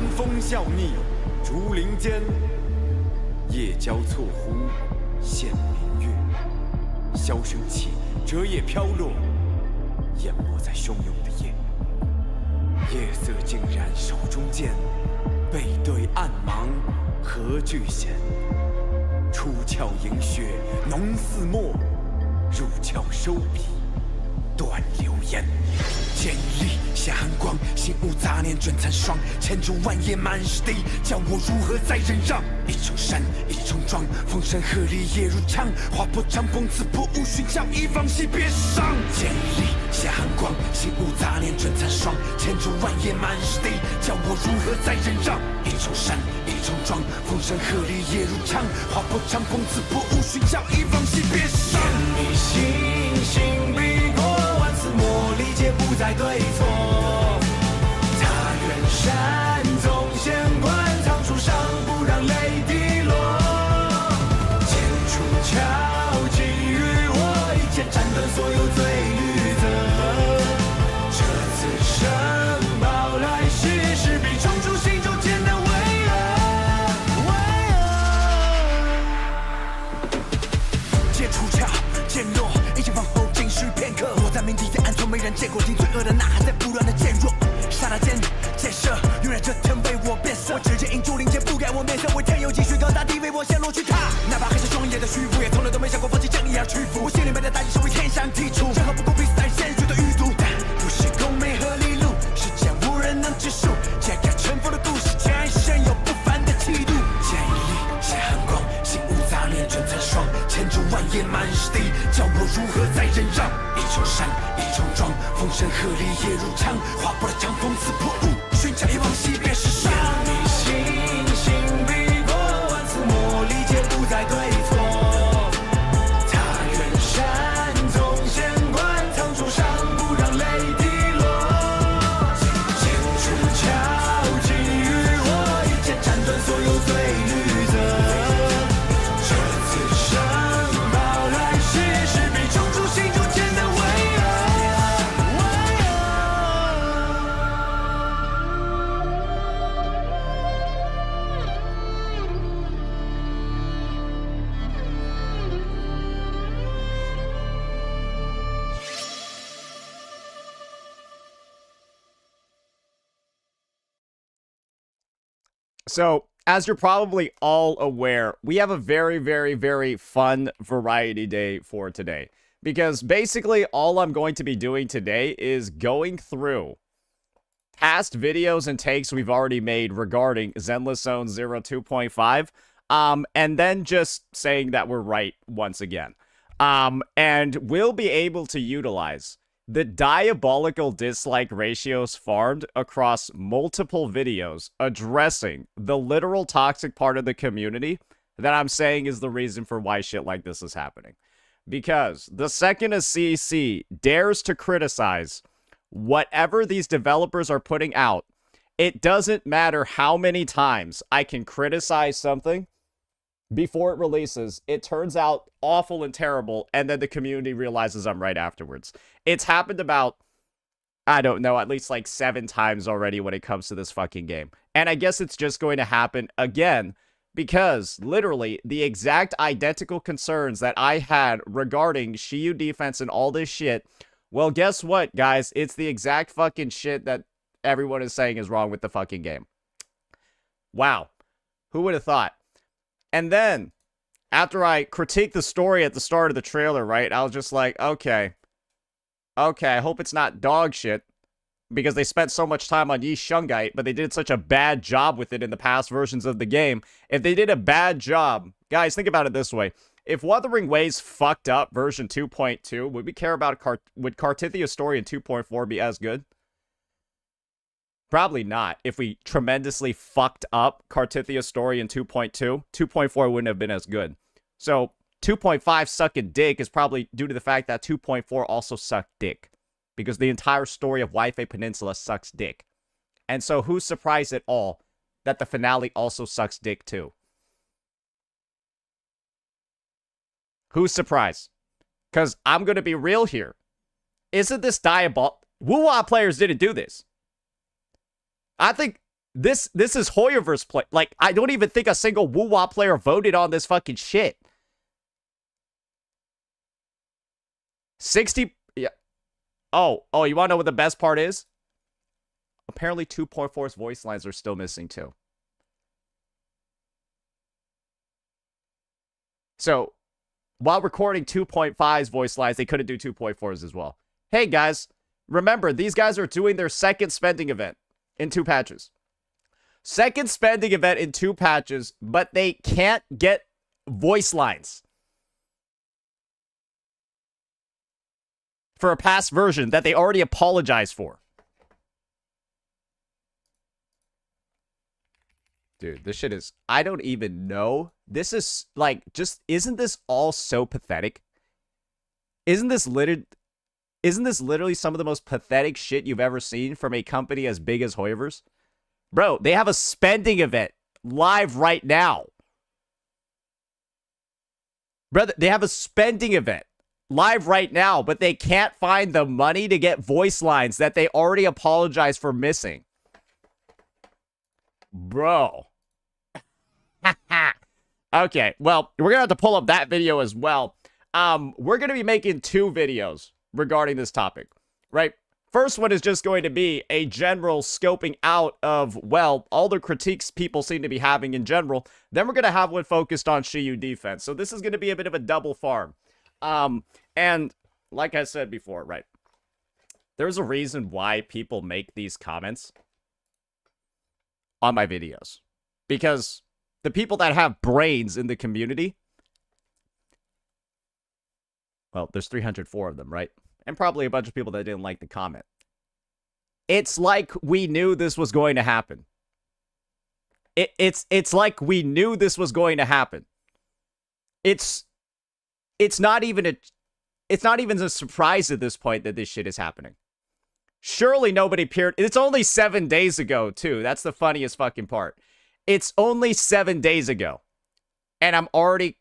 风笑逆，竹林间，夜交错忽现明月。箫声起，折叶飘落，淹没在汹涌的夜。夜色竟然手中剑，背对暗芒何惧险？出鞘迎雪，浓似墨；入鞘收笔，断流烟。剑力下寒光，心无杂念卷残霜。千竹万叶满是敌，叫我如何再忍让？一重山，一重庄，风声鹤唳夜如枪，划破长风，刺破乌云，叫一方息别伤。剑力下寒光，心无杂念卷残霜。千竹万叶满是敌，叫我如何再忍让？一重山，一重庄，风声鹤唳夜如枪，划破长风，刺破乌云，叫一方息别伤。剑力行行必过，万次磨砺，皆不再对错。他远山纵险关，藏出伤，不让泪滴落。剑出鞘，给予我一剑斩断所有罪律则。这次生报来兮，势必冲出心中剑的巍峨。剑出鞘，剑落，一剑放后，仅需片刻。我在鸣笛，在暗中没人见过，听罪恶的呐喊在不断的渐弱。刹那间，箭射，永远这天为我变色。我直接引竹林间，不改我面色，为天有继续高大地为我陷落去踏。哪怕黑着双眼的虚浮，也从来都没想过放弃正义而屈服。我心里面的大义是为天下剔除，任何不公平在鲜血的余毒。但不是功名和利禄，世间无人能知数。揭开尘封的故事，前身有不凡的气度。剑力下寒光，心无杂念卷残霜。千竹万叶满是敌，叫我如何再忍让？一重山，一重庄，风声鹤唳夜如枪，划破了长风，刺破雾，寻找一往昔别时伤。剑力行行必过，万次磨砺，皆不再对错。他远山纵险关，藏出伤，不让泪滴落。剑出鞘，给予我一剑斩断所有罪律则。这次生报来兮，势必冲出心中剑的巍峨。So, as you're probably all aware, we have a very, very, very fun variety day for today. Because basically, all I'm going to be doing today is going through past videos and takes we've already made regarding Zenless Zone 2.5, and then just saying that we're right once again. And we'll be able to utilize the diabolical dislike ratios farmed across multiple videos addressing the literal toxic part of the community that I'm saying is the reason for why shit like this is happening. Because the second a CC dares to criticize whatever these developers are putting out, it doesn't matter how many times I can criticize something before it releases, it turns out awful and terrible, and then the community realizes I'm right afterwards. It's happened about, I don't know, at least like 7 times already when it comes to this fucking game. And I guess it's just going to happen again, because literally the exact identical concerns that I had regarding Shiyu defense and all this shit, well, guess what, guys? It's the exact fucking shit that everyone is saying is wrong with the fucking game. Wow. Who would have thought? And then, after I critiqued the story at the start of the trailer, right, I was just like, okay, I hope it's not dog shit, because they spent so much time on Yi Shungite, but they did such a bad job with it in the past versions of the game. If they did a bad job, guys, think about it this way. If Wuthering Waves fucked up version 2.2, would we care about, would Cartithia's story in 2.4 be as good? Probably not. If we tremendously fucked up Cartithia's story in 2.2, 2.4 wouldn't have been as good. So 2.5 sucking dick is probably due to the fact that 2.4 also sucked dick. Because the entire story of Waifei Peninsula sucks dick. And so who's surprised at all that the finale also sucks dick too? Who's surprised? Because I'm going to be real here. Isn't this diabolical? Wuwa players didn't do this. I think This is Hoyoverse play. Like, I don't even think a single Woo-Wah player voted on this fucking shit. 60... Yeah. Oh, you want to know what the best part is? Apparently 2.4's voice lines are still missing, too. So, while recording 2.5's voice lines, they couldn't do 2.4's as well. Hey, guys. Remember, these guys are doing their second spending event in 2 patches. Second spending event in 2 patches, but they can't get voice lines for a past version that they already apologized for. Dude, this shit is... I don't even know. This is, like, just... Isn't this all so pathetic? Isn't this literally some of the most pathetic shit you've ever seen from a company as big as Hoyoverse? Bro, they have a spending event live right now. Brother, they have a spending event live right now, but they can't find the money to get voice lines that they already apologized for missing. Bro. Okay, well, we're going to have to pull up that video as well. We're going to be making 2 videos regarding this topic, right? First one is just going to be a general scoping out of, well, all the critiques people seem to be having in general. Then we're going to have one focused on Shiyu defense. So this is going to be a bit of a double farm. And like I said before, right, there's a reason why people make these comments on my videos. Because the people that have brains in the community, well, there's 304 of them, right? And probably a bunch of people that didn't like the comment. It's like we knew this was going to happen. It's like we knew this was going to happen. It's not even a surprise at this point that this shit is happening. Surely nobody peered. It's only 7 days ago, too. That's the funniest fucking part. It's only 7 days ago. And I'm already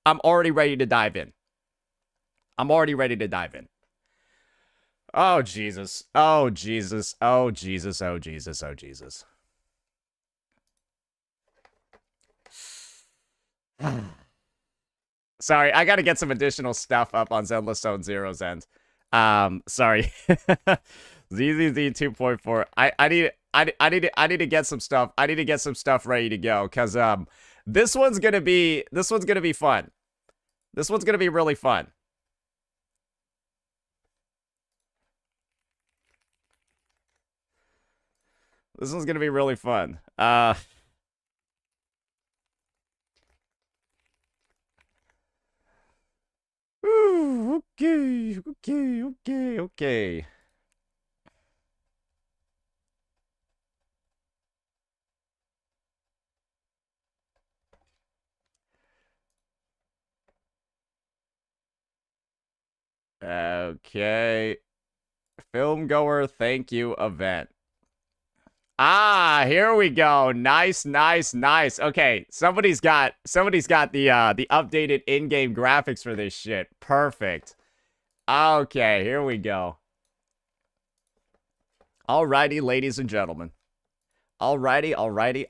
ready to dive in. I'm already ready to dive in. Oh, Jesus. Oh, Jesus. Oh, Jesus. Oh, Jesus. Oh, Jesus. Sorry, I gotta get some additional stuff up on Zenless Zone Zero's end. Sorry. ZZZ 2.4. I need to get some stuff. I need to get some stuff ready to go, because this one's gonna be fun. This one's gonna be really fun. This one's gonna be really fun. Okay. Okay. Film goer thank you event. Ah, here we go. Nice. Okay, somebody's got the updated in-game graphics for this shit. Perfect. Okay, here we go. Alrighty, ladies and gentlemen. Alrighty. Alrighty,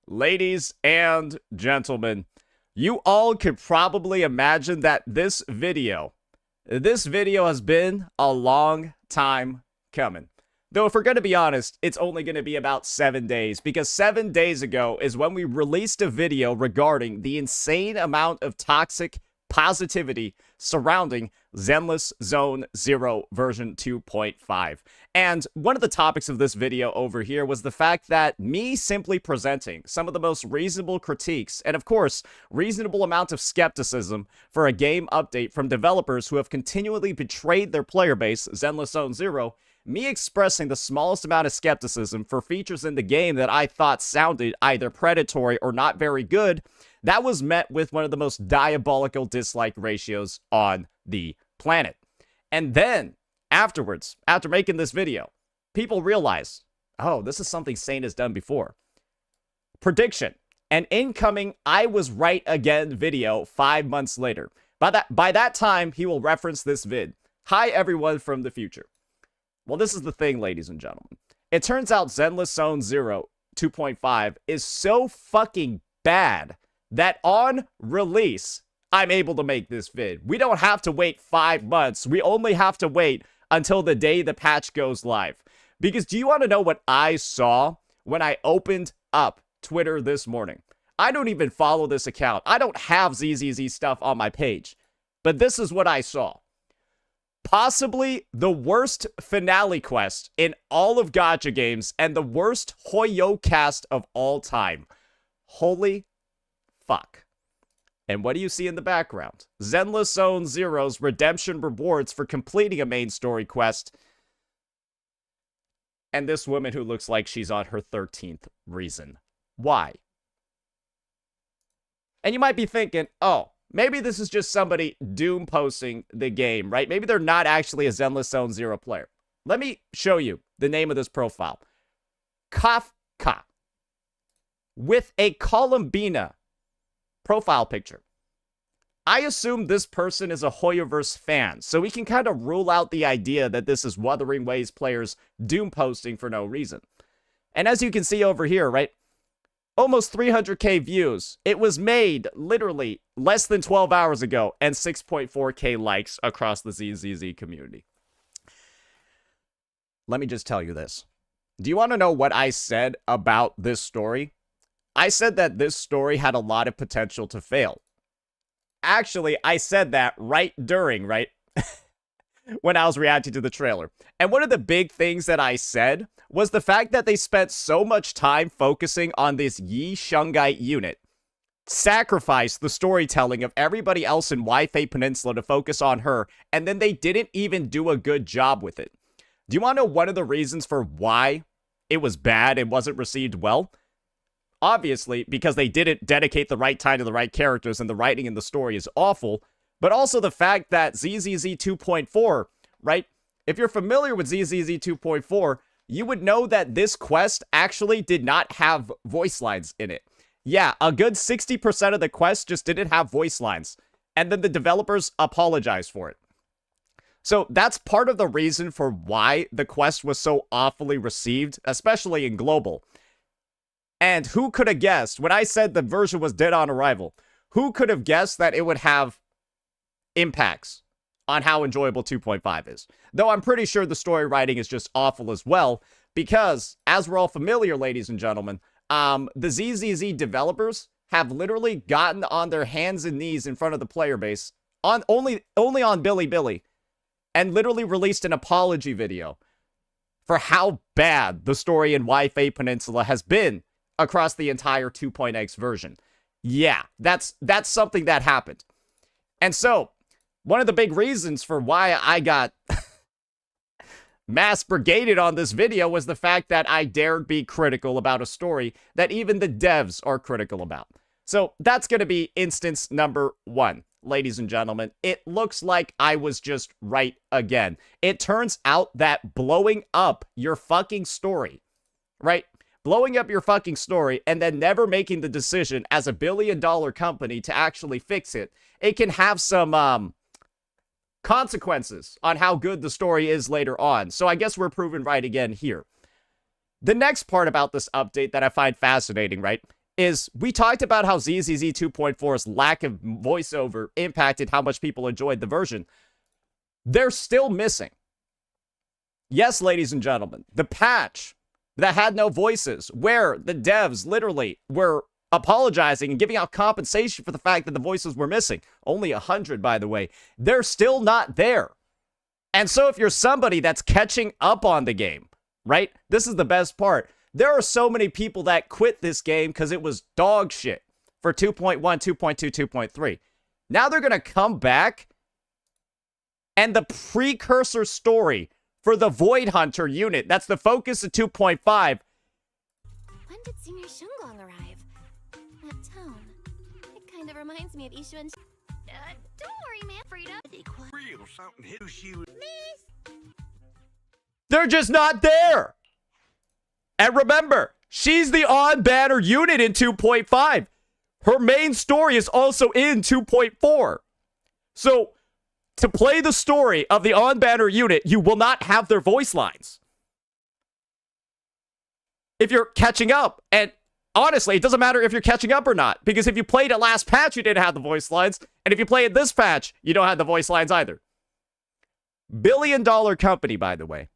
ladies and gentlemen. You all could probably imagine that this video has been a long time coming. Though if we're going to be honest, it's only going to be about 7 days, because 7 days ago is when we released a video regarding the insane amount of toxic positivity surrounding Zenless Zone Zero version 2.5. And one of the topics of this video over here was the fact that me simply presenting some of the most reasonable critiques, and of course, reasonable amount of skepticism for a game update from developers who have continually betrayed their player base, Zenless Zone Zero, me expressing the smallest amount of skepticism for features in the game that I thought sounded either predatory or not very good, that was met with one of the most diabolical dislike ratios on the planet. And then, afterwards, after making this video, people realize, oh, this is something Sane has done before. Prediction. An incoming I was right again video 5 months later. By that time, he will reference this vid. Hi, everyone from the future. Well, this is the thing, ladies and gentlemen. It turns out Zenless Zone 0 2.5 is so fucking bad that on release, I'm able to make this vid. We don't have to wait 5 months. We only have to wait until the day the patch goes live. Because do you want to know what I saw when I opened up Twitter this morning? I don't even follow this account. I don't have ZZZ stuff on my page. But this is what I saw. Possibly the worst finale quest in all of Gacha games and the worst Hoyo cast of all time. Holy fuck. And what do you see in the background? Zenless Zone Zero's redemption rewards for completing a main story quest. And this woman who looks like she's on her 13th reason. Why? And you might be thinking, oh, maybe this is just somebody doom posting the game, right? Maybe they're not actually a Zenless Zone 0 player. Let me show you the name of this profile. Kafka. With a Columbina profile picture. I assume this person is a Hoyoverse fan, so we can kind of rule out the idea that this is Wuthering Waves players doom posting for no reason. And as you can see over here, right? Almost 300k views. It was made literally less than 12 hours ago and 6.4k likes across the ZZZ community. Let me just tell you this. Do you want to know what I said about this story? I said that this story had a lot of potential to fail. Actually, I said that right during, when I was reacting to the trailer. And one of the big things that I said was the fact that they spent so much time focusing on this Yi Shungite unit, sacrificed the storytelling of everybody else in Wi-Fi Peninsula to focus on her, and then they didn't even do a good job with it. Do you want to know one of the reasons for why it was bad and wasn't received well? Obviously, because they didn't dedicate the right time to the right characters and the writing in the story is awful, but also the fact that ZZZ 2.4, right? If you're familiar with ZZZ 2.4, you would know that this quest actually did not have voice lines in it. Yeah, a good 60% of the quest just didn't have voice lines, and then the developers apologized for it. So that's part of the reason for why the quest was so awfully received, especially in global. And who could have guessed, when I said the version was dead on arrival, who could have guessed that it would have impacts on how enjoyable 2.5 is? Though I'm pretty sure the story writing is just awful as well, because, as we're all familiar, ladies and gentlemen, the ZZZ developers have literally gotten on their hands and knees in front of the player base, only on Bilibili, and literally released an apology video for how bad the story in Wi-Fi Peninsula has been across the entire 2.x version. Yeah, that's something that happened. And so, one of the big reasons for why I got mass brigaded on this video was the fact that I dared be critical about a story that even the devs are critical about. So, that's going to be instance number 1. Ladies and gentlemen, it looks like I was just right again. It turns out that blowing up your fucking story, right? Blowing up your fucking story and then never making the decision as a billion-dollar company to actually fix it, it can have some consequences on how good the story is later on. So I guess we're proven right again here. The next part about this update that I find fascinating, right, is we talked about how ZZZ 2.4's lack of voiceover impacted how much people enjoyed the version. They're still missing. Yes, ladies and gentlemen, the patch that had no voices, where the devs literally were apologizing and giving out compensation for the fact that the voices were missing. Only 100, by the way. They're still not there. And so if you're somebody that's catching up on the game, right? This is the best part. There are so many people that quit this game because it was dog shit for 2.1, 2.2, 2.3. Now they're going to come back, and the precursor story for the Void Hunter unit, that's the focus of 2.5. When did Senior Shunglong arrive? That tone. It kind of reminds me of Ishu and... don't worry, man, Frida. Real something hit you. They're just not there. And remember, She's the on-banner unit in 2.5. Her main story is also in 2.4. So, to play the story of the on-banner unit, you will not have their voice lines. If you're catching up, and honestly, it doesn't matter if you're catching up or not, because if you played it last patch, you didn't have the voice lines, and if you play it this patch, you don't have the voice lines either. Billion-dollar company, by the way.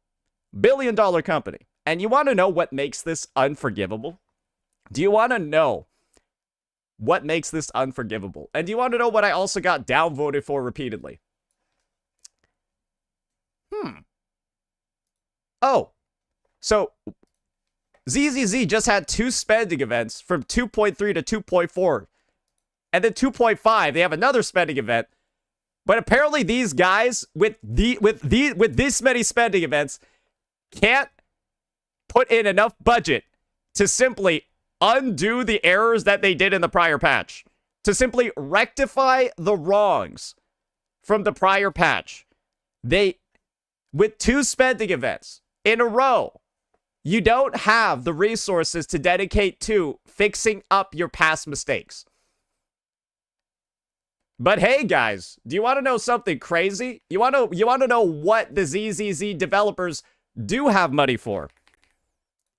Billion-dollar company. And you want to know what makes this unforgivable? Do you want to know what makes this unforgivable? And do you want to know what I also got downvoted for repeatedly? Oh. So, ZZZ just had 2 spending events from 2.3 to 2.4. And then 2.5, they have another spending event. But apparently these guys with this many spending events can't put in enough budget to simply undo the errors that they did in the prior patch. To simply rectify the wrongs from the prior patch. With 2 spending events in a row, you don't have the resources to dedicate to fixing up your past mistakes. But hey, guys, do you want to know something crazy? You want to know what the ZZZ developers do have money for?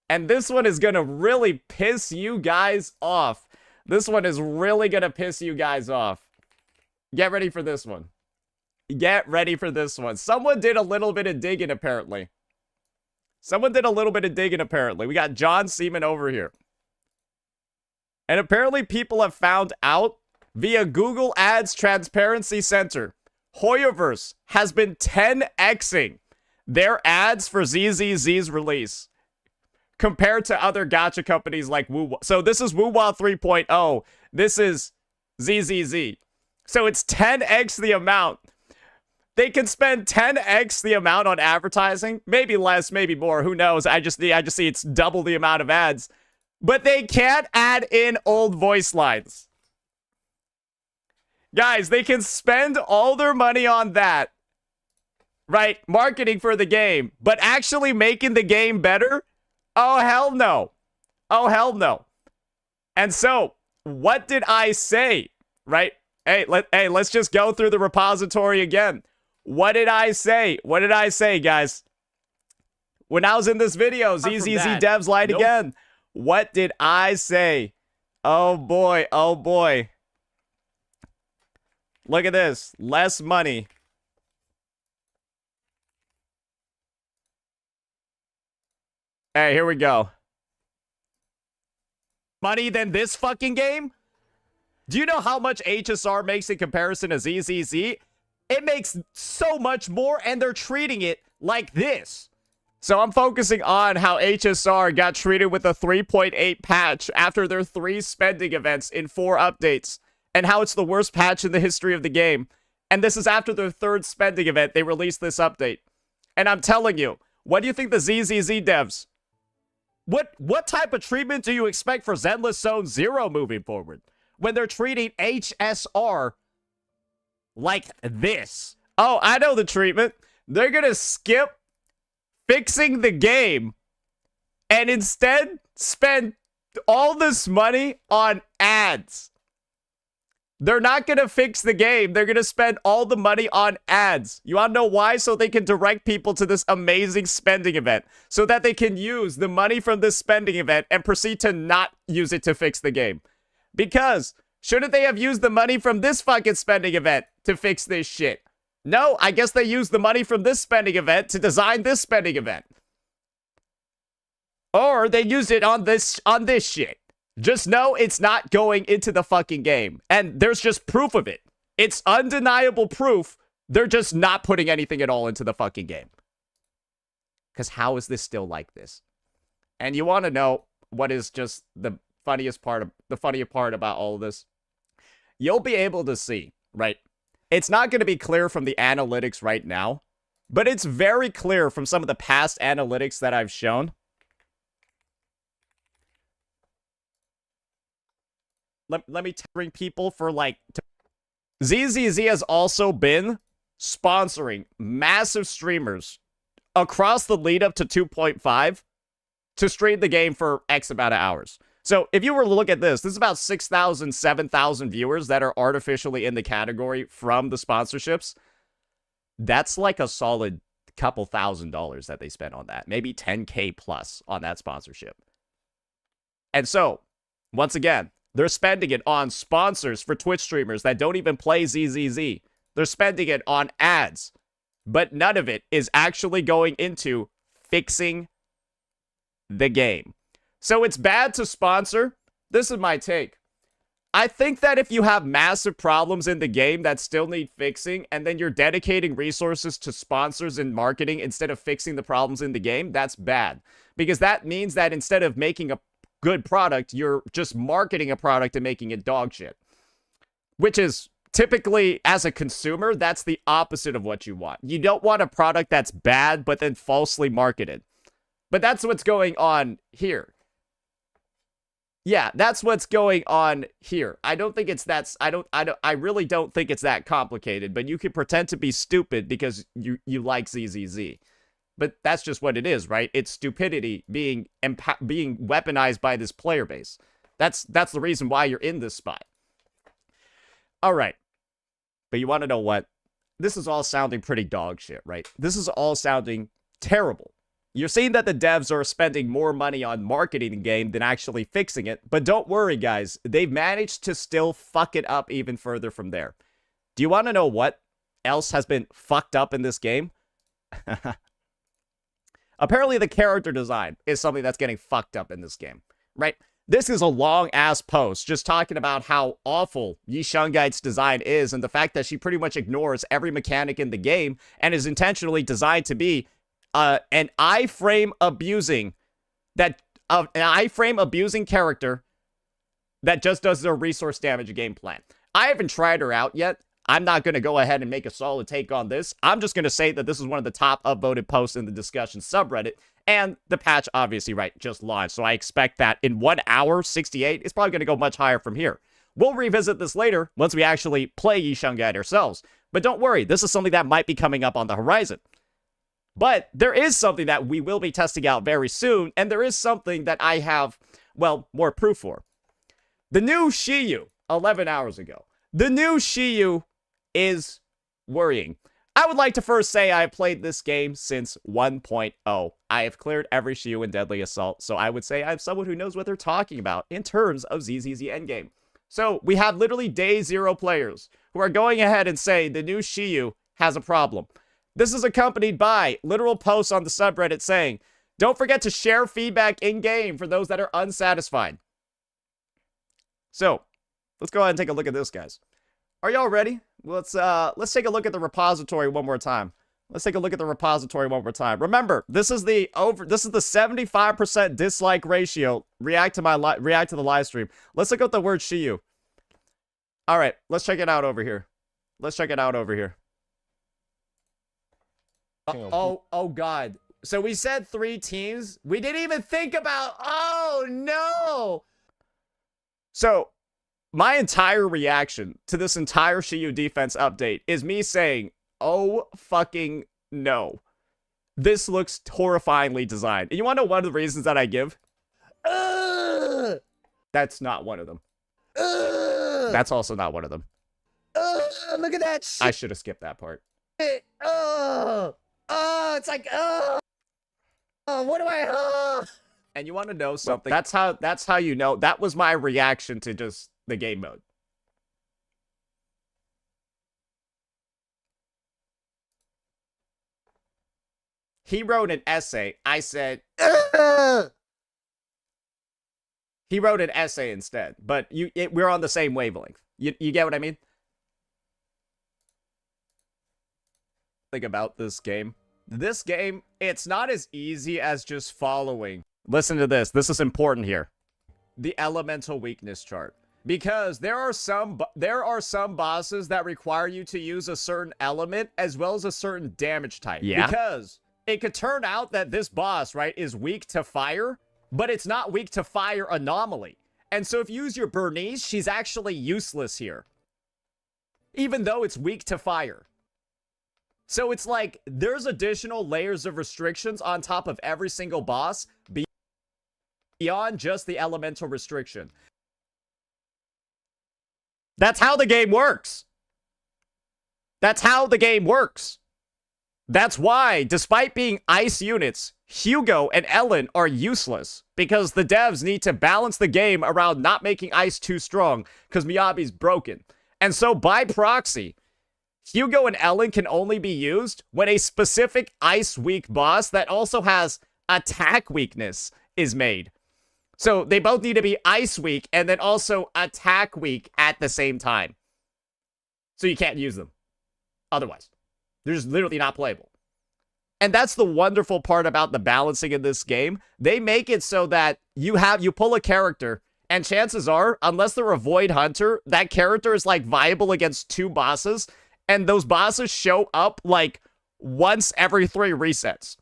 And this one is going to really piss you guys off. This one is really going to piss you guys off. Get ready for this one. Get ready for this one. Someone did a little bit of digging, apparently. We got John Seaman over here. And apparently people have found out via Google Ads Transparency Center, Hoyoverse has been 10xing their ads for ZZZ's release compared to other gacha companies like Woo. So this is Woo-Wah 3.0. This is ZZZ. So it's 10x the amount. They can spend 10x the amount on advertising. Maybe less, maybe more. Who knows? I just see it's double the amount of ads. But they can't add in old voice lines. Guys, they can spend all their money on that. Right? Marketing for the game. But actually making the game better? Oh, hell no. Oh, hell no. And so, what did I say? Right? Hey, let's just go through the repository again. What did I say? What did I say, guys? When I was in this video, ZZZ devs lied again. What did I say? Oh boy, oh boy. Look at this. Less money. Hey, here we go. Money than this fucking game? Do you know how much HSR makes in comparison to ZZZ? It makes so much more, and they're treating it like this. So I'm focusing on how HSR got treated with a 3.8 patch after their 3 spending events in 4 updates, and how it's the worst patch in the history of the game. And this is after their 3rd spending event, they released this update. And I'm telling you, what do you think the ZZZ devs? What type of treatment do you expect for Zenless Zone Zero moving forward? When they're treating HSR like this. Oh, I know the treatment. They're gonna skip fixing the game and instead spend all this money on ads. They're not gonna fix the game. They're gonna spend all the money on ads. You wanna know why? So they can direct people to this amazing spending event. So that they can use the money from this spending event and proceed to not use it to fix the game. Because shouldn't they have used the money from this fucking spending event to fix this shit? No, I guess they used the money from this spending event to design this spending event. Or they used it on this shit. Just know it's not going into the fucking game. And there's just proof of it. It's undeniable proof. They're just not putting anything at all into the fucking game. Because how is this still like this? And you want to know what is just the funniest part about all of this? You'll be able to see, right? It's not going to be clear from the analytics right now, but it's very clear from some of the past analytics that I've shown. Let me bring people for like... ZZZ has also been sponsoring massive streamers across the lead up to 2.5 to stream the game for X amount of hours. So if you were to look at this, this is about 6,000, 7,000 viewers that are artificially in the category from the sponsorships. That's like a solid couple $1,000s that they spent on that. Maybe 10K plus on that sponsorship. And so, once again, they're spending it on sponsors for Twitch streamers that don't even play ZZZ. They're spending it on ads. But none of it is actually going into fixing the game. So it's bad to sponsor. This is my take. I think that if you have massive problems in the game that still need fixing, and then you're dedicating resources to sponsors and marketing instead of fixing the problems in the game, that's bad. Because that means that instead of making a good product, you're just marketing a product and making it dog shit. Which is typically, as a consumer, that's the opposite of what you want. You don't want a product that's bad, but then falsely marketed. But that's what's going on here. Yeah, that's what's going on here. I don't think it's that, I really don't think it's that complicated, but you can pretend to be stupid because you like ZZZ. But that's just what it is, right? It's stupidity being weaponized by this player base. That's the reason why you're in this spot. All right. But you want to know what? This is all sounding pretty dog shit, right? This is all sounding terrible. You're seeing that the devs are spending more money on marketing the game than actually fixing it. But don't worry, guys. They've managed to still fuck it up even further from there. Do you want to know what else has been fucked up in this game? Apparently, the character design is something that's getting fucked up in this game, right? This is a long-ass post just talking about how awful Yi Shungaite's design is and the fact that she pretty much ignores every mechanic in the game and is intentionally designed to be an iframe abusing character that just does their resource damage game plan. I haven't tried her out yet. I'm not going to go ahead and make a solid take on this. I'm just going to say that this is one of the top upvoted posts in the discussion subreddit, and the patch obviously, right, just launched, so I expect that in 1 hour, 68, it's probably going to go much higher from here. We'll revisit this later once we actually play Yi Shungaite ourselves, but don't worry, this is something that might be coming up on the horizon. But there is something that we will be testing out very soon, and there is something that I have, well, more proof for. The new Shiyu, 11 hours ago. The new Shiyu is worrying. I would like to first say I have played this game since 1.0. I have cleared every Shiyu in Deadly Assault, so I would say I'm someone who knows what they're talking about in terms of ZZZ Endgame. So we have literally day 0 players who are going ahead and say the new Shiyu has a problem. This is accompanied by literal posts on the subreddit saying, don't forget to share feedback in-game for those that are unsatisfied. So, let's go ahead and take a look at this, guys. Are y'all ready? Let's take a look at the repository one more time. Remember, this is the 75% dislike ratio. React to the live stream. Let's look at the word Shiyu. All right, let's check it out over here. Oh God. So we said 3 teams. We didn't even think about, oh no. So my entire reaction to this entire Shiyu defense update is me saying, oh fucking no. This looks horrifyingly designed. And you want to know one of the reasons that I give? That's not one of them. That's also not one of them. Look at that shit. I should have skipped that part. It's like, what do I, And you want to know something? That's how you know. That was my reaction to just the game mode. He wrote an essay. I said, he wrote an essay instead, but we're on the same wavelength. You get what I mean? Think about this game. This game, it's not as easy as just following. Listen to this. This is important here. The elemental weakness chart. Because there are some bosses that require you to use a certain element as well as a certain damage type. Yeah. Because it could turn out that this boss, right, is weak to fire, but it's not weak to fire anomaly. And so if you use your Bernice, she's actually useless here. Even though it's weak to fire. So it's like, there's additional layers of restrictions on top of every single boss. beyond just the elemental restriction. That's how the game works. That's how the game works. That's why, despite being ice units, Hugo and Ellen are useless, because the devs need to balance the game around not making ice too strong, because Miyabi's broken. And so, by proxy, Hugo and Ellen can only be used when a specific ice weak boss that also has attack weakness is made. So, they both need to be ice weak and then also attack weak at the same time. So you can't use them. Otherwise, they're just literally not playable. And that's the wonderful part about the balancing in this game. They make it so that you pull a character, and chances are, unless they're a Void Hunter, that character is like viable against 2 bosses, and those bosses show up like once every 3 resets.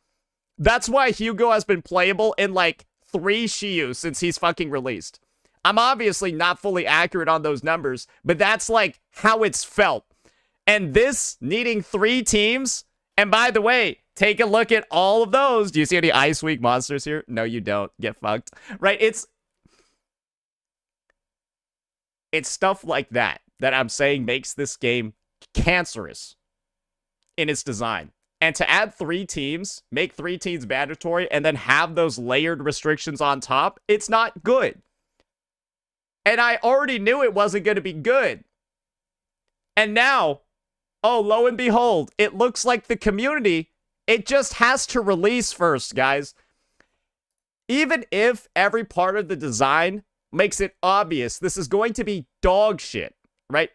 That's why Hugo has been playable in like 3 Shiyu since he's fucking released. I'm obviously not fully accurate on those numbers, but that's like how it's felt. And this needing 3 teams, and by the way, take a look at all of those. Do you see any Ice Weak monsters here? No, you don't. Get fucked. Right? It's stuff like that I'm saying makes this game cancerous in its design. And to add 3 teams, make 3 teams mandatory, and then have those layered restrictions on top, it's not good. And I already knew it wasn't going to be good. And now, oh, lo and behold, it looks like the community, it just has to release first, guys. Even if every part of the design makes it obvious this is going to be dog shit, right?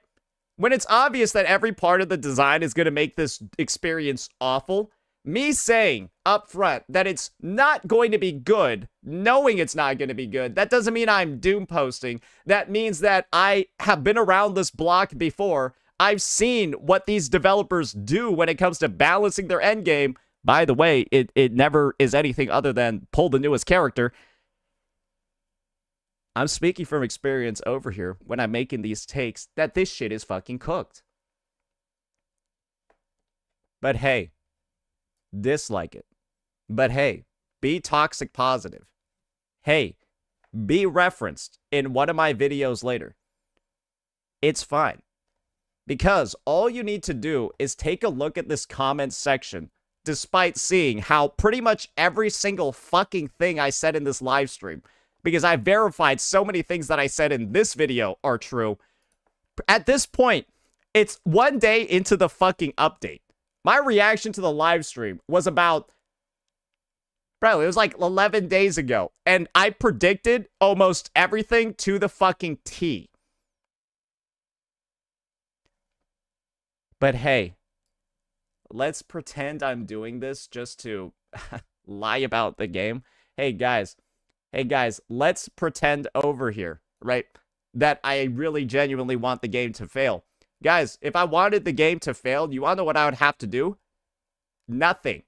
When it's obvious that every part of the design is going to make this experience awful, me saying up front that it's not going to be good, knowing it's not going to be good, that doesn't mean I'm doom posting. That means that I have been around this block before. I've seen what these developers do when it comes to balancing their endgame. By the way, it never is anything other than pull the newest character. I'm speaking from experience over here when I'm making these takes that this shit is fucking cooked. But hey, dislike it. But hey, be toxic positive. Hey, be referenced in one of my videos later. It's fine. Because all you need to do is take a look at this comment section, despite seeing how pretty much every single fucking thing I said in this live stream, because I verified so many things that I said in this video are true. At this point, it's 1 day into the fucking update. My reaction to the live stream was about, bro, it was like 11 days ago, and I predicted almost everything to the fucking T. But hey, let's pretend I'm doing this just to lie about the game. Hey guys, let's pretend over here, right, that I really genuinely want the game to fail. Guys, if I wanted the game to fail, you want to know what I would have to do? Nothing.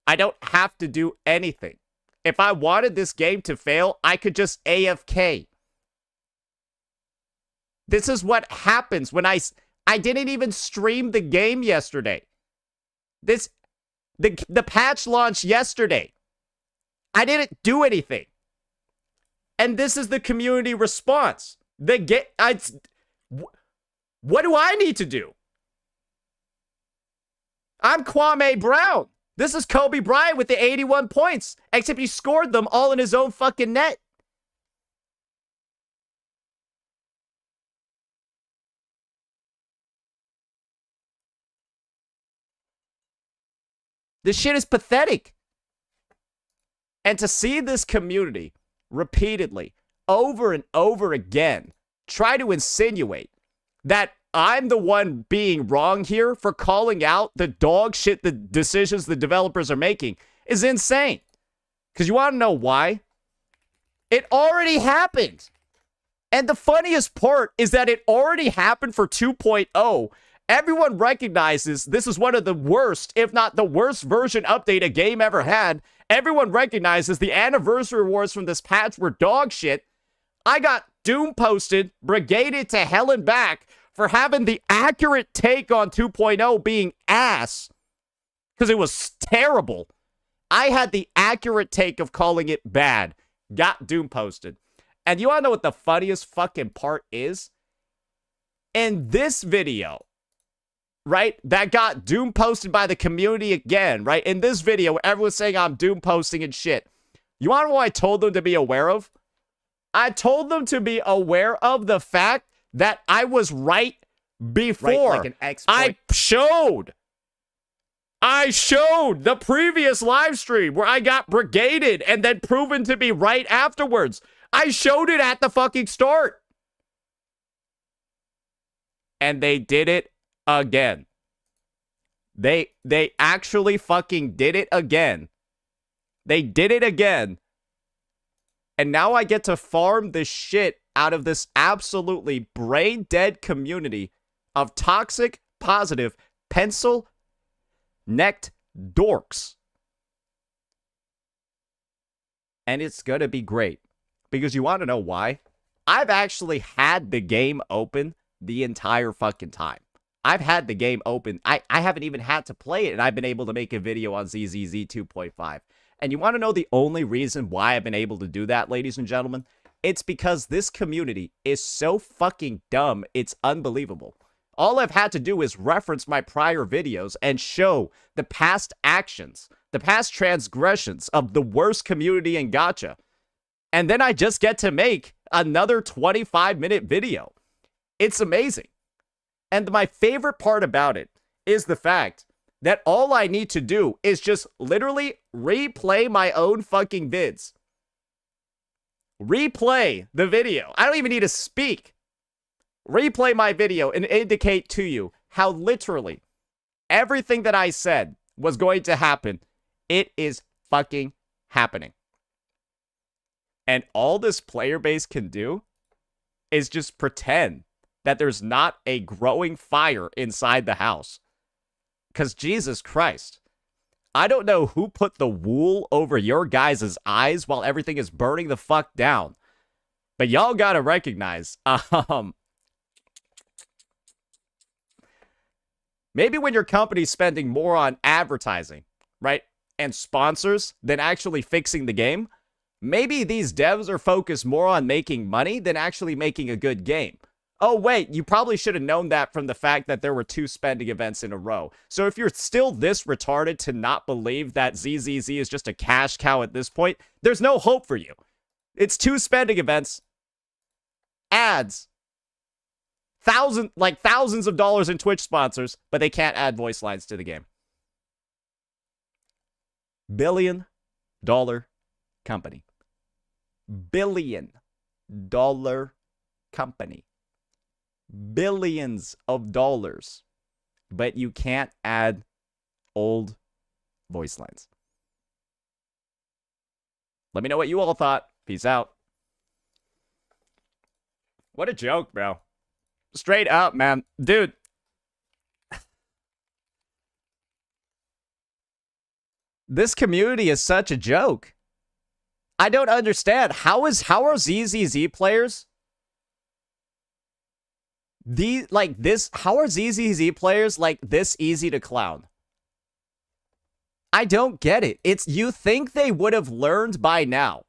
I don't have to do anything. If I wanted this game to fail, I could just AFK. This is what happens when I didn't even stream the game yesterday. The patch launched yesterday. I didn't do anything. And this is the community response. What do I need to do? I'm Kwame Brown. This is Kobe Bryant with the 81 points, except he scored them all in his own fucking net. This shit is pathetic. And to see this community repeatedly, over and over again, try to insinuate that I'm the one being wrong here for calling out the dog shit the decisions the developers are making is insane. Because you want to know why? It already happened. And the funniest part is that it already happened for 2.0. Everyone recognizes this is one of the worst, if not the worst version update a game ever had. Everyone recognizes the anniversary rewards from this patch were dog shit. I got doom posted, brigaded to hell and back for having the accurate take on 2.0 being ass. Because it was terrible. I had the accurate take of calling it bad. got doom posted. And you wanna know what the funniest fucking part is? In this video, right, that got doom posted by the community again, right? In this video, where everyone's saying I'm doom posting and shit. You wanna know what I told them to be aware of? I told them to be aware of the fact that I was right before. Right, like an exploit. I showed the previous live stream where I got brigaded and then proven to be right afterwards. I showed it at the fucking start. And they did it again. They actually fucking did it again. They did it again. And now I get to farm the shit out of this absolutely brain-dead community of toxic, positive, pencil-necked dorks. And it's gonna be great. Because you want to know why? I've actually had the game open the entire fucking time. I've had the game open. I haven't even had to play it, and I've been able to make a video on ZZZ 2.5. And you want to know the only reason why I've been able to do that, ladies and gentlemen? It's because this community is so fucking dumb, it's unbelievable. All I've had to do is reference my prior videos and show the past actions, the past transgressions of the worst community in Gacha. And then I just get to make another 25-minute video. It's amazing. And my favorite part about it is the fact that all I need to do is just literally replay my own fucking vids. Replay the video. I don't even need to speak. Replay my video and indicate to you how literally everything that I said was going to happen. It is fucking happening. And all this player base can do is just pretend that there's not a growing fire inside the house. Because Jesus Christ, I don't know who put the wool over your guys' eyes while everything is burning the fuck down. But y'all gotta recognize, maybe when your company's spending more on advertising, right, and sponsors than actually fixing the game, maybe these devs are focused more on making money than actually making a good game. Oh, wait, you probably should have known that from the fact that there were 2 spending events in a row. So if you're still this retarded to not believe that ZZZ is just a cash cow at this point, there's no hope for you. It's 2 spending events, ads, thousands of dollars in Twitch sponsors, but they can't add voice lines to the game. $1 billion company. $1 billion company. Billions of dollars, but you can't add old voice lines. Let me know what you all thought. Peace out. What a joke, bro. Straight up, man. Dude. This community is such a joke. I don't understand. How are ZZZ players how are ZZZ players like this easy to clown? I don't get it. You think they would have learned by now.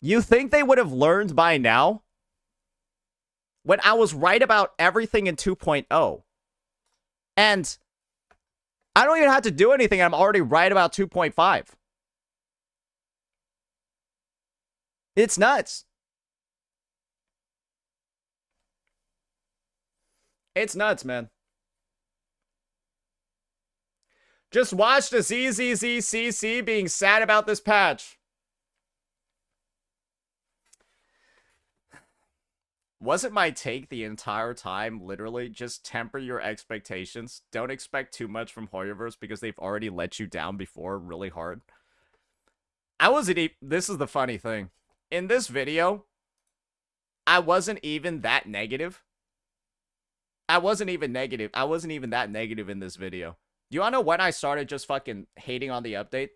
You think they would have learned by now? When I was right about everything in 2.0. And I don't even have to do anything. I'm already right about 2.5. It's nuts. It's nuts, man. Just watch the ZZZCC being sad about this patch. Wasn't my take the entire time, literally, just temper your expectations. Don't expect too much from Hoyoverse because they've already let you down before really hard. This is the funny thing. In this video, I wasn't even that negative. I wasn't even that negative in this video. Do you want to know when I started just fucking hating on the update?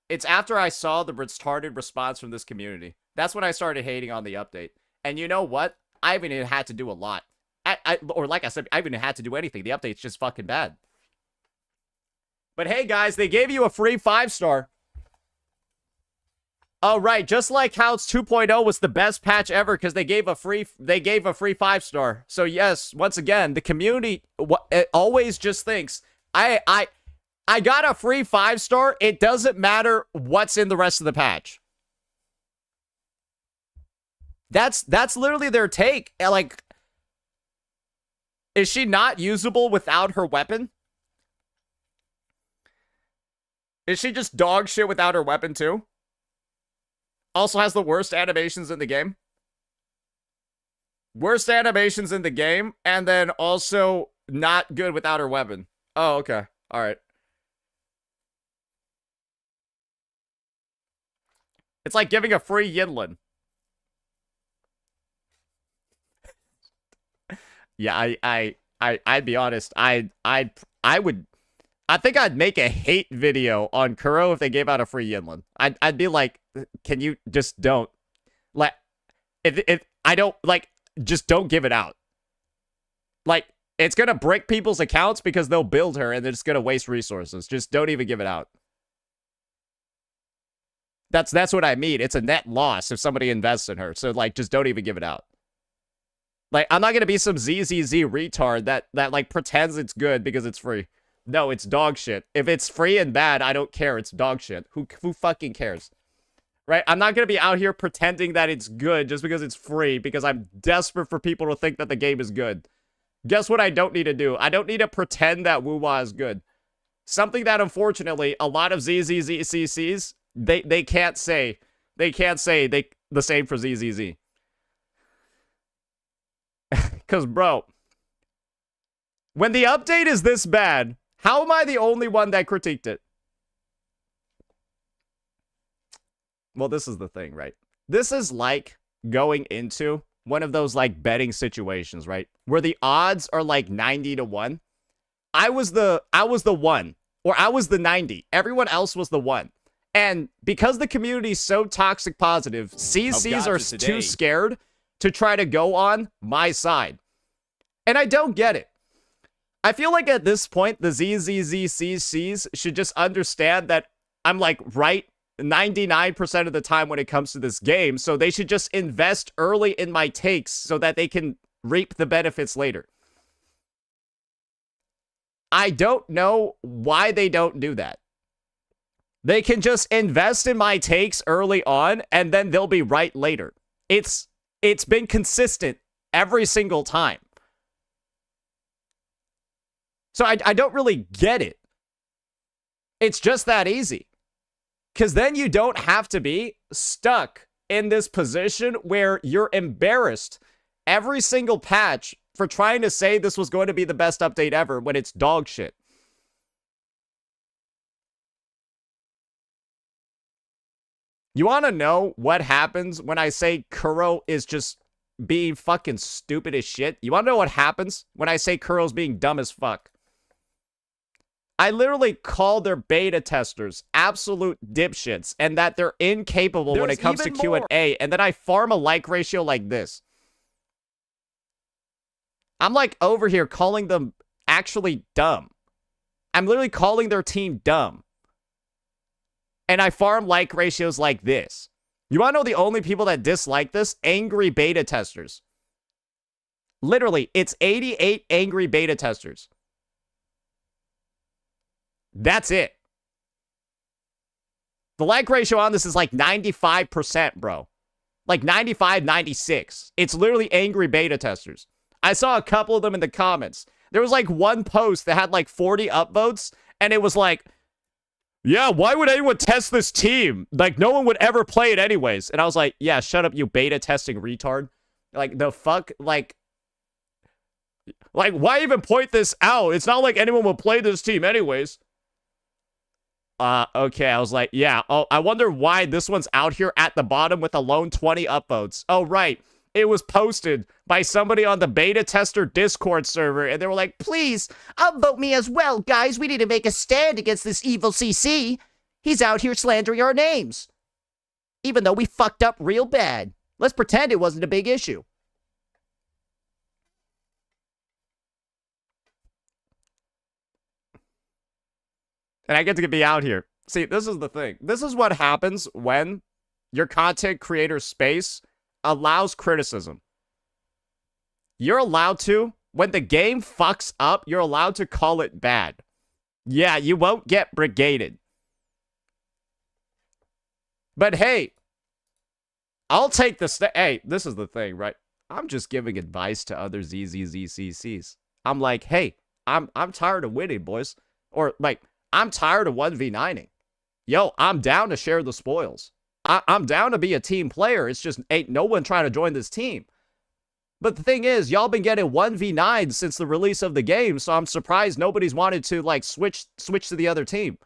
It's after I saw the retarded response from this community. That's when I started hating on the update. And you know what? I haven't even had to do a lot. Or like I said, I haven't even had to do anything. The update's just fucking bad. But hey, guys, they gave you a free 5-star. Oh, right. Just like how 2.0 was the best patch ever because they gave a free 5-star. So yes, once again, the community it always just thinks I got a free 5-star. It doesn't matter what's in the rest of the patch. That's literally their take. Like, is she not usable without her weapon? Is she just dog shit without her weapon too? Also has the worst animations in the game. Worst animations in the game, and then also not good without her weapon. Oh, okay. All right. It's like giving a free Yinlin. Yeah, I'd be honest. I think I'd make a hate video on Kuro if they gave out a free Yinlin. I'd be like, can you just don't like if I don't like just don't give it out. Like, it's gonna break people's accounts because they'll build her and they're just gonna waste resources. Just don't even give it out. That's what I mean. It's a net loss if somebody invests in her. So like, just don't even give it out. Like, I'm not gonna be some ZZZ retard that like pretends it's good because it's free. No, it's dog shit. If it's free and bad, I don't care. It's dog shit. Who fucking cares? Right? I'm not gonna be out here pretending that it's good just because it's free because I'm desperate for people to think that the game is good. Guess what I don't need to do? I don't need to pretend that Woo-Wah is good. Something that, unfortunately, a lot of ZZZCCs, they can't say. They can't say the same for ZZZ. Because, bro, when the update is this bad, how am I the only one that critiqued it? Well, this is the thing, right? This is like going into one of those, like, betting situations, right? Where the odds are, like, 90 to 1. I was the 1. Or I was the 90. Everyone else was the 1. And because the community is so toxic positive, CCs are too scared to try to go on my side. And I don't get it. I feel like at this point, the ZZZCCs should just understand that I'm like right 99% of the time when it comes to this game. So they should just invest early in my takes so that they can reap the benefits later. I don't know why they don't do that. They can just invest in my takes early on and then they'll be right later. It's been consistent every single time. So I don't really get it. It's just that easy. Because then you don't have to be stuck in this position where you're embarrassed every single patch for trying to say this was going to be the best update ever when it's dog shit. You want to know what happens when I say Kuro is just being fucking stupid as shit? You want to know what happens when I say Kuro's being dumb as fuck? I literally call their beta testers absolute dipshits and that they're incapable when it comes to Q&A, and then I farm a like ratio like this. I'm like over here calling them actually dumb. I'm literally calling their team dumb. And I farm like ratios like this. You want to know the only people that dislike this? Angry beta testers. Literally, it's 88 angry beta testers. That's it. The like ratio on this is like 95%, bro. Like 95, 96. It's literally angry beta testers. I saw a couple of them in the comments. There was like one post that had like 40 upvotes, and it was like, yeah, why would anyone test this team? Like, no one would ever play it anyways. And I was like, yeah, shut up, you beta testing retard. Like, the fuck? Like, why even point this out? It's not like anyone will play this team anyways. Okay, I was like, yeah, oh, I wonder why this one's out here at the bottom with a lone 20 upvotes. Oh, right. It was posted by somebody on the beta tester Discord server, and they were like, please, upvote me as well, guys. We need to make a stand against this evil CC. He's out here slandering our names. Even though we fucked up real bad. Let's pretend it wasn't a big issue. And I get to be out here. See, this is the thing. This is what happens when your content creator space allows criticism. You're allowed to, when the game fucks up, you're allowed to call it bad. Yeah, you won't get brigaded. But hey, I'll take the hey, this is the thing, right? I'm just giving advice to other ZZZCCs. I'm like, hey, I'm tired of winning, boys. Or like, I'm tired of 1v9ing. Yo, I'm down to share the spoils. I'm down to be a team player. It's just ain't no one trying to join this team. But the thing is, y'all been getting 1v9 since the release of the game, so I'm surprised nobody's wanted to like switch to the other team.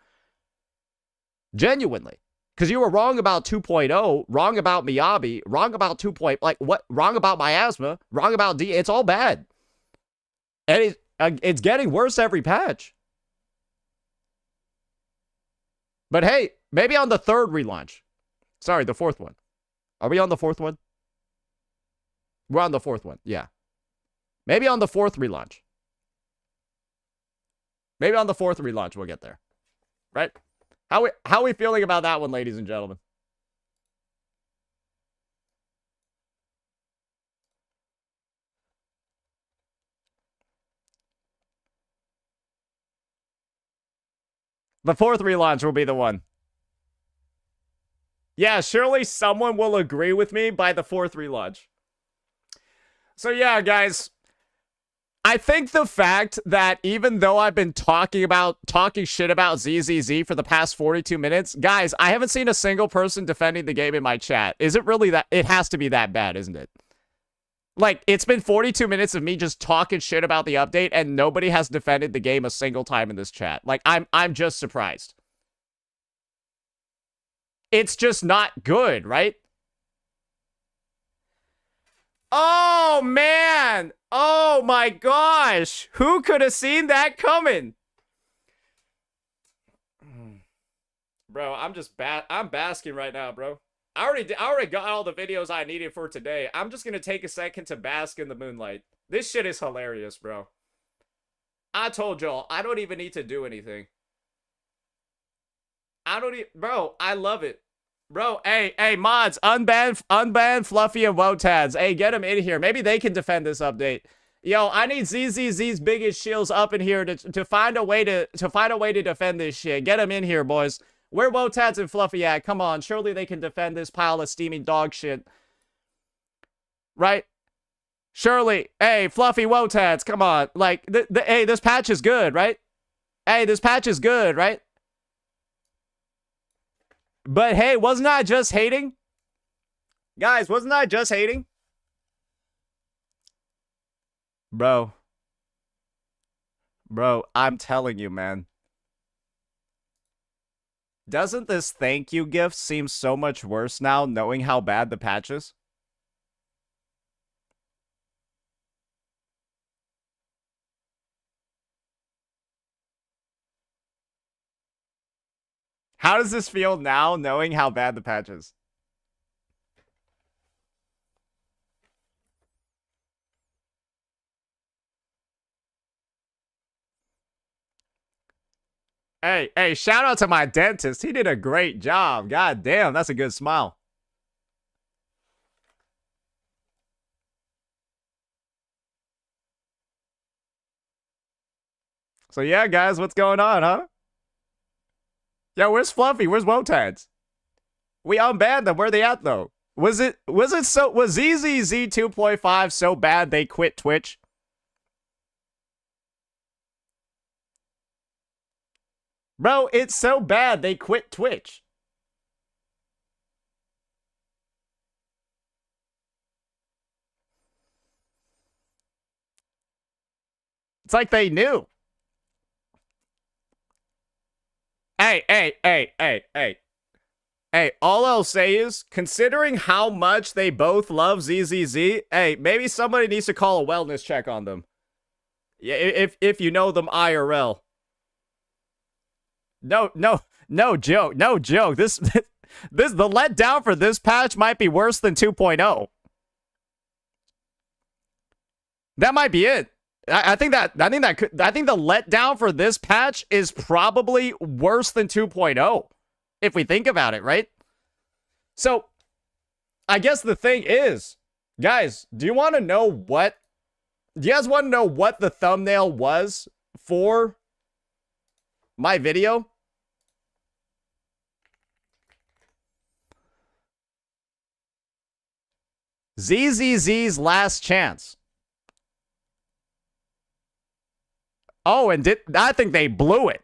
Genuinely. Because you were wrong about 2.0, wrong about Miyabi, wrong about 2. Like what? Wrong about Miasma, wrong about D. It's all bad. And it's getting worse every patch. But hey, maybe on the third relaunch. Sorry, the fourth one. Are we on the fourth one? We're on the fourth one, yeah. Maybe on the fourth relaunch. Maybe on the fourth relaunch we'll get there. Right? How are we feeling about that one, ladies and gentlemen? The fourth relaunch will be the one. Yeah, surely someone will agree with me by the fourth relaunch. So yeah, guys, I think the fact that even though I've been talking shit about ZZZ for the past 42 minutes, guys, I haven't seen a single person defending the game in my chat. Is it really that? It has to be that bad, isn't it? Like, it's been 42 minutes of me just talking shit about the update, and nobody has defended the game a single time in this chat. Like, I'm just surprised. It's just not good, right? Oh, man! Oh, my gosh! Who could have seen that coming? Bro, I'm basking right now, bro. I already got all the videos I needed for today. I'm just gonna take a second to bask in the moonlight. This shit is hilarious, bro. I told y'all, I don't even need to do anything. Bro, I love it. Bro, hey, mods, unban Fluffy and Wotads. Hey, get them in here. Maybe they can defend this update. Yo, I need ZZZ's biggest shields up in here to find a way to defend this shit. Get them in here, boys. Where Wotads and Fluffy at? Come on, surely they can defend this pile of steaming dog shit. Right? Surely. Hey, Fluffy, Wotads, come on. Like, hey, this patch is good, right? Hey, this patch is good, right? But hey, wasn't I just hating? Guys, wasn't I just hating? Bro, I'm telling you, man. Doesn't this thank you gift seem so much worse now, knowing how bad the patch is? How does this feel now, knowing how bad the patch is? Hey, shout out to my dentist. He did a great job. God damn, that's a good smile. So yeah, guys, what's going on, huh? Yo, where's Fluffy? Where's Wotads? We unbanned them. Where they at though? Was ZZZ 2.5 so bad they quit Twitch? Bro, it's so bad they quit Twitch. It's like they knew. Hey, all I'll say is, considering how much they both love ZZZ, hey, maybe somebody needs to call a wellness check on them. Yeah, if you know them IRL. No joke. This the letdown for this patch might be worse than 2.0. That might be it. I think the letdown for this patch is probably worse than 2.0 if we think about it, right? So I guess the thing is, guys, do you want to know what? Do you guys want to know what the thumbnail was for my video? ZZZ's last chance. Oh, and I think they blew it.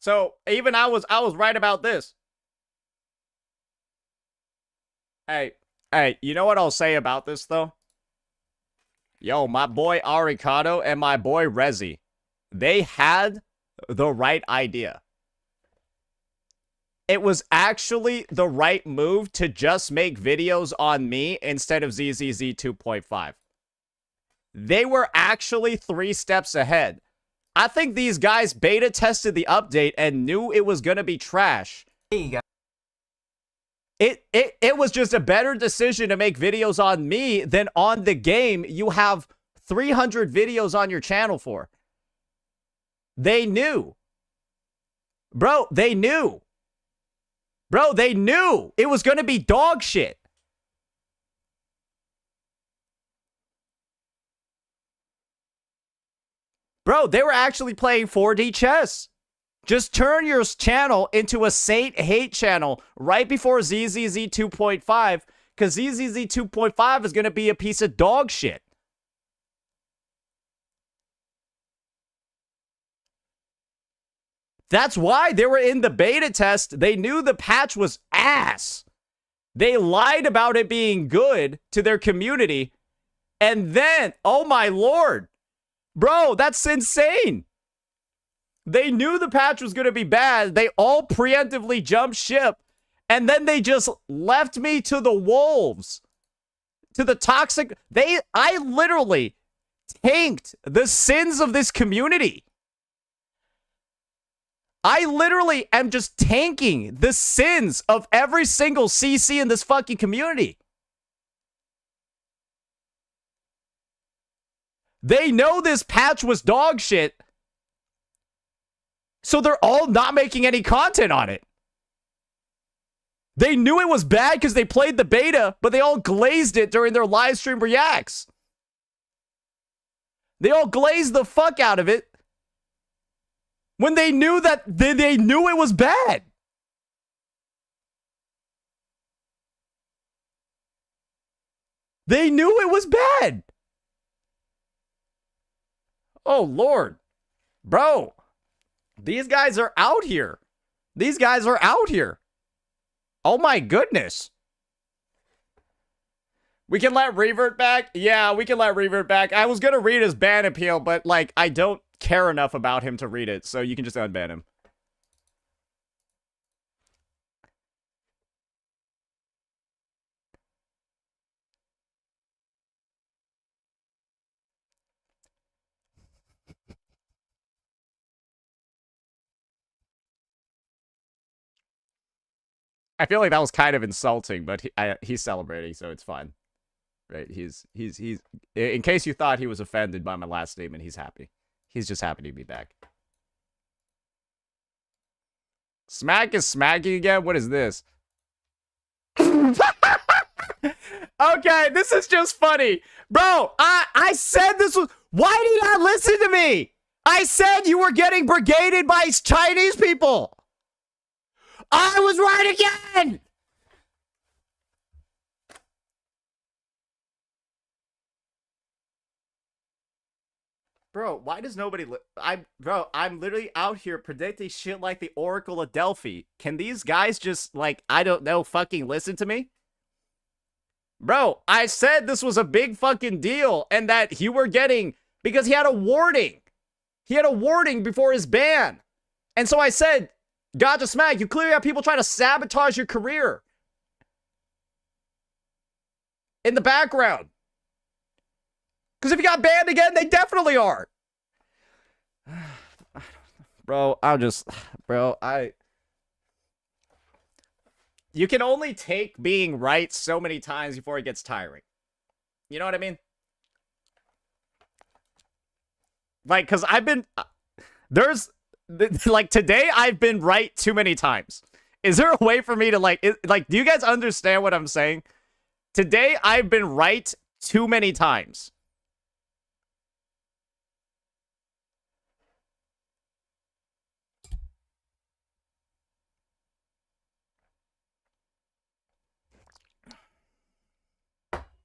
So even I was right about this. Hey, you know what I'll say about this though? Yo, my boy Aricado and my boy Rezi, they had the right idea. It was actually the right move to just make videos on me instead of ZZZ 2.5. They were actually 3 steps ahead. I think these guys beta tested the update and knew it was going to be trash. It was just a better decision to make videos on me than on the game you have 300 videos on your channel for. They knew. Bro, they knew. Bro, they knew it was going to be dog shit. Bro, they were actually playing 4D chess. Just turn your channel into a Saint hate channel right before ZZZ 2.5, because ZZZ 2.5 is going to be a piece of dog shit. That's why they were in the beta test. They knew the patch was ass. They lied about it being good to their community. And then, oh my lord. Bro, that's insane. They knew the patch was going to be bad. They all preemptively jumped ship. And then they just left me to the wolves. To the toxic. I literally tanked the sins of this community. I literally am just tanking the sins of every single CC in this fucking community. They know this patch was dog shit, so they're all not making any content on it. They knew it was bad because they played the beta, but they all glazed it during their live stream reacts. They all glazed the fuck out of it when they knew that they knew it was bad. They knew it was bad. Oh, Lord. Bro, these guys are out here. These guys are out here. Oh, my goodness. We can let Revert back? Yeah, we can let Revert back. I was going to read his ban appeal, but, like, I don't care enough about him to read it, so you can just unban him. I feel like that was kind of insulting, but he's celebrating, so it's fine. Right? He's in case you thought he was offended by my last statement, he's happy. He's just happy to be back. Smack is smacking again? What is this? Okay, this is just funny. Bro, I said this was... Why do you not listen to me? I said you were getting brigaded by Chinese people. I was right again! Bro, why does nobody... I'm literally out here predicting shit like the Oracle of Delphi. Can these guys just, like, I don't know, fucking listen to me? Bro, I said this was a big fucking deal and that you were getting... Because he had a warning. He had a warning before his ban. And so I said... Gacha Smack, you clearly have people trying to sabotage your career. In the background. Because if you got banned again, they definitely are. Bro, you can only take being right so many times before it gets tiring. You know what I mean? Like, because I've been... like, today I've been right too many times. Is there a way for me to, like... do you guys understand what I'm saying? Today I've been right too many times.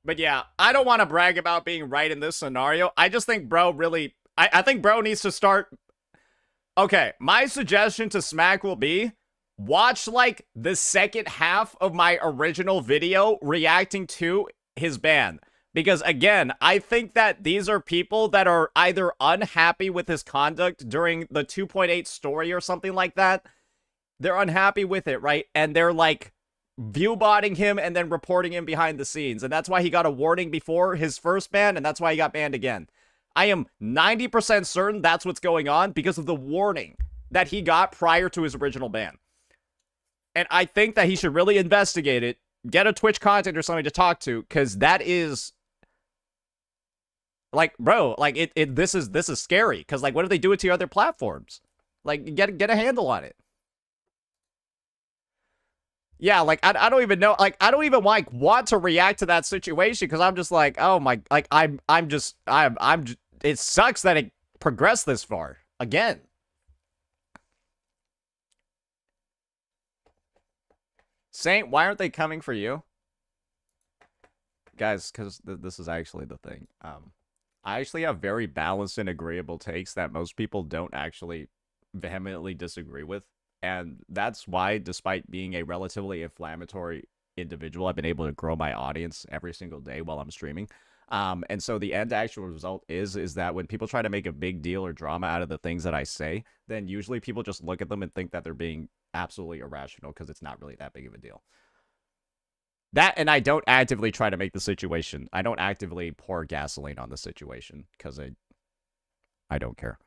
But yeah, I don't want to brag about being right in this scenario. I just think bro really... I think bro needs to start... Okay, my suggestion to Smack will be... Watch, like, the second half of my original video reacting to his ban. Because, again, I think that these are people that are either unhappy with his conduct during the 2.8 story or something like that. They're unhappy with it, right? And they're, like, view-botting him and then reporting him behind the scenes. And that's why he got a warning before his first ban, and that's why he got banned again. I am 90% certain that's what's going on because of the warning that he got prior to his original ban. And I think that he should really investigate it, get a Twitch content or something to talk to, because that is... Like, bro, like, this is scary, because, like, what if they do it to your other platforms? Like, get a handle on it. Yeah, like, I don't even know, like, I don't even, like, want to react to that situation, because I'm just like, oh my, like, I'm just, it sucks that it progressed this far. Again. Saint, why aren't they coming for you? Guys, because this is actually the thing. I actually have very balanced and agreeable takes that most people don't actually vehemently disagree with. And that's why, despite being a relatively inflammatory individual, I've been able to grow my audience every single day while I'm streaming. And so the end actual result is that when people try to make a big deal or drama out of the things that I say, then usually people just look at them and think that they're being absolutely irrational because it's not really that big of a deal. That, and I don't actively try to make the situation. I don't actively pour gasoline on the situation because I don't care.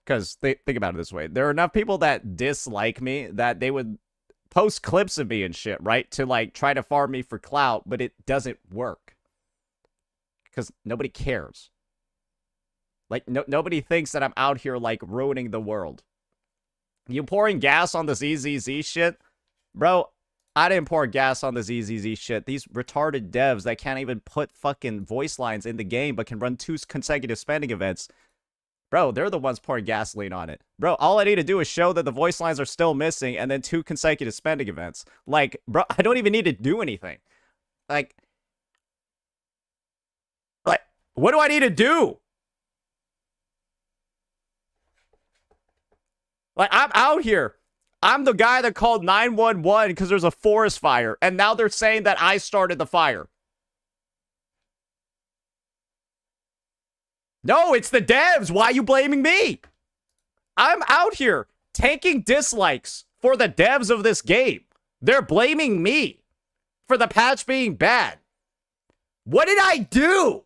Because think about it this way. There are enough people that dislike me that they would post clips of me and shit, right? To, like, try to farm me for clout, but it doesn't work. Because nobody cares. Like, nobody thinks that I'm out here, like, ruining the world. You pouring gas on the ZZZ shit? Bro, I didn't pour gas on the ZZZ shit. These retarded devs that can't even put fucking voice lines in the game but can run 2 consecutive spending events. Bro, they're the ones pouring gasoline on it. Bro, all I need to do is show that the voice lines are still missing and then 2 consecutive spending events. Like, bro, I don't even need to do anything. Like, what do I need to do? Like, I'm out here. I'm the guy that called 911 because there's a forest fire. And now they're saying that I started the fire. No, it's the devs. Why are you blaming me? I'm out here taking dislikes for the devs of this game. They're blaming me for the patch being bad. What did I do?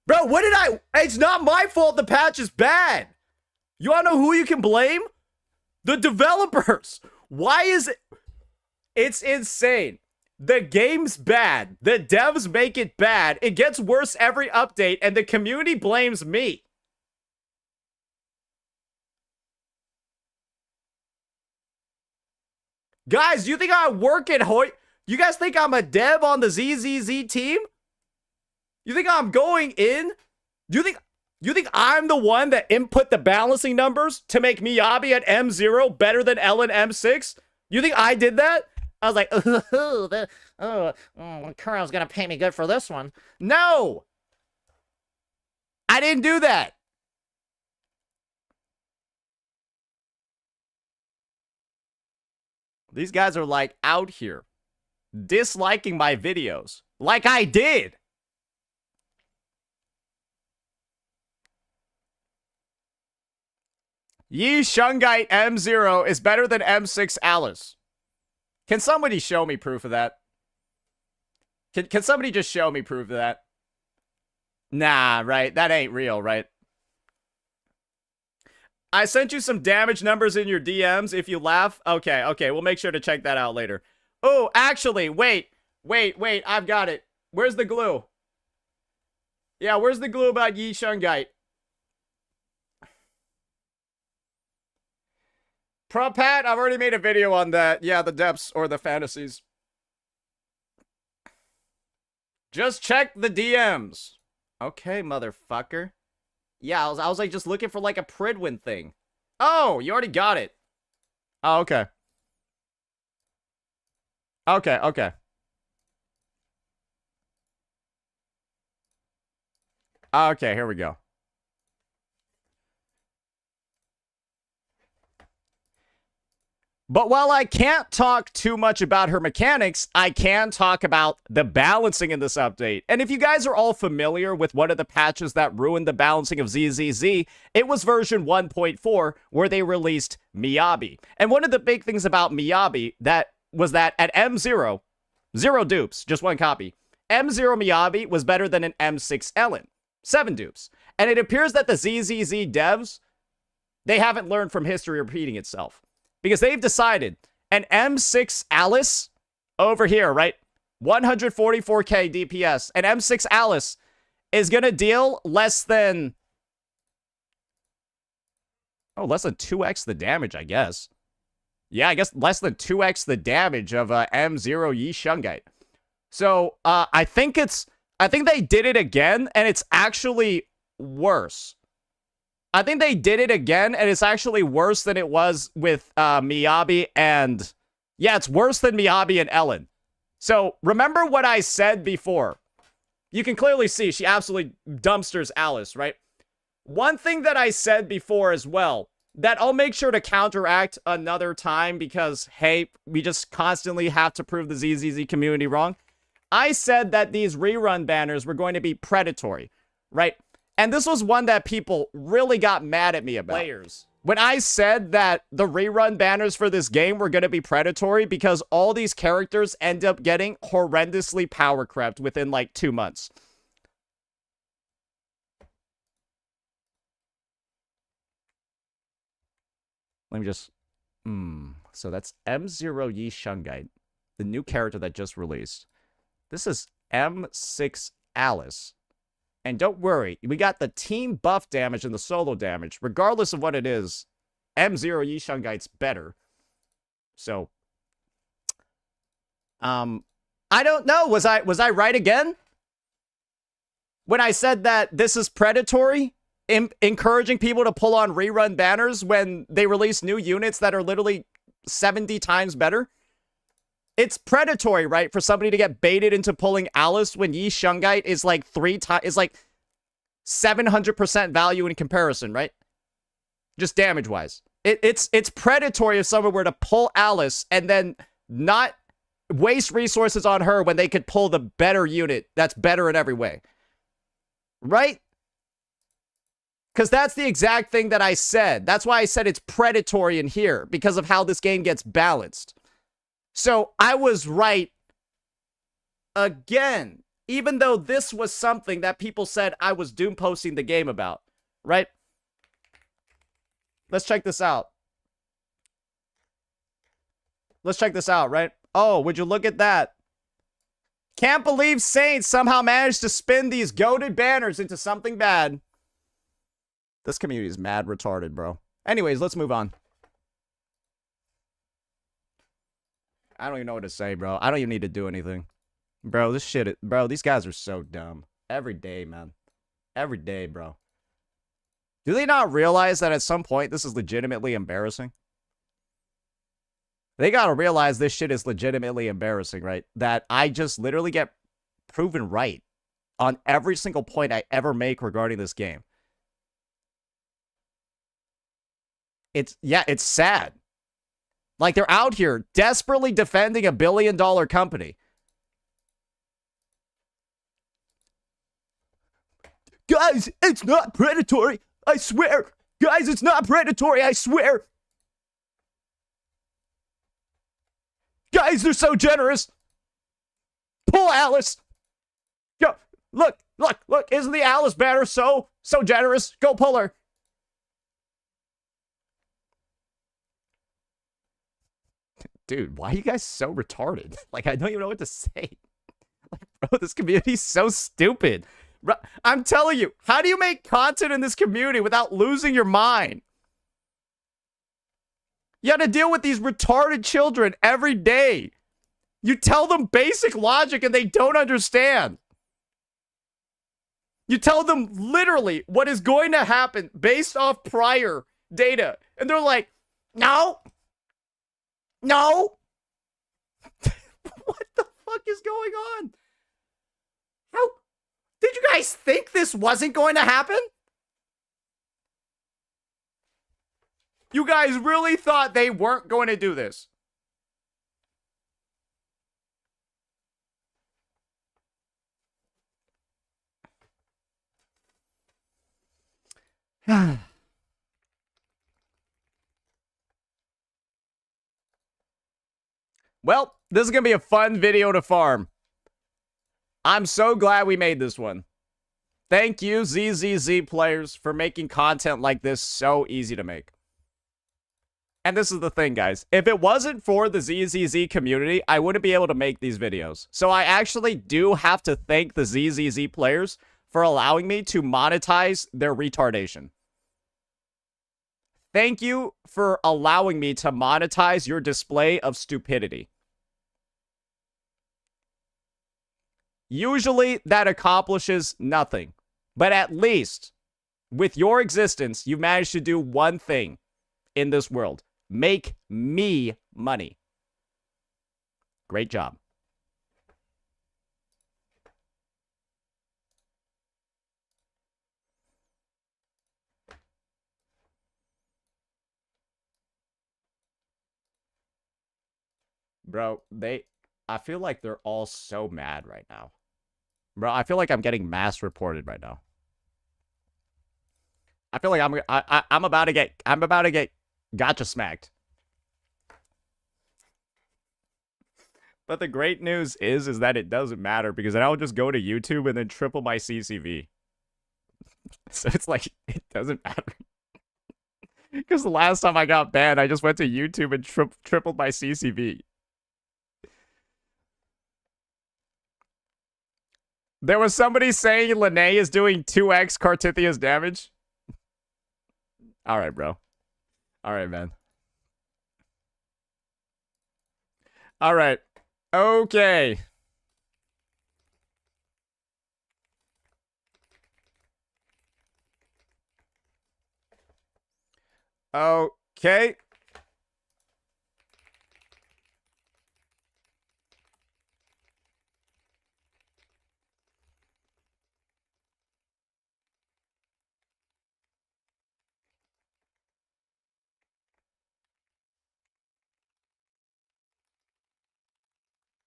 Bro, what did I... It's not my fault the patch is bad. You wanna know who you can blame? The developers. Why is it... It's insane. The game's bad. The devs make it bad. It gets worse every update, and the community blames me. Guys, you think I work at Hoy? You guys think I'm a dev on the ZZZ team? You think I'm going in? You think I'm the one that input the balancing numbers to make Miyabi at M0 better than Ellen M6? You think I did that? I was like, Kuro's gonna pay me good for this one. No! I didn't do that. These guys are like out here disliking my videos like I did. Yi Shungite M0 is better than M6 Alice. Can somebody show me proof of that? Can somebody just show me proof of that? Nah, right? That ain't real, right? I sent you some damage numbers in your DMs. If you laugh, okay, we'll make sure to check that out later. Oh, actually, wait, I've got it. Where's the glue? Yeah, where's the glue about Yi Shungite? Pat, I've already made a video on that. Yeah, the depths or the fantasies. Just check the DMs. Okay, motherfucker. Yeah, I was like just looking for like a Pridwin thing. Oh, you already got it. Oh, okay. Okay. Okay, here we go. But while I can't talk too much about her mechanics, I can talk about the balancing in this update. And if you guys are all familiar with one of the patches that ruined the balancing of ZZZ, it was version 1.4 where they released Miyabi. And one of the big things about Miyabi was that at M0, 0 dupes, just 1 copy, M0 Miyabi was better than an M6 Ellen, 7 dupes. And it appears that the ZZZ devs, they haven't learned from history repeating itself. Because they've decided an M6 Alice over here, right? 144k DPS. An M6 Alice is going to deal less than 2x the damage, I guess. Yeah, I guess less than 2x the damage of M0 Yi Shungite. So, I think they did it again, and it's actually worse. I think they did it again, and it's actually worse than it was with Miyabi and... Yeah, it's worse than Miyabi and Ellen. So, remember what I said before. You can clearly see she absolutely dumpsters Alice, right? One thing that I said before as well, that I'll make sure to counteract another time because, hey, we just constantly have to prove the ZZZ community wrong. I said that these rerun banners were going to be predatory, right? And this was one that people really got mad at me about. Players. When I said that the rerun banners for this game were going to be predatory because all these characters end up getting horrendously power crept within like 2 months. Let me just... So that's M0 Yi Shungite, the new character that just released. This is M6 Alice. And don't worry, we got the team buff damage and the solo damage. Regardless of what it is, M0 Yi Shungite's better. So, I don't know. Was I right again? When I said that this is predatory? Encouraging people to pull on rerun banners when they release new units that are literally 70 times better? It's predatory, right? For somebody to get baited into pulling Alice when Yi Shungite is like 700% value in comparison, right? Just damage-wise. It's predatory if someone were to pull Alice and then not waste resources on her when they could pull the better unit that's better in every way. Right? Because that's the exact thing that I said. That's why I said it's predatory in here, because of how this game gets balanced. So I was right again, even though this was something that people said I was doom posting the game about, right? Let's check this out. Let's check this out, right? Oh, would you look at that? Can't believe Saints somehow managed to spin these goated banners into something bad. This community is mad retarded, bro. Anyways, let's move on. I don't even know what to say, bro. I don't even need to do anything. Bro, this shit... Bro, these guys are so dumb. Every day, man. Every day, bro. Do they not realize that at some point this is legitimately embarrassing? They gotta realize this shit is legitimately embarrassing, right? That I just literally get proven right on every single point I ever make regarding this game. It's sad. Like, they're out here desperately defending a billion-dollar company. Guys, it's not predatory. I swear. Guys, it's not predatory. I swear. Guys, they're so generous. Pull Alice. Go. Look. Isn't the Alice banner so generous? Go pull her. dude, why are you guys so retarded? Like, I don't even know what to say. Like, bro, this community's so stupid. Bro, I'm telling you, how do you make content in this community without losing your mind? You have to deal with these retarded children every day. You tell them basic logic and they don't understand. You tell them literally what is going to happen based off prior data. And they're like, no. No. What the fuck is going on? How did you guys think this wasn't going to happen? You guys really thought they weren't going to do this? Well, this is going to be a fun video to farm. I'm so glad we made this one. Thank you, ZZZ players, for making content like this so easy to make. And this is the thing, guys. If it wasn't for the ZZZ community, I wouldn't be able to make these videos. So I actually do have to thank the ZZZ players for allowing me to monetize their retardation. Thank you for allowing me to monetize your display of stupidity. Usually, that accomplishes nothing. But at least, with your existence, you've managed to do one thing in this world. Make me money. Great job. Bro, I feel like they're all so mad right now. Bro, I feel like I'm getting mass reported right now. I feel like I'm about to get Gacha smacked. But the great news is that it doesn't matter because then I'll just go to YouTube and then triple my CCV. So it's like, it doesn't matter. Because the last time I got banned, I just went to YouTube and tripled my CCV. There was somebody saying Lene is doing 2x Cartithia's damage. Alright, bro. Alright, man. Alright. Okay. Okay.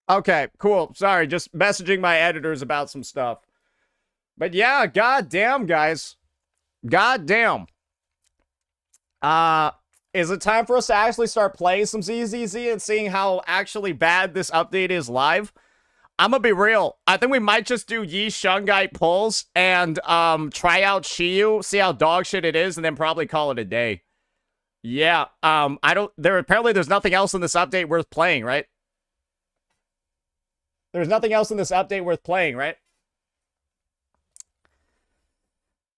Okay, cool. Sorry, just messaging my editors about some stuff. But yeah, goddamn, guys. Goddamn. Is it time for us to actually start playing some ZZZ and seeing how actually bad this update is live? I'm gonna be real. I think we might just do Yi Shungai pulls and try out Shiyu, see how dog shit it is, and then probably call it a day. Yeah, apparently there's nothing else in this update worth playing, right? There's nothing else in this update worth playing, right?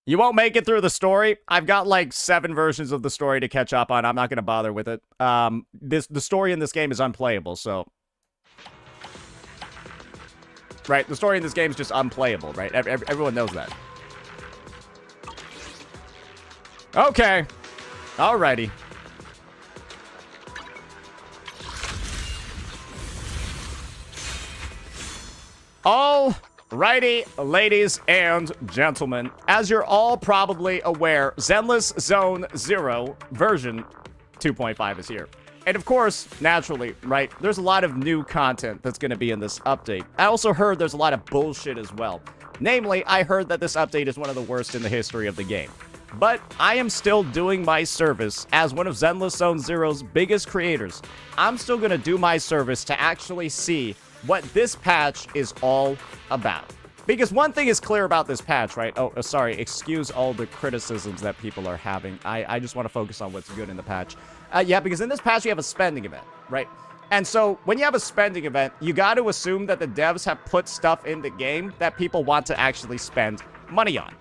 You won't make it through the story. I've got like 7 versions of the story to catch up on. I'm not going to bother with it. The story in this game is unplayable, so... Right, the story in this game is just unplayable, right? Everyone knows that. Okay. Alrighty. Alrighty, ladies and gentlemen. As you're all probably aware, Zenless Zone 0 version 2.5 is here. And of course, naturally, right, there's a lot of new content that's going to be in this update. I also heard there's a lot of bullshit as well. Namely, I heard that this update is one of the worst in the history of the game. But I am still doing my service as one of Zenless Zone 0's biggest creators. I'm still going to do my service to actually see what this patch is all about. Because one thing is clear about this patch, right? Oh, sorry, excuse all the criticisms that people are having. I just want to focus on what's good in the patch. Yeah, because in this patch, you have a spending event, right? And so when you have a spending event, you got to assume that the devs have put stuff in the game that people want to actually spend money on.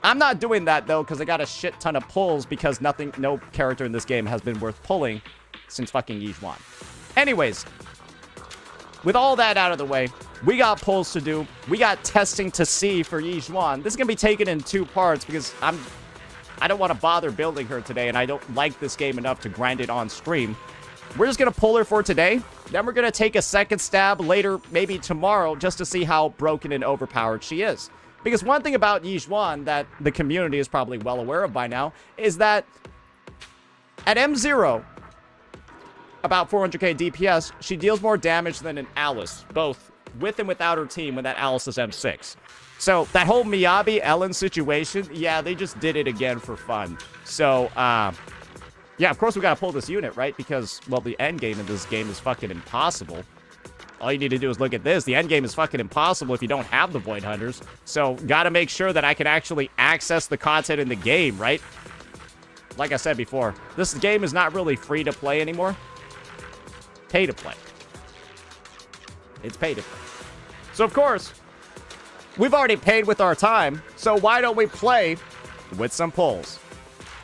I'm not doing that, though, because I got a shit ton of pulls because no character in this game has been worth pulling since fucking Yijuan. Anyways, with all that out of the way, we got pulls to do. We got testing to see for Yijuan. This is going to be taken in 2 parts because I don't want to bother building her today, and I don't like this game enough to grind it on stream. We're just going to pull her for today. Then we're going to take a second stab later, maybe tomorrow, just to see how broken and overpowered she is. Because one thing about Yijuan that the community is probably well aware of by now is that at M0, about 400k DPS, she deals more damage than an Alice, both with and without her team when that Alice is M6. So that whole Miyabi-Ellen situation, yeah, they just did it again for fun. So, yeah, of course we gotta pull this unit, right? Because, well, the end game in this game is fucking impossible. All you need to do is look at this. The end game is fucking impossible if you don't have the Void Hunters. So, gotta make sure that I can actually access the content in the game, right? Like I said before, this game is not really free to play anymore. Pay to play. It's pay to play. So, of course, we've already paid with our time, so why don't we play with some pulls?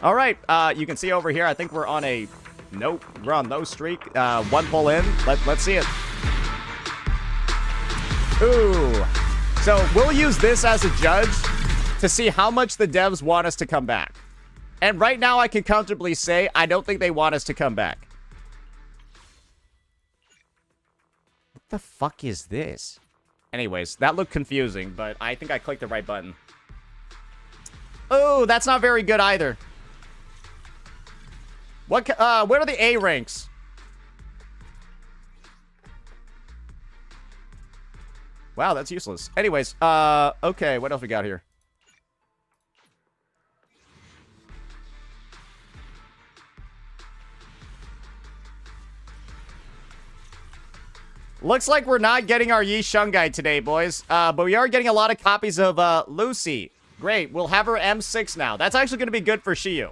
All right, you can see over here, I think we're on a... Nope, we're on no streak. 1 pull in. Let's see it. Ooh. So we'll use this as a judge to see how much the devs want us to come back. And right now, I can comfortably say I don't think they want us to come back. What the fuck is this? Anyways, that looked confusing, but I think I clicked the right button. Oh, that's not very good either. What are the A ranks? Wow, that's useless. Anyways, okay, what else we got here? Looks like we're not getting our Yi Shungai today, boys. But we are getting a lot of copies of Lucy. Great, we'll have her M6 now. That's actually going to be good for Shiyu.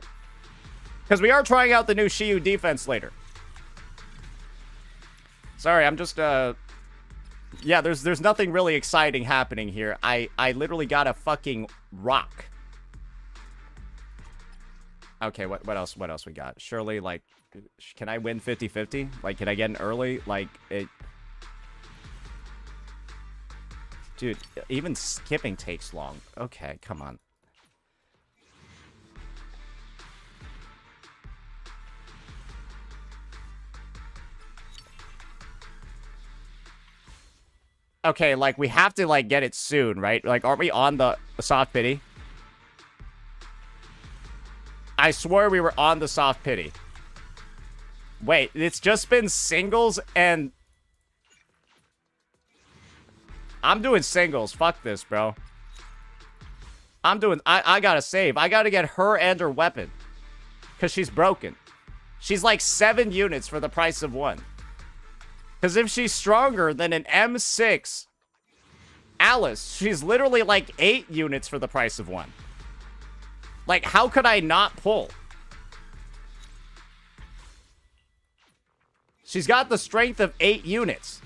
Because we are trying out the new Shiyu defense later. Sorry, I'm just, yeah, there's nothing really exciting happening here. I literally got a fucking rock. Okay, what else we got? Surely, like, can I win 50-50? Like, can I get an early? Like, it... Dude, even skipping takes long. Okay, come on. Okay, like, we have to, like, get it soon, right? Like, aren't we on the soft pity? I swore we were on the soft pity. Wait, it's just been singles and... I'm doing singles. Fuck this, bro. I gotta save. I gotta get her and her weapon. Because she's broken. She's like 7 units for the price of 1. Because if she's stronger than an M6 Alice, she's literally like 8 units for the price of 1. Like, how could I not pull? She's got the strength of 8 units.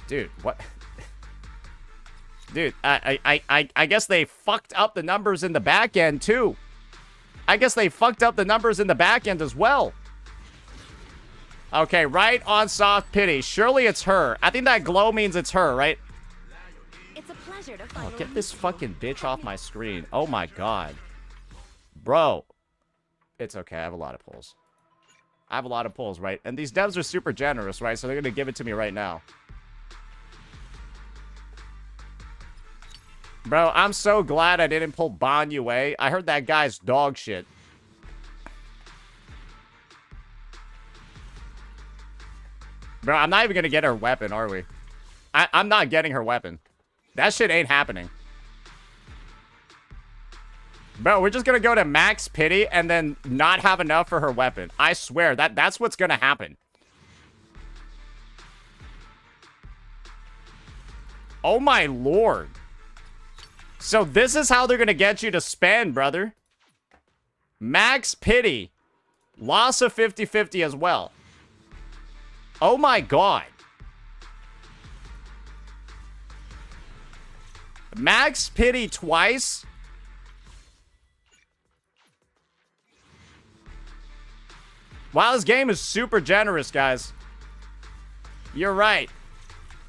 Dude, what? Dude, I guess they fucked up the numbers in the back end, too. I guess they fucked up the numbers in the back end as well. Okay, right on soft pity. Surely it's her. I think that glow means it's her, right? It's a pleasure to Oh, get this fucking bitch off my screen. Oh my god. Bro. It's okay, I have a lot of pulls. I have a lot of pulls, right? And these devs are super generous, right? So they're gonna give it to me right now. Bro, I'm so glad I didn't pull Bon Yue. I heard that guy's dog shit. Bro, I'm not even gonna get her weapon, are we? I'm not getting her weapon. That shit ain't happening. Bro, we're just gonna go to max pity and then not have enough for her weapon. I swear, that's what's gonna happen. Oh my lord. So this is how they're gonna get you to spend, brother. Max pity. Loss of 50-50 as well. Oh my god. Max pity twice? Wow, this game is super generous, guys. You're right.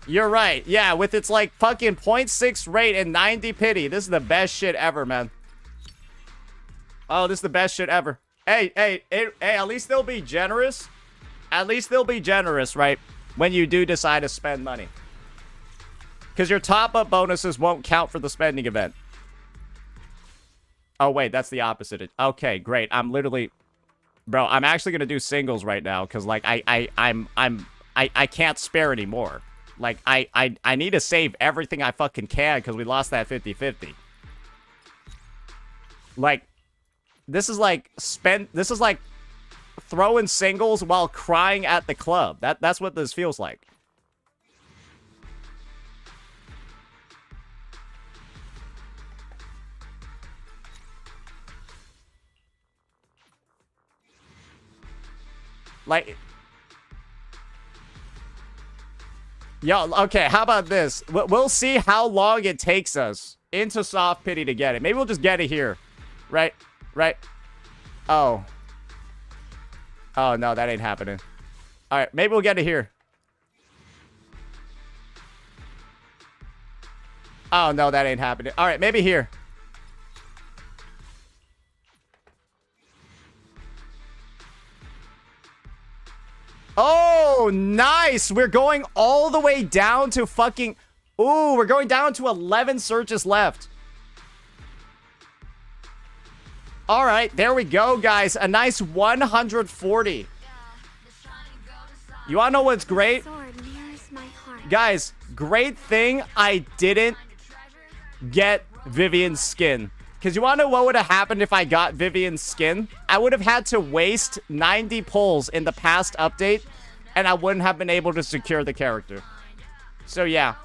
You're right. Yeah, with its like fucking 0.6 rate and 90 pity. This is the best shit ever, man. Oh, this is the best shit ever. Hey, at least they'll be generous. At least they'll be generous, right? When you do decide to spend money. Because your top-up bonuses won't count for the spending event. Oh, wait, that's the opposite. Okay, great. I'm literally... Bro, I'm actually going to do singles right now. Because, like, I can't spare anymore. Like, I need to save everything I fucking can. Because we lost that 50-50. Like, this is like... This is like... throwing singles while crying at the club. That's what this feels like. Like, yo, okay, how about this? We'll see how long it takes us into soft pity to get it. Maybe we'll just get it here. Right? Oh. Oh, no, that ain't happening. All right, maybe we'll get it here. Oh, no, that ain't happening. All right, maybe here. Oh, nice. We're going all the way down to fucking... Ooh, we're going down to 11 searches left. All right, there we go, guys. A nice 140. You want to know what's great? Guys, great thing I didn't get Vivian's skin. Because you want to know what would have happened if I got Vivian's skin? I would have had to waste 90 pulls in the past update, and I wouldn't have been able to secure the character. So, yeah.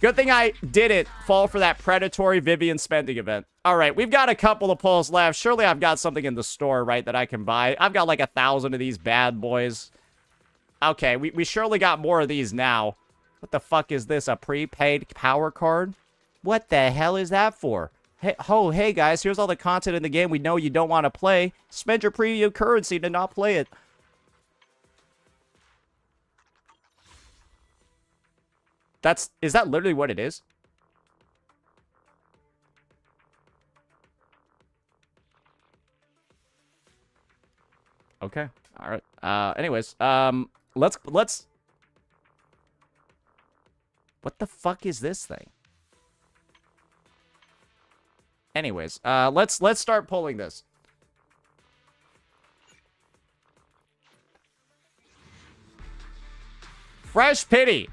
Good thing I didn't fall for that predatory Vivian spending event. All right, we've got a couple of pulls left. Surely I've got something in the store, right, that I can buy. I've got like 1,000 of these bad boys. Okay, we surely got more of these now. What the fuck is this? A prepaid power card? What the hell is that for? Hey guys, here's all the content in the game we know you don't want to play. Spend your premium currency to not play it. Is that literally what it is? Okay. All right. Anyways, let's what the fuck is this thing? Anyways, let's start pulling this. Fresh pity.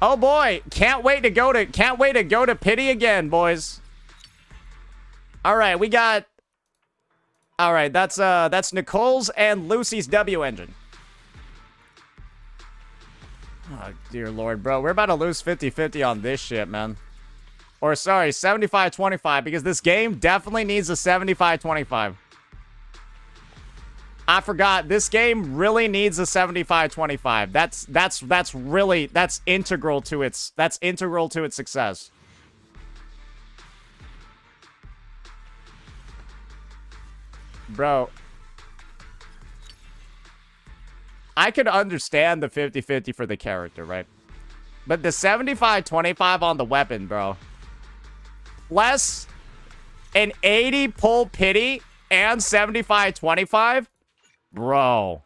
Oh boy, can't wait to go to pity again, boys. All right, we got. All right, that's Nicole's and Lucy's W engine. Oh dear lord, bro, we're about to lose 50-50 on this shit, man. Or sorry, 75-25, because this game definitely needs a 75-25. I forgot, this game really needs a 75-25. That's integral to its success. Bro, I could understand the 50-50 for the character, right? But the 75-25 on the weapon, bro. Less an 80 pull pity and 75-25? Bro.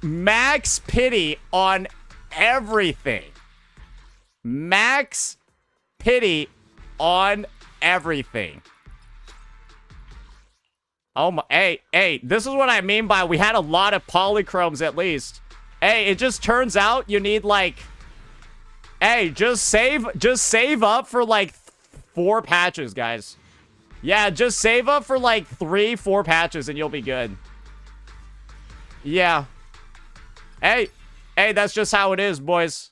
Max pity on everything. Max pity on everything. Oh my, hey, this is what I mean by we had a lot of polychromes at least. Hey, it just turns out you need like, hey, just save up for like 4 patches, guys. Yeah, just save up for like 3-4 patches and you'll be good. Yeah. Hey, that's just how it is, boys.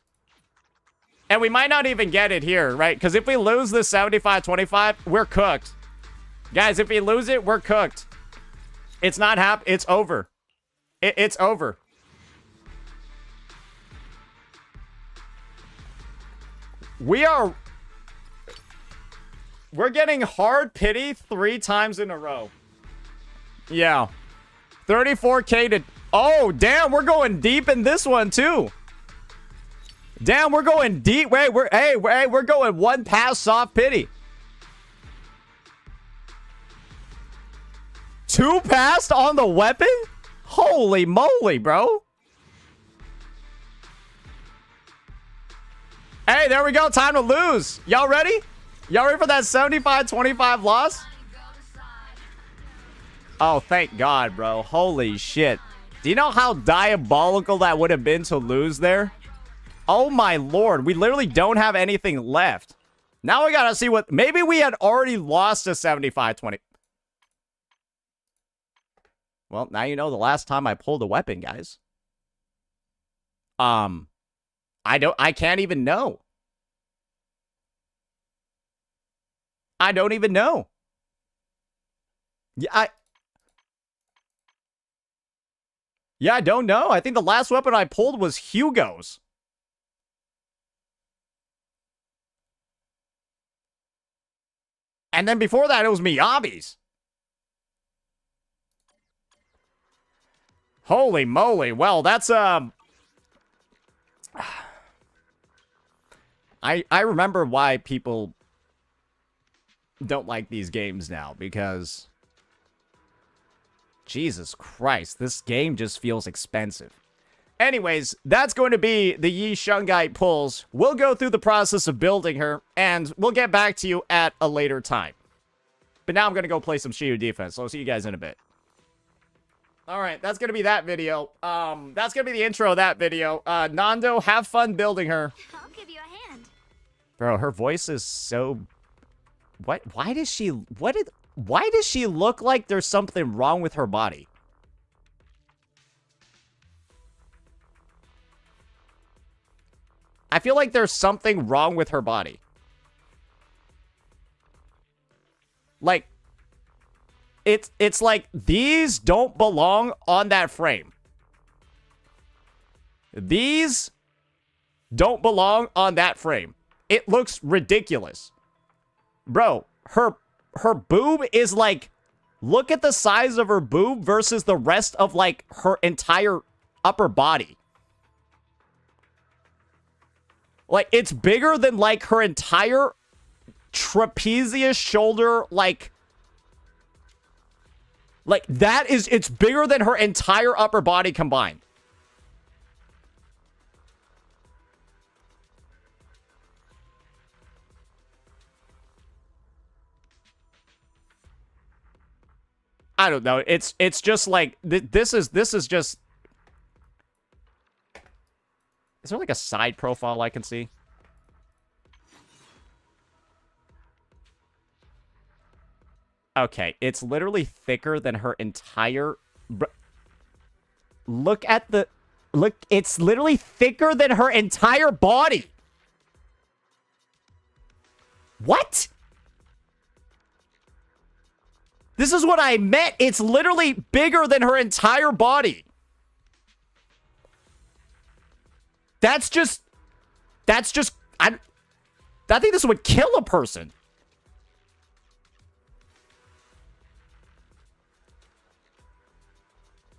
And we might not even get it here, right? Because if we lose this 75-25, we're cooked. Guys, if we lose it, we're cooked. It's not it's over. It's over. We're getting hard pity 3 times in a row. Yeah. 34K to... Oh, damn, we're going deep in this one, too. Damn, we're going deep. Wait, we're going 1 pass soft pity. 2 passed on the weapon? Holy moly, bro. Hey, there we go. Time to lose. Y'all ready? Y'all ready for that 75-25 loss? Oh, thank God, bro. Holy shit. Do you know how diabolical that would have been to lose there? Oh, my Lord. We literally don't have anything left. Now we gotta see what... Maybe we had already lost to 75-20. Well, now you know the last time I pulled a weapon, guys. I can't even know. I don't even know. Yeah, I don't know. I think the last weapon I pulled was Hugo's. And then before that, it was Miyabi's. Holy moly. Well, that's, I remember why people don't like these games now, because Jesus Christ, this game just feels expensive. Anyways, that's going to be the Yi Shungite pulls. We'll go through the process of building her, and we'll get back to you at a later time. But now I'm going to go play some Shiyu defense, so I'll see you guys in a bit. Alright, that's going to be that video. That's going to be the intro of that video. Nando, have fun building her. I'll give you a hand. Bro, her voice is so... What? Why does she... Why does she look like there's something wrong with her body? I feel like there's something wrong with her body. Like, it's like these don't belong on that frame. These don't belong on that frame. It looks ridiculous. Bro, her boob is like, look at the size of her boob versus the rest of like her entire upper body. Like, it's bigger than like her entire trapezius shoulder, like that is, it's bigger than her entire upper body combined. I don't know. It's just like this is just. Is there like a side profile I can see? Okay, it's literally thicker than her entire... Look at the... Look, it's literally thicker than her entire body. What? This is what I meant. It's literally bigger than her entire body. That's just... I think this would kill a person.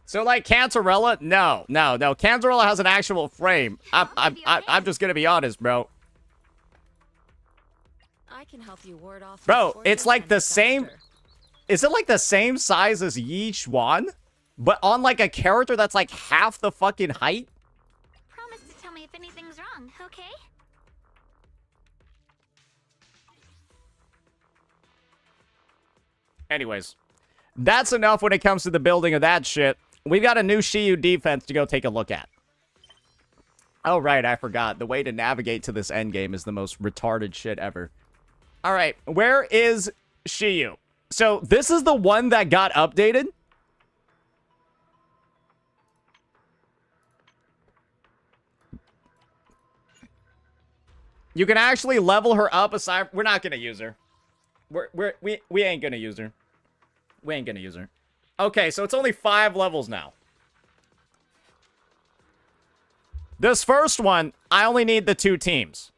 So, like, Cantarella? No. Cantarella has an actual frame. I'm just gonna be honest, bro. I can help you ward off. Bro, it's like the same... Is it like the same size as Yi Xuan? But on, like, a character that's, like, half the fucking height? Promise to tell me if anything's wrong, okay? Anyways, that's enough when it comes to the building of that shit. We've got a new Shiyu defense to go take a look at. Oh, right, I forgot. The way to navigate to this endgame is the most retarded shit ever. Alright, where is Shiyu? So, this is the one that got updated. You can actually level her up aside... We're not gonna use her. We ain't gonna use her. We ain't gonna use her. Okay, so it's only 5 levels now. This first one, I only need the 2 teams.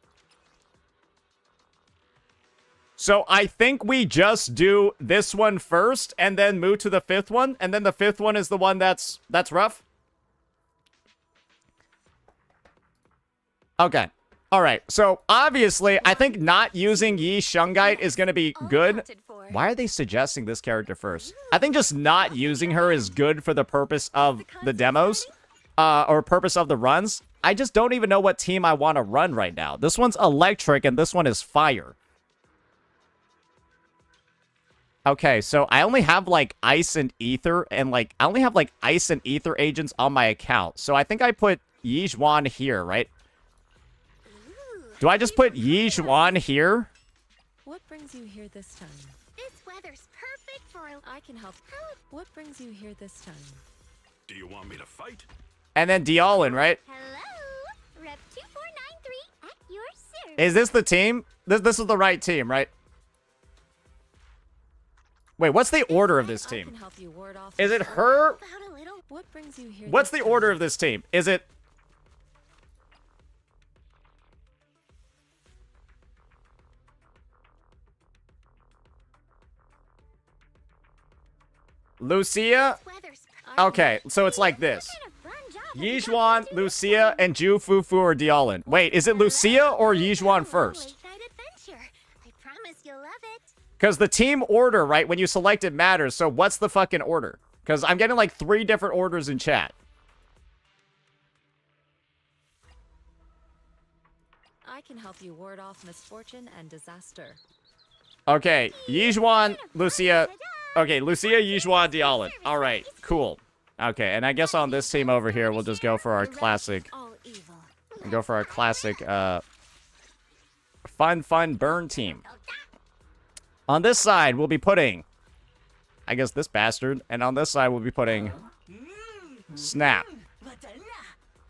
So I think we just do this one first and then move to the 5th one. And then the 5th one is the one that's rough. Okay. All right. So obviously, I think not using Yi Shungite is going to be good. Why are they suggesting this character first? I think just not using her is good for the purpose of the demos. Or purpose of the runs. I just don't even know what team I want to run right now. This one's electric and this one is fire. Okay, so I only have, like, ice and ether, and, like, I only have, like, ice and ether agents on my account. So I think I put Yi Zhuan here, right? Do I just put Yi Zhuan here? What brings you here this time? This weather's perfect for a... I can help. What brings you here this time? Do you want me to fight? And then Dialin, right? Hello? Rep 2493 at your service. Is this the team? This is the right team, right? Wait, what's the order of this I team? can help you ward off Is this it storm. her? About a little... What brings you here? What's this the time? order of this team? Is it... Lucia? Weather's Okay, so it's like this. Yi Zhuan, Lucia, and Ju Fufu or Dialin. Wait, is it Lucia or Yi Zhuan first? I promise you'll love it. Because the team order, right, when you select it matters. So what's the fucking order? Because I'm getting like 3 different orders in chat. I can help you ward off misfortune and disaster. Okay, Yi Zhuan, Lucia. Okay, Lucia, Yi Zhuan, Dialin. All right, cool. Okay, and I guess on this team over here, we'll just go for our classic. All evil. Go for our classic, fun burn team. On this side, we'll be putting, I guess, this bastard. And on this side, we'll be putting Snap.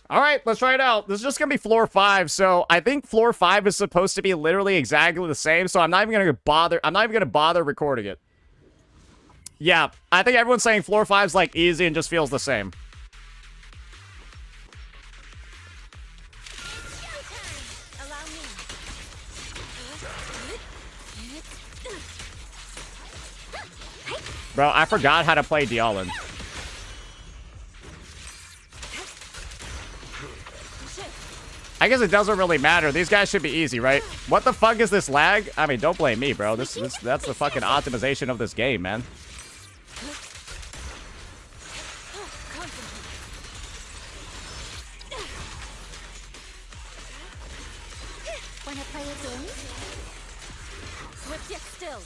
All right, let's try it out. This is just going to be floor 5. So I think floor 5 is supposed to be literally exactly the same. So I'm not even going to bother. I'm not even going to bother recording it. Yeah, I think everyone's saying floor 5's like easy and just feels the same. Allow me. Bro, I forgot how to play Dialin. I guess it doesn't really matter. These guys should be easy, right? What the fuck is this lag? I mean, don't blame me, bro. That's the fucking optimization of this game, man. Wanna play a game? Swift yet still.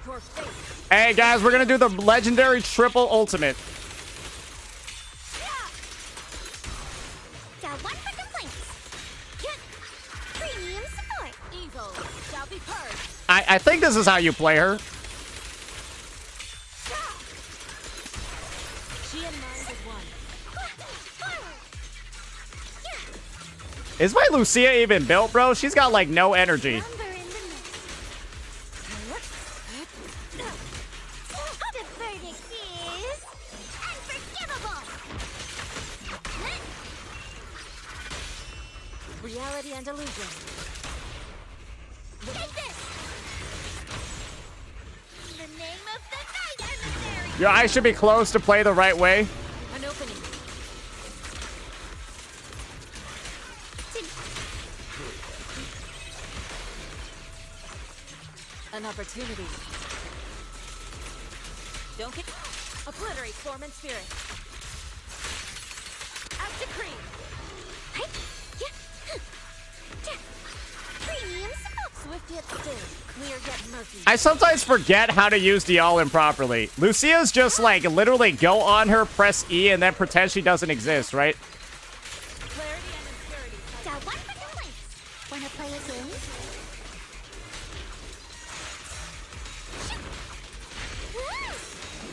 Your fate. Hey, guys, we're going to do the legendary triple ultimate. Got one for complaints. Premium support. Evil shall be purged. I think this is how you play her. She and mine is one. Is my Lucia even built, bro? She's got, like, no energy. Lumber in the mix. The verdict is unforgivable. Reality and illusion. Take this. The name of the night, emissary. Yeah, I should be close to play the right way. An opening. An opportunity. Don't get... Obliterate form and spirit. Out to cream. Premium support. Swift yet still. Clear yet murky. I sometimes forget how to use Dialin properly. Lucia's just, like, literally go on her, press E, and then pretend she doesn't exist, right? Clarity and impurity. Got one for complaints. Wanna play a game?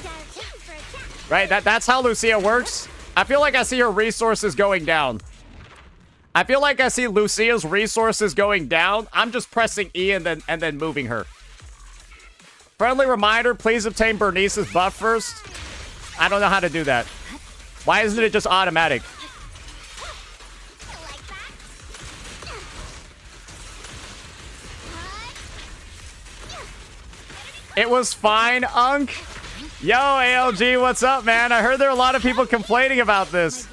Got a chance for a chat. Right? That's how Lucia works. I feel like I see her resources going down. I feel like I see Lucia's resources going down. I'm just pressing E and then moving her. Friendly reminder, please obtain Bernice's buff first. I don't know how to do that. Why isn't it just automatic? It was fine, Unk. Yo, ALG, what's up, man? I heard there are a lot of people complaining about this.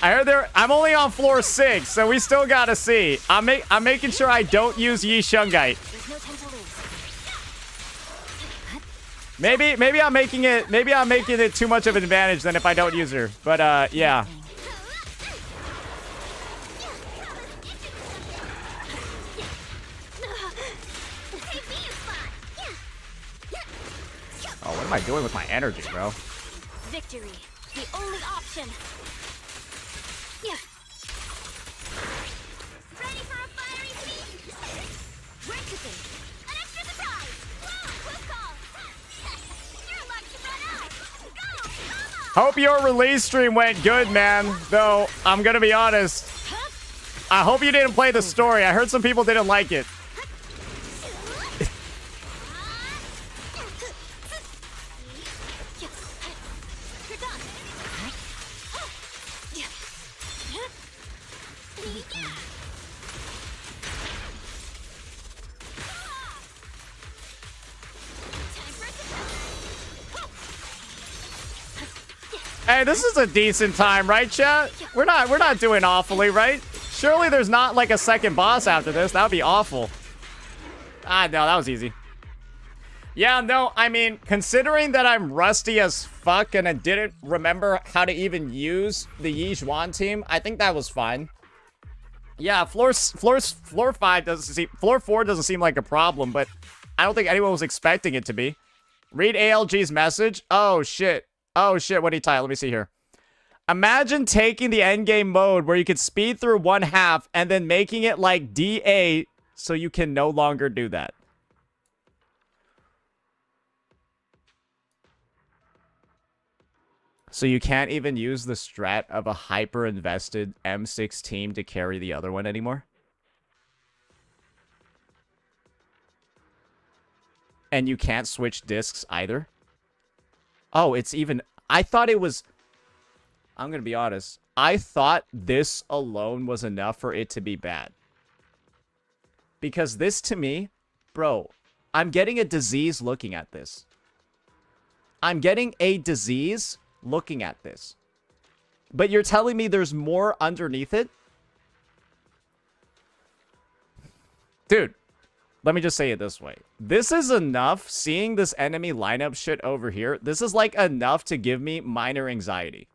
I'm only on floor 6, so we still gotta see. I'm making sure I don't use Yi Shungite. Maybe I'm making it too much of an advantage than if I don't use her. But yeah. Oh, what am I doing with my energy, bro? Victory, the only option. Yeah. Ready for a fiery feast? Where's the thing? An extra surprise! Whoa, close call! You're about to run out! Go! Come on! Hope your release stream went good, man. Though, I'm gonna be honest. I hope you didn't play the story. I heard some people didn't like it. Hey, this is a decent time, right, chat? We're not doing awfully, right? Surely there's not like a second boss after this. That would be awful. Ah, no, that was easy. Yeah, no, I mean, considering that I'm rusty as fuck and I didn't remember how to even use the Yi Zhuan team, I think that was fine. Yeah, floor 5 doesn't seem, floor 4 doesn't seem like a problem, but I don't think anyone was expecting it to be. Read ALG's message. Oh shit. Oh shit, what did he type? Let me see here. Imagine taking the endgame mode where you could speed through 1/2 and then making it like DA so you can no longer do that. So you can't even use the strat of a hyper-invested M6 team to carry the other one anymore? And you can't switch discs either? Oh, it's even... I thought it was... I'm going to be honest. I thought this alone was enough for it to be bad. Because this, to me... Bro, I'm getting a disease looking at this. I'm getting a disease looking at this. But you're telling me there's more underneath it? Dude. Let me just say it this way. This is enough, seeing this enemy lineup shit over here, this is like enough to give me minor anxiety.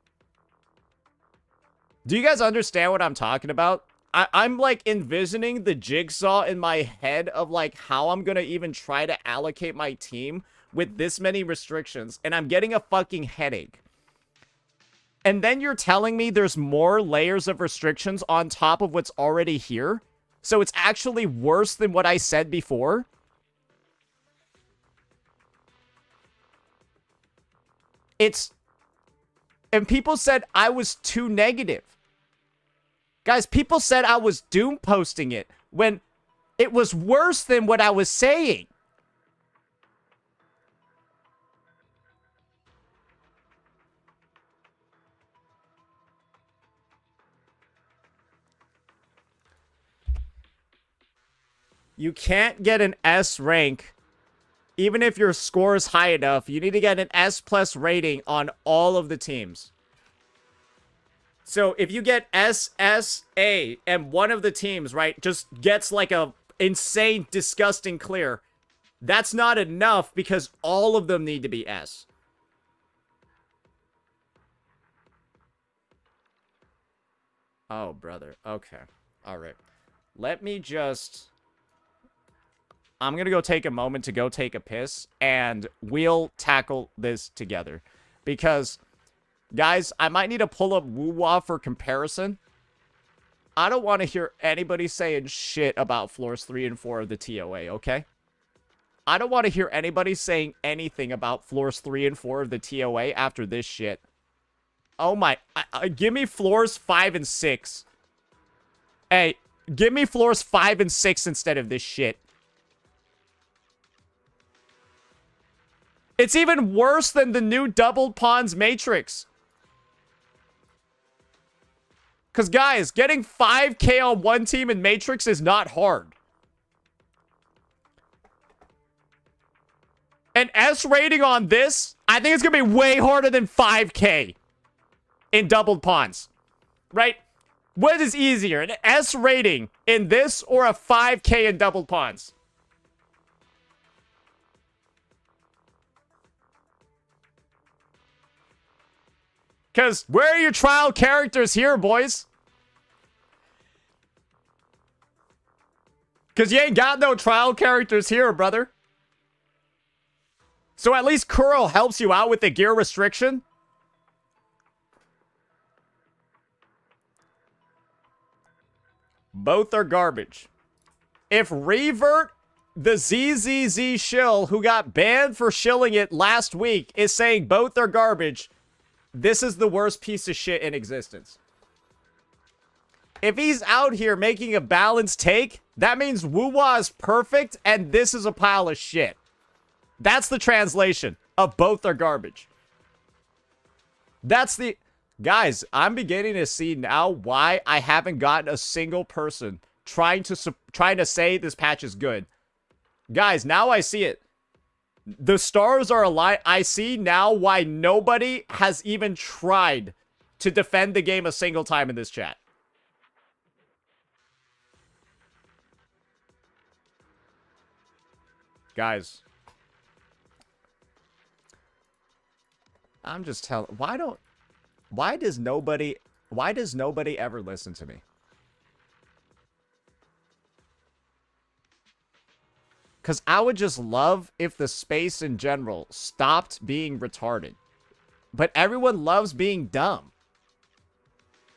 Do you guys understand what I'm talking about? I'm like envisioning the jigsaw in my head of like how I'm gonna even try to allocate my team with this many restrictions, and I'm getting a fucking headache. And then you're telling me there's more layers of restrictions on top of what's already here? So it's actually worse than what I said before? It's... And people said I was too negative. Guys, people said I was doom posting it when it was worse than what I was saying. You can't get an S rank, even if your score is high enough. You need to get an S+ rating on all of the teams. So if you get SSA and one of the teams, right, just gets like a insane, disgusting clear, that's not enough because all of them need to be S. Oh, brother. Okay. All right. Let me just... I'm going to go take a moment to go take a piss, and we'll tackle this together. Because, guys, I might need to pull up Woo-Wah for comparison. I don't want to hear anybody saying shit about floors 3 and 4 of the TOA, okay? I don't want to hear anybody saying anything about floors 3 and 4 of the TOA after this shit. Oh my... give me floors 5 and 6. Hey, give me floors 5 and 6 instead of this shit. It's even worse than the new doubled pawns matrix. Because, guys, getting 5k on one team in matrix is not hard. An S rating on this, I think it's going to be way harder than 5k in doubled pawns. Right? What is easier, an S rating in this or a 5k in doubled pawns? Because where are your trial characters here, boys? Because you ain't got no trial characters here, brother. So at least Kuro helps you out with the gear restriction. Both are garbage. If Revert, the ZZZ shill who got banned for shilling it last week, is saying both are garbage, this is the worst piece of shit in existence. If he's out here making a balanced take, that means Woo-Wah is perfect and this is a pile of shit. That's the translation of both are garbage. That's the... Guys, I'm beginning to see now why I haven't gotten a single person trying to say this patch is good. Guys, now I see it. The stars are aligned. I see now why nobody has even tried to defend the game a single time in this chat. Guys. I'm just telling... Why does nobody ever listen to me? Because I would just love if the space in general stopped being retarded. But everyone loves being dumb.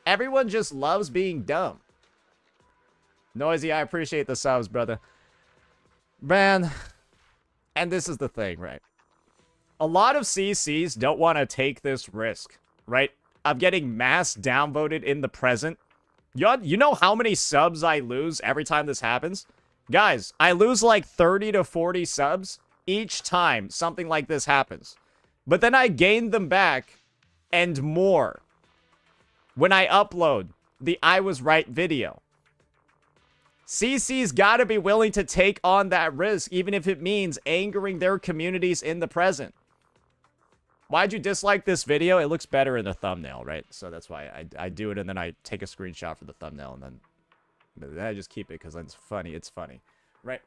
Everyone just loves being dumb. Noisy, I appreciate the subs, brother. Man, and this is the thing, right? A lot of CCs don't want to take this risk, right? Of getting mass downvoted in the present. You know how many subs I lose every time this happens? Guys, I lose like 30 to 40 subs each time something like this happens. But then I gain them back and more when I upload the I Was Right video. CC's gotta be willing to take on that risk, even if it means angering their communities in the present. Why'd you dislike this video? It looks better in the thumbnail, right? So that's why I do it, and then I take a screenshot for the thumbnail, and then I just keep it because it's funny. It's funny, right?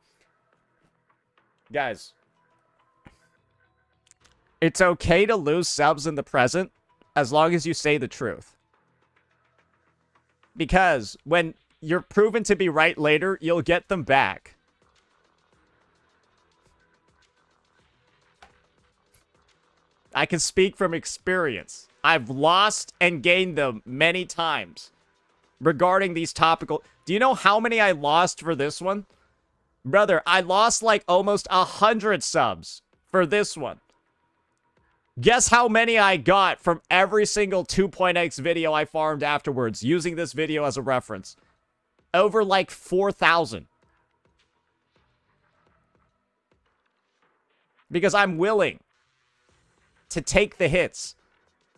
Guys, it's okay to lose subs in the present as long as you say the truth. Because when you're proven to be right later, you'll get them back. I can speak from experience. I've lost and gained them many times regarding these topical... Do you know how many I lost for this one? Brother, I lost like almost 100 subs for this one. Guess how many I got from every single 2.x video I farmed afterwards, using this video as a reference? Over like 4,000. Because I'm willing to take the hits.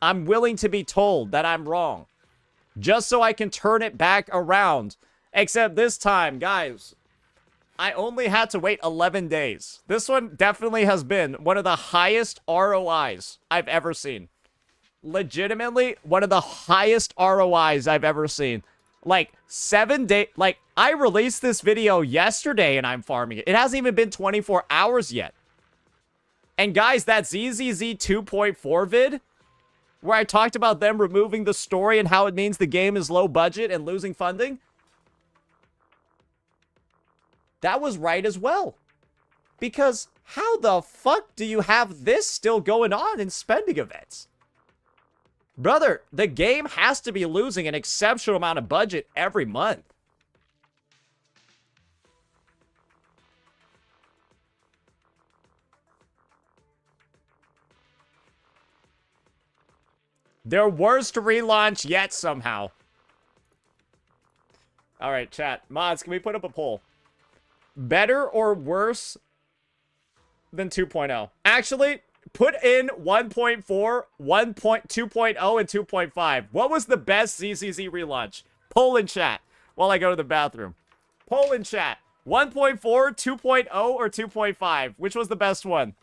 I'm willing to be told that I'm wrong. Just so I can turn it back around. Except this time, guys, I only had to wait 11 days. This one definitely has been one of the highest ROIs I've ever seen. Legitimately, one of the highest ROIs I've ever seen. Like, 7 days... Like, I released this video yesterday and I'm farming it. It hasn't even been 24 hours yet. And guys, that ZZZ 2.4 vid, where I talked about them removing the story and how it means the game is low budget and losing funding, that was right as well. Because how the fuck do you have this still going on in spending events? Brother, the game has to be losing an exceptional amount of budget every month. Their worst relaunch yet somehow. Alright, chat. Mods, can we put up a poll? Better or worse than 2.0? Actually, Put in 1.4, 2.0, and 2.5. What was the best ZZZ relaunch? Poll in chat while I go to the bathroom. Poll in chat. 1.4, 2.0, or 2.5? Which was the best one?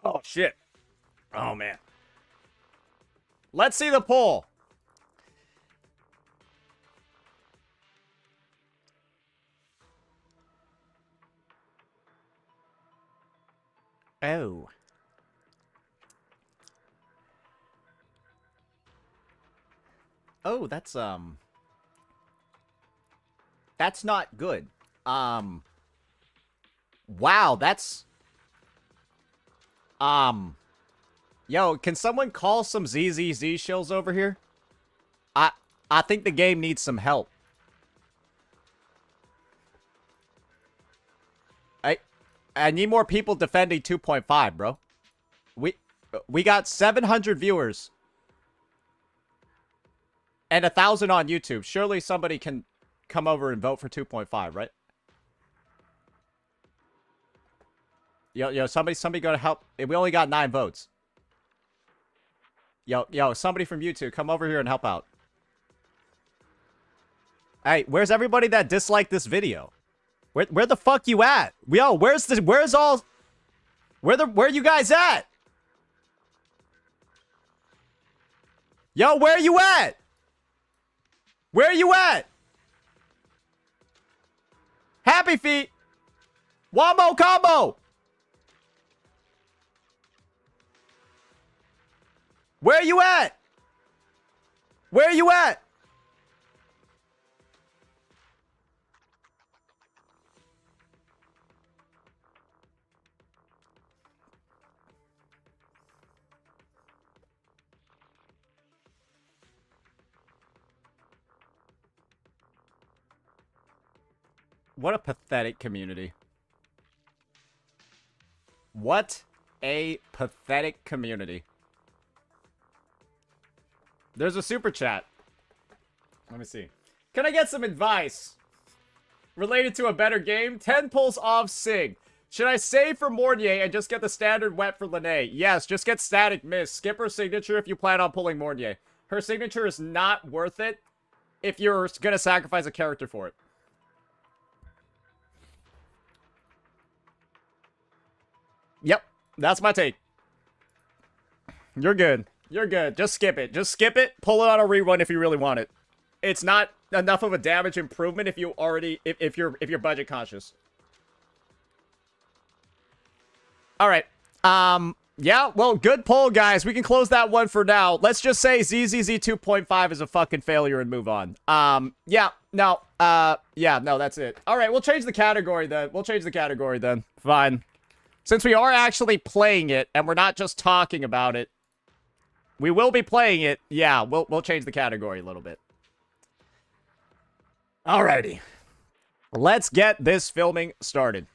Oh, shit. Oh, man. Let's see the poll. Oh. Oh, that's not good. Wow, that's... Yo, can someone call some ZZZ shills over here? I think the game needs some help. I need more people defending 2.5, bro. We got 700 viewers. And 1,000 on YouTube. Surely somebody can come over and vote for 2.5, right? Yo, somebody go to help. We only got 9 votes. Yo, somebody from YouTube, come over here and help out. Hey, where's everybody that disliked this video? Where the fuck you at? Yo, where you guys at? Yo, where you at? Where you at? Happy Feet. Wombo combo. Where you at? Where you at? What a pathetic community. What a pathetic community. There's a super chat. Let me see. Can I get some advice related to a better game? 10 pulls off Sig. Should I save for Mornier and just get the standard wet for Lene? Yes, just get Static Miss. Skip her signature if you plan on pulling Mornier. Her signature is not worth it if you're gonna sacrifice a character for it. Yep, that's my take. You're good. You're good. Just skip it. Just skip it. Pull it on a rerun if you really want it. It's not enough of a damage improvement if you already if you're budget conscious. All right. Yeah, well, good poll, guys. We can close that one for now. Let's just say ZZZ 2.5 is a fucking failure and move on. Yeah, no, that's it. All right, we'll change the category then. Fine. Since we are actually playing it and we're not just talking about it, We will be playing it. Yeah, we'll change the category a little bit. Alrighty. Let's get this filming started.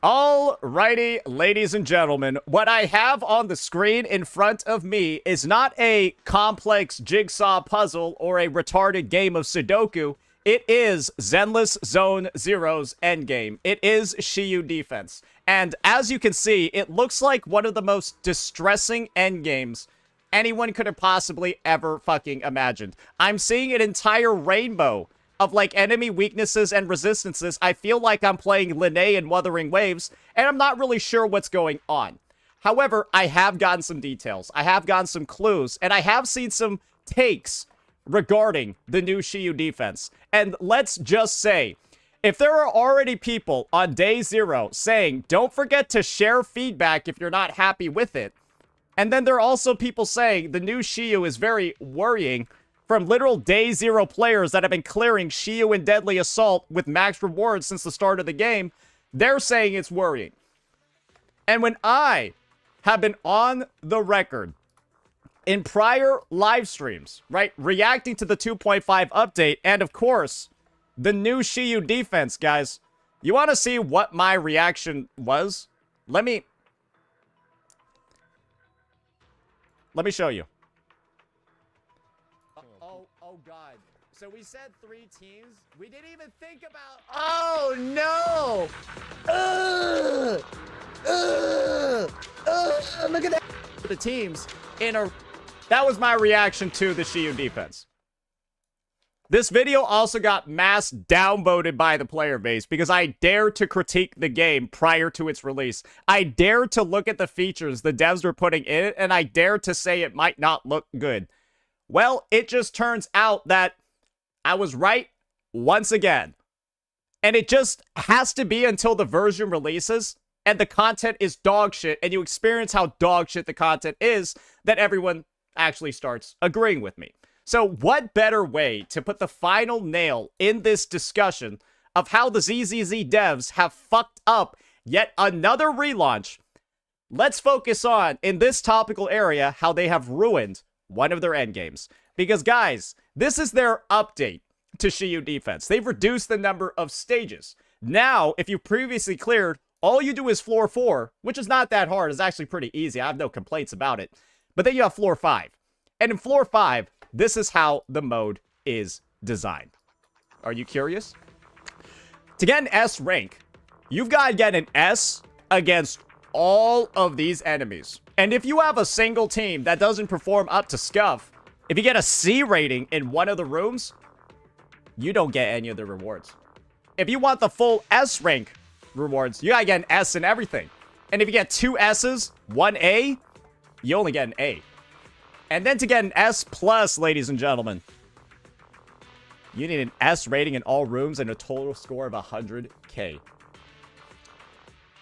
Alrighty, ladies and gentlemen, what I have on the screen in front of me is not a complex jigsaw puzzle or a retarded game of Sudoku. It is Zenless Zone Zero's endgame. It is Shiyu defense. And as you can see, it looks like one of the most distressing endgames anyone could have possibly ever fucking imagined. I'm seeing an entire rainbow of like enemy weaknesses and resistances. I feel like I'm playing Linnae and Wuthering Waves, and I'm not really sure what's going on. However, I have gotten some details, I have gotten some clues, and I have seen some takes regarding the new Shiyu defense. And let's just say, if there are already people on day 0 saying, don't forget to share feedback if you're not happy with it, and then there are also people saying the new Shiyu is very worrying, from literal day 0 players that have been clearing Shiyu and Deadly Assault with max rewards since the start of the game, they're saying it's worrying. And when I have been on the record in prior live streams, right, reacting to the 2.5 update, and of course, the new Shiyu defense, guys, you want to see what my reaction was? Let me show you. Oh God. So we said 3 teams. We didn't even think about... Oh no! Look at that. The teams in a... That was my reaction to the Shiyu defense. This video also got mass downvoted by the player base because I dared to critique the game prior to its release. I dared to look at the features the devs were putting in it, and I dared to say it might not look good. Well, it just turns out that I was right once again. And it just has to be until the version releases and the content is dog shit and you experience how dog shit the content is that everyone actually starts agreeing with me. So what better way to put the final nail in this discussion of how the ZZZ devs have fucked up yet another relaunch? Let's focus on, in this topical area, how they have ruined one of their endgames. Because guys, this is their update to Shiyu defense. They've reduced the number of stages. Now, if you previously cleared, all you do is floor 4, which is not that hard. It's actually pretty easy. I have no complaints about it. But then you have floor 5. And in floor 5, this is how the mode is designed. Are you curious? To get an S rank, you've got to get an S against all of these enemies. And if you have a single team that doesn't perform up to scuff, if you get a C rating in one of the rooms, you don't get any of the rewards. If you want the full S rank rewards, you gotta get an S in everything. And if you get 2 S's, 1 A, you only get an A. And then to get an S plus, ladies and gentlemen, you need an S rating in all rooms and a total score of 100K.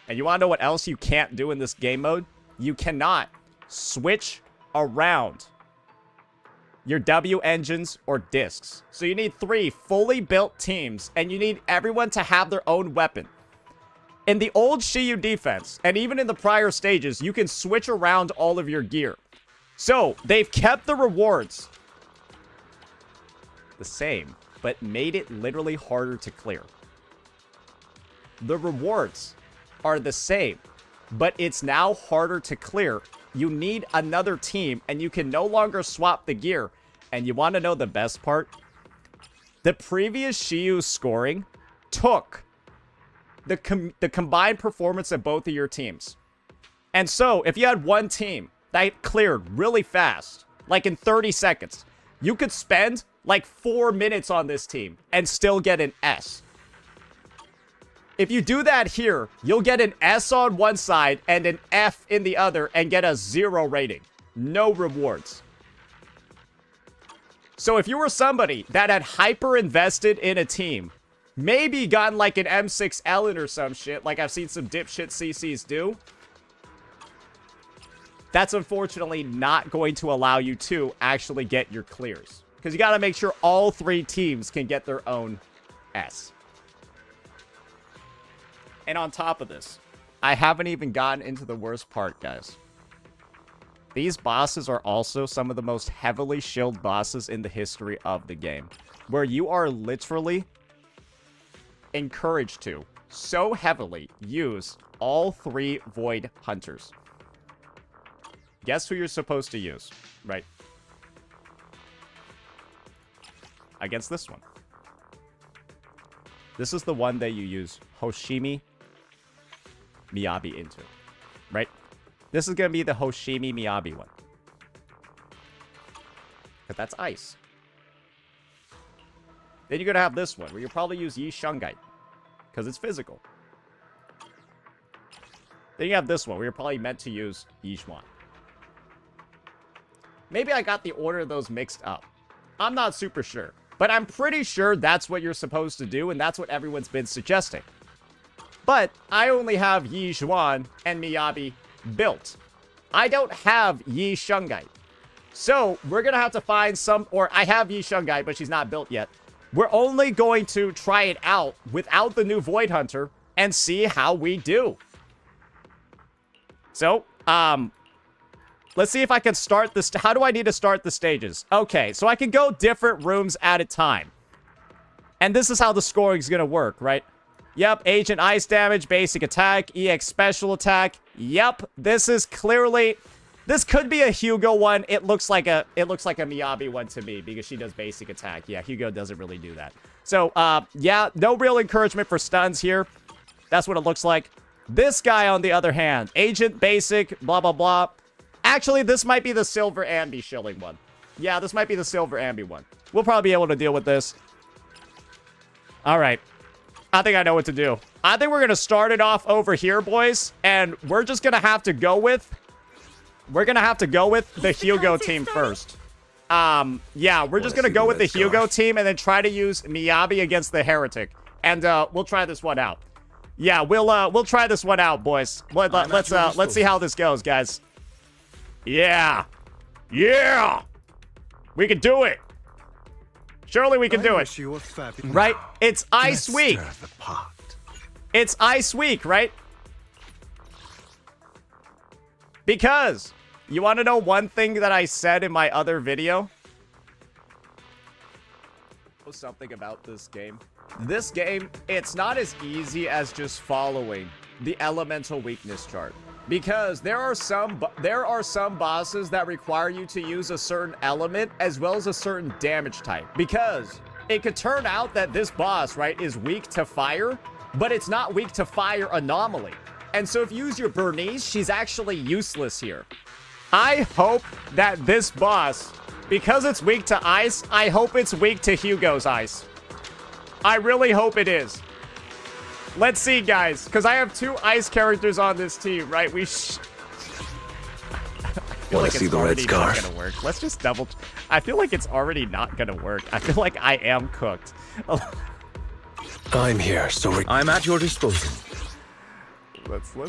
And you wanna know what else you can't do in this game mode? You cannot switch around your W engines or discs. So you need 3 fully built teams, and you need everyone to have their own weapon. In the old Shiyu defense, and even in the prior stages, you can switch around all of your gear. So they've kept the rewards the same, but made it literally harder to clear. The rewards are the same, but it's now harder to clear. You need another team, and you can no longer swap the gear. And you want to know the best part? The previous Shiyu scoring took the combined performance of both of your teams. And so, if you had one team that cleared really fast, like in 30 seconds, you could spend like 4 minutes on this team and still get an S. If you do that here, you'll get an S on one side and an F in the other and get a 0 rating. No rewards. So if you were somebody that had hyper invested in a team, maybe gotten like an M6 Ellen or some shit, like I've seen some dipshit CCs do, that's unfortunately not going to allow you to actually get your clears. Because you got to make sure all 3 teams can get their own S. And on top of this, I haven't even gotten into the worst part, guys. these bosses are also some of the most heavily shielded bosses in the history of the game, where you are literally encouraged to so heavily use all 3 Void Hunters. Guess who you're supposed to use, right? Against this one. This is the one that you use Hoshimi Miyabi into, right? This is going to be the Hoshimi Miyabi one. Because that's ice. Then you're going to have this one, where you'll probably use Yi Shungite. Because it's physical. Then you have this one, where you're probably meant to use Yi Xuan. Maybe I got the order of those mixed up. I'm not super sure. But I'm pretty sure that's what you're supposed to do, and that's what everyone's been suggesting. But I only have Yi Xuan and Miyabi built. I don't have Yi Shungite. So we're going to have to find some, or I have Yi Shungite, but she's not built yet. We're only going to try it out without the new Void Hunter and see how we do. So, let's see if I can start this. How do I need to start the stages? Okay, so I can go different rooms at a time. And this is how the scoring is going to work, right? Yep, Agent Ice Damage, Basic Attack, EX Special Attack. Yep, this is clearly... This could be a Hugo one. It looks like a Miyabi one to me because she does Basic Attack. Yeah, Hugo doesn't really do that. So, yeah, no real encouragement for stuns here. That's what it looks like. This guy, on the other hand, Agent Basic, blah, blah, blah. Actually, this might be the Silver Ambi shilling one. Yeah, this might be the Silver Ambi one. We'll probably be able to deal with this. All right. I think I know what to do. I think we're going to start it off over here, boys. And we're just going to have to go with... We're going to have to go with the Hugo team first. Yeah, we're just going to go with the Hugo team and then try to use Miyabi against the Heretic. And we'll try this one out. Yeah, we'll try this one out, boys. Let's see how this goes, guys. Yeah. Yeah. We can do it. Surely we can do it. Right? It's Ice Week. It's Ice Week, right? Because you want to know one thing that I said in my other video? Something about this game. This game, it's not as easy as just following the elemental weakness chart. Because there are some bosses that require you to use a certain element as well as a certain damage type. Because it could turn out that this boss, right, is weak to fire, but it's not weak to fire anomaly. And so if you use your Bernice, she's actually useless here. I hope that this boss, because it's weak to ice, I hope it's weak to Hugo's ice. I really hope it is. Let's see, guys, because I have 2 ice characters on this team, right? I feel like it's already not gonna work. Let's just double... I feel like it's already not gonna work. I feel like I am cooked. I'm here, so I'm at your disposal.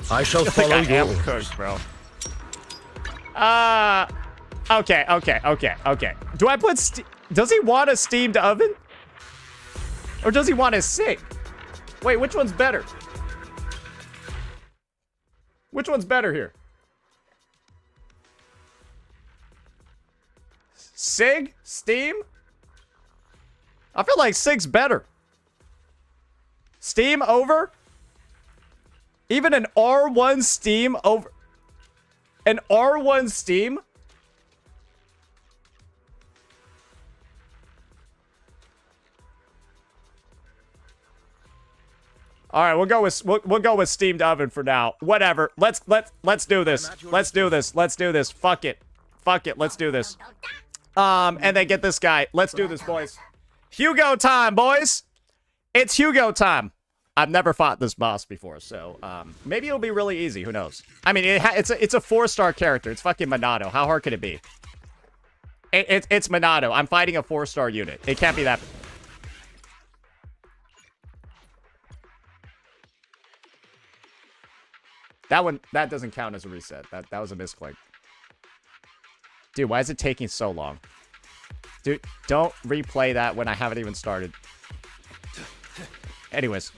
I shall follow you. I am cooked, bro. Okay. Do I put... Does he want a steamed oven? Or does he want a SIG? Wait, which one's better? Which one's better here? SIG? Steam? I feel like SIG's better. Steam over? Even an R1 Steam over... An R1 Steam? All right, we'll go with steamed oven for now. Whatever. Let's do this. Let's do this. Fuck it. Let's do this. And then get this guy. Let's do this, boys. Hugo time, boys. It's Hugo time. I've never fought this boss before, so maybe it'll be really easy. Who knows? I mean, it's a 4-star character. It's fucking Minato. How hard could it be? It's Minato. I'm fighting a 4-star unit. It can't be that. That doesn't count as a reset. That was a misclick. Dude, why is it taking so long? Dude, don't replay that when I haven't even started. Anyways.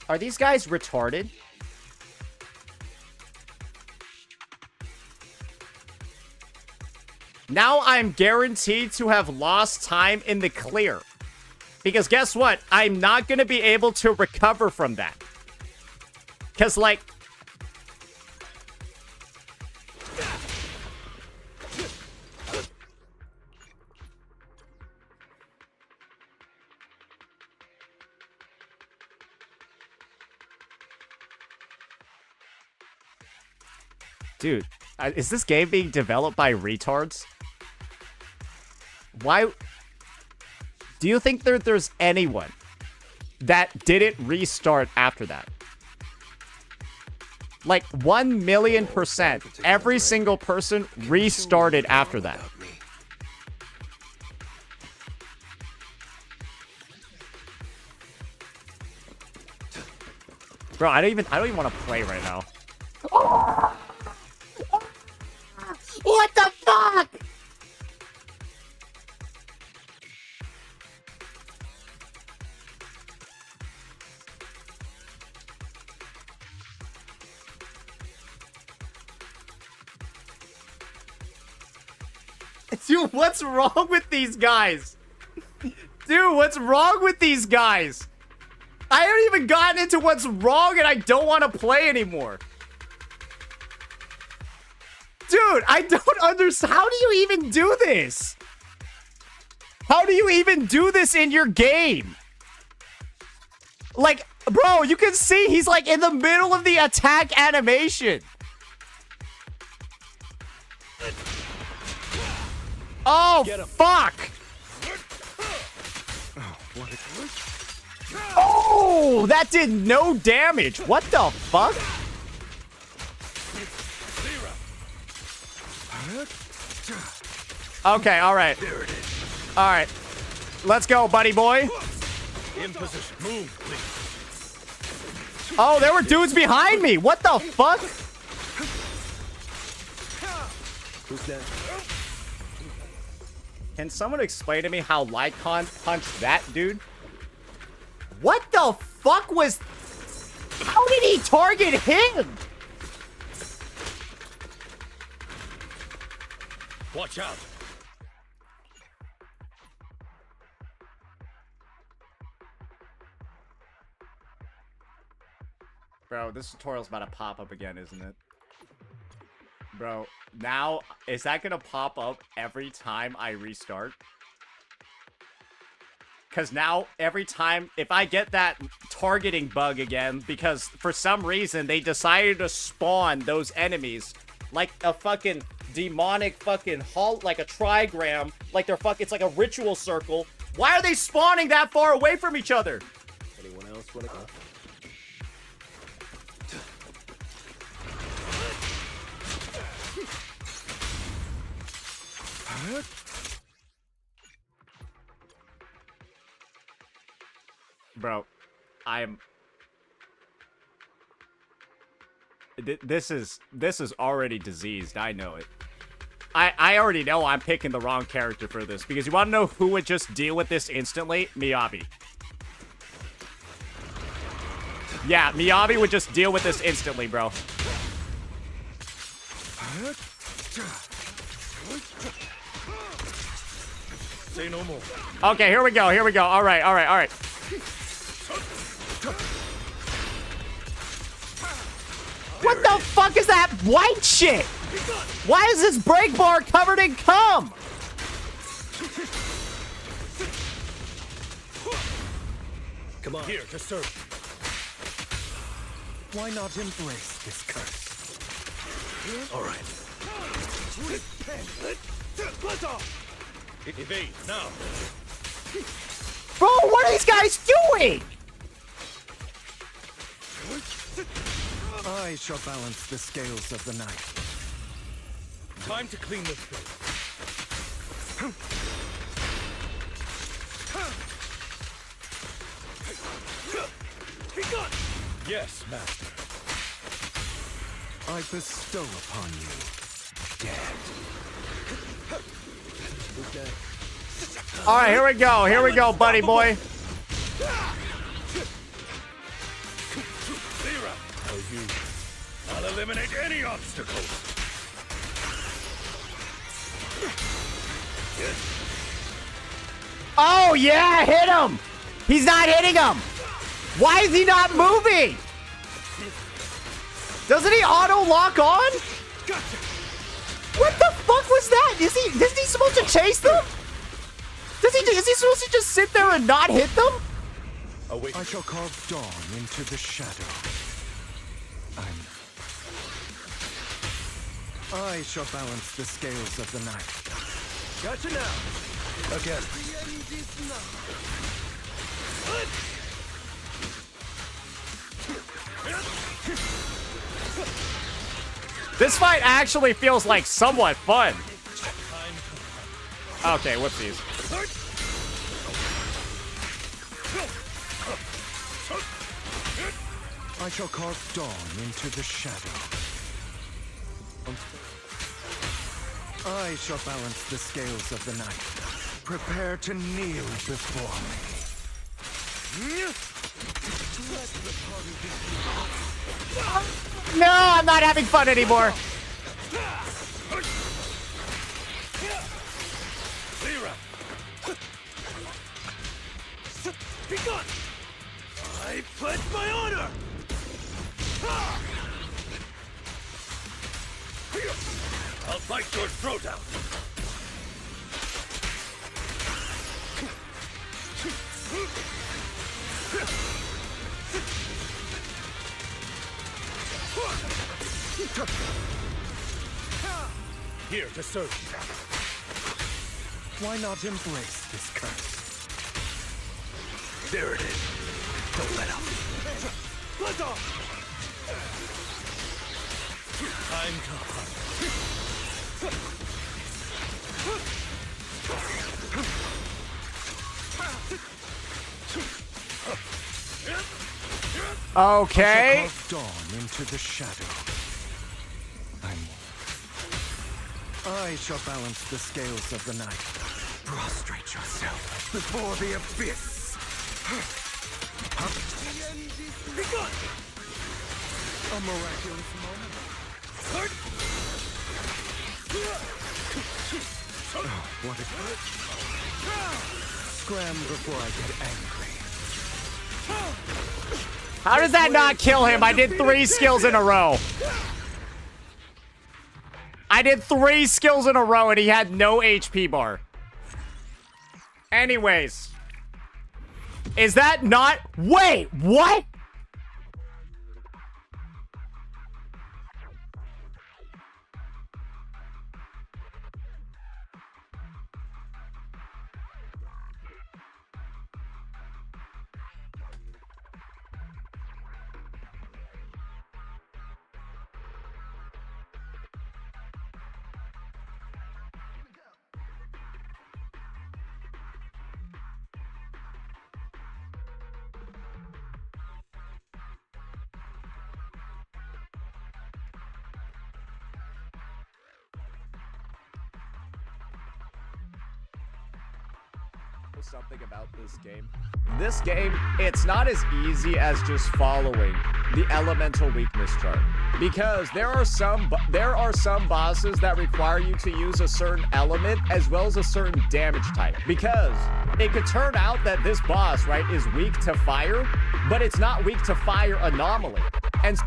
Are these guys retarded? Now I'm guaranteed to have lost time in the clear. Because guess what? I'm not going to be able to recover from that. Because, like... Dude, is this game being developed by retards? Why... Do you think there's anyone that didn't restart after that? Like, 1,000,000%. Every single person restarted after that. Bro, I don't even want to play right now. What the fuck? Dude, what's wrong with these guys? Dude, what's wrong with these guys? I haven't even gotten into what's wrong and I don't want to play anymore. Dude, I don't understand. How do you even do this? How do you even do this in your game? Like, bro, you can see he's like in the middle of the attack animation. Oh, fuck! Oh, that did no damage. What the fuck? Okay, alright. Alright. Let's go, buddy boy. In position. Move, please. Oh, there were dudes behind me. What the fuck? Who's that? Can someone explain to me how Lycon punched that dude? What the fuck was... How did he target him? Watch out. Bro, this tutorial's about to pop up again, isn't it? Bro, now, is that gonna pop up every time I restart? Because now, every time, if I get that targeting bug again, because for some reason they decided to spawn those enemies like a fucking demonic fucking like a trigram, like they're it's like a ritual circle. Why are they spawning that far away from each other? Anyone else wanna go? Bro, I'm... This is already diseased. I know it. I already know I'm picking the wrong character for this. Because you want to know who would just deal with this instantly? Miyabi. Yeah, Miyabi would just deal with this instantly, bro. Say no more. Okay, here we go. Here we go. All right, all right, all right. What the fuck is that white shit? Why is this brake bar covered in cum? Come on. Here to serve. Why not embrace this curse? All right. Evade now. Bro, what are these guys doing? I shall balance the scales of the night. Time to clean this thing. Yes, master. I bestow upon you dead. All right, here we go. Here we go, buddy boy. I'll eliminate any obstacles. Oh, yeah, hit him! He's not hitting him! Why is he not moving? Doesn't he auto-lock on? What the fuck was that? Is he supposed to chase them? Is he supposed to just sit there and not hit them? I shall carve dawn into the shadow. I shall balance the scales of the night. Gotcha now. Again. This fight actually feels like somewhat fun. Okay, whoopsies. I shall carve dawn into the shadow. I shall balance the scales of the night. Prepare to kneel before me. No, I'm not having fun anymore. Be gone! I pledge my honor! I'll bite your throat out! Here to serve you. Why not embrace this curse? There it is. Don't let up. Let off! Time to hunt. Okay. Dawn into the shadow. I shall balance the scales of the night. Prostrate yourself before the abyss. Be gone! A miraculous moment. Oh, what a... Scram before I get angry. How does that not kill him? I did 3 skills in a row. I did 3 skills in a row and he had no HP bar. Anyways. Is that not... Wait, what? Something about this game. This game, it's not as easy as just following the elemental weakness chart, because there are some bosses that require you to use a certain element as well as a certain damage type, because it could turn out that this boss, right, is weak to fire, but it's not weak to fire anomaly. And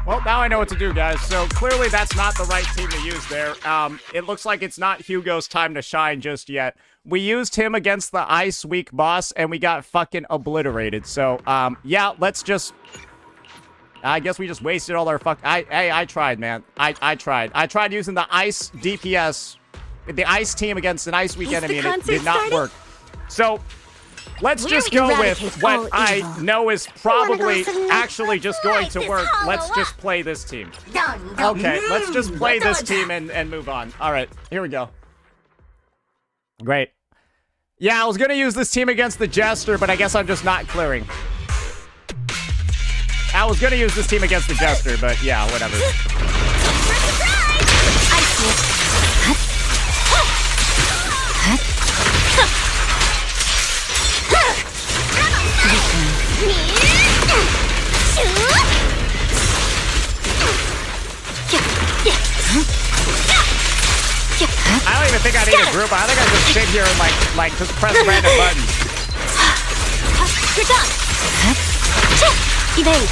well, now I know what to do, guys. So clearly that's not the right team to use there. It looks like it's not Hugo's time to shine just yet. We used him against the ice weak boss, and we got fucking obliterated. So, yeah, let's just... I guess we just wasted all our I tried, man. I tried. I tried using the ice DPS, the ice team against an ice weak enemy, and it did not work. So... let's just go with what I know is probably actually just going to work. Let's just play this team. Okay, let's just play this team and move on. All right, here we go. Great. Yeah, I was going to use this team against the Jester, but I guess I'm just not clearing. I was going to use this team against the Jester, but yeah, whatever. I don't even group. I think I just sit here and like just press random buttons. You're done. Evade.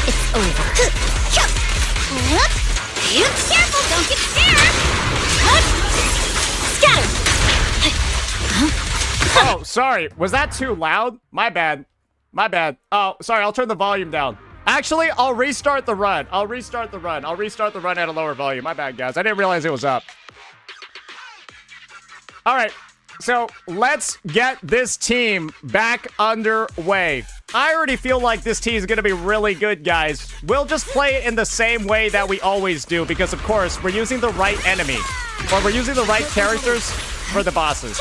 It's over. Careful, don't get scared. Scatter. Oh, sorry. Was that too loud? My bad. My bad. Oh, sorry. I'll turn the volume down. Actually, I'll restart the run. I'll restart the run at a lower volume. My bad, guys. I didn't realize it was up. All right. So let's get this team back underway. I already feel like this team is going to be really good, guys. We'll just play it in the same way that we always do because, of course, we're using the right enemy. Or we're using the right characters for the bosses.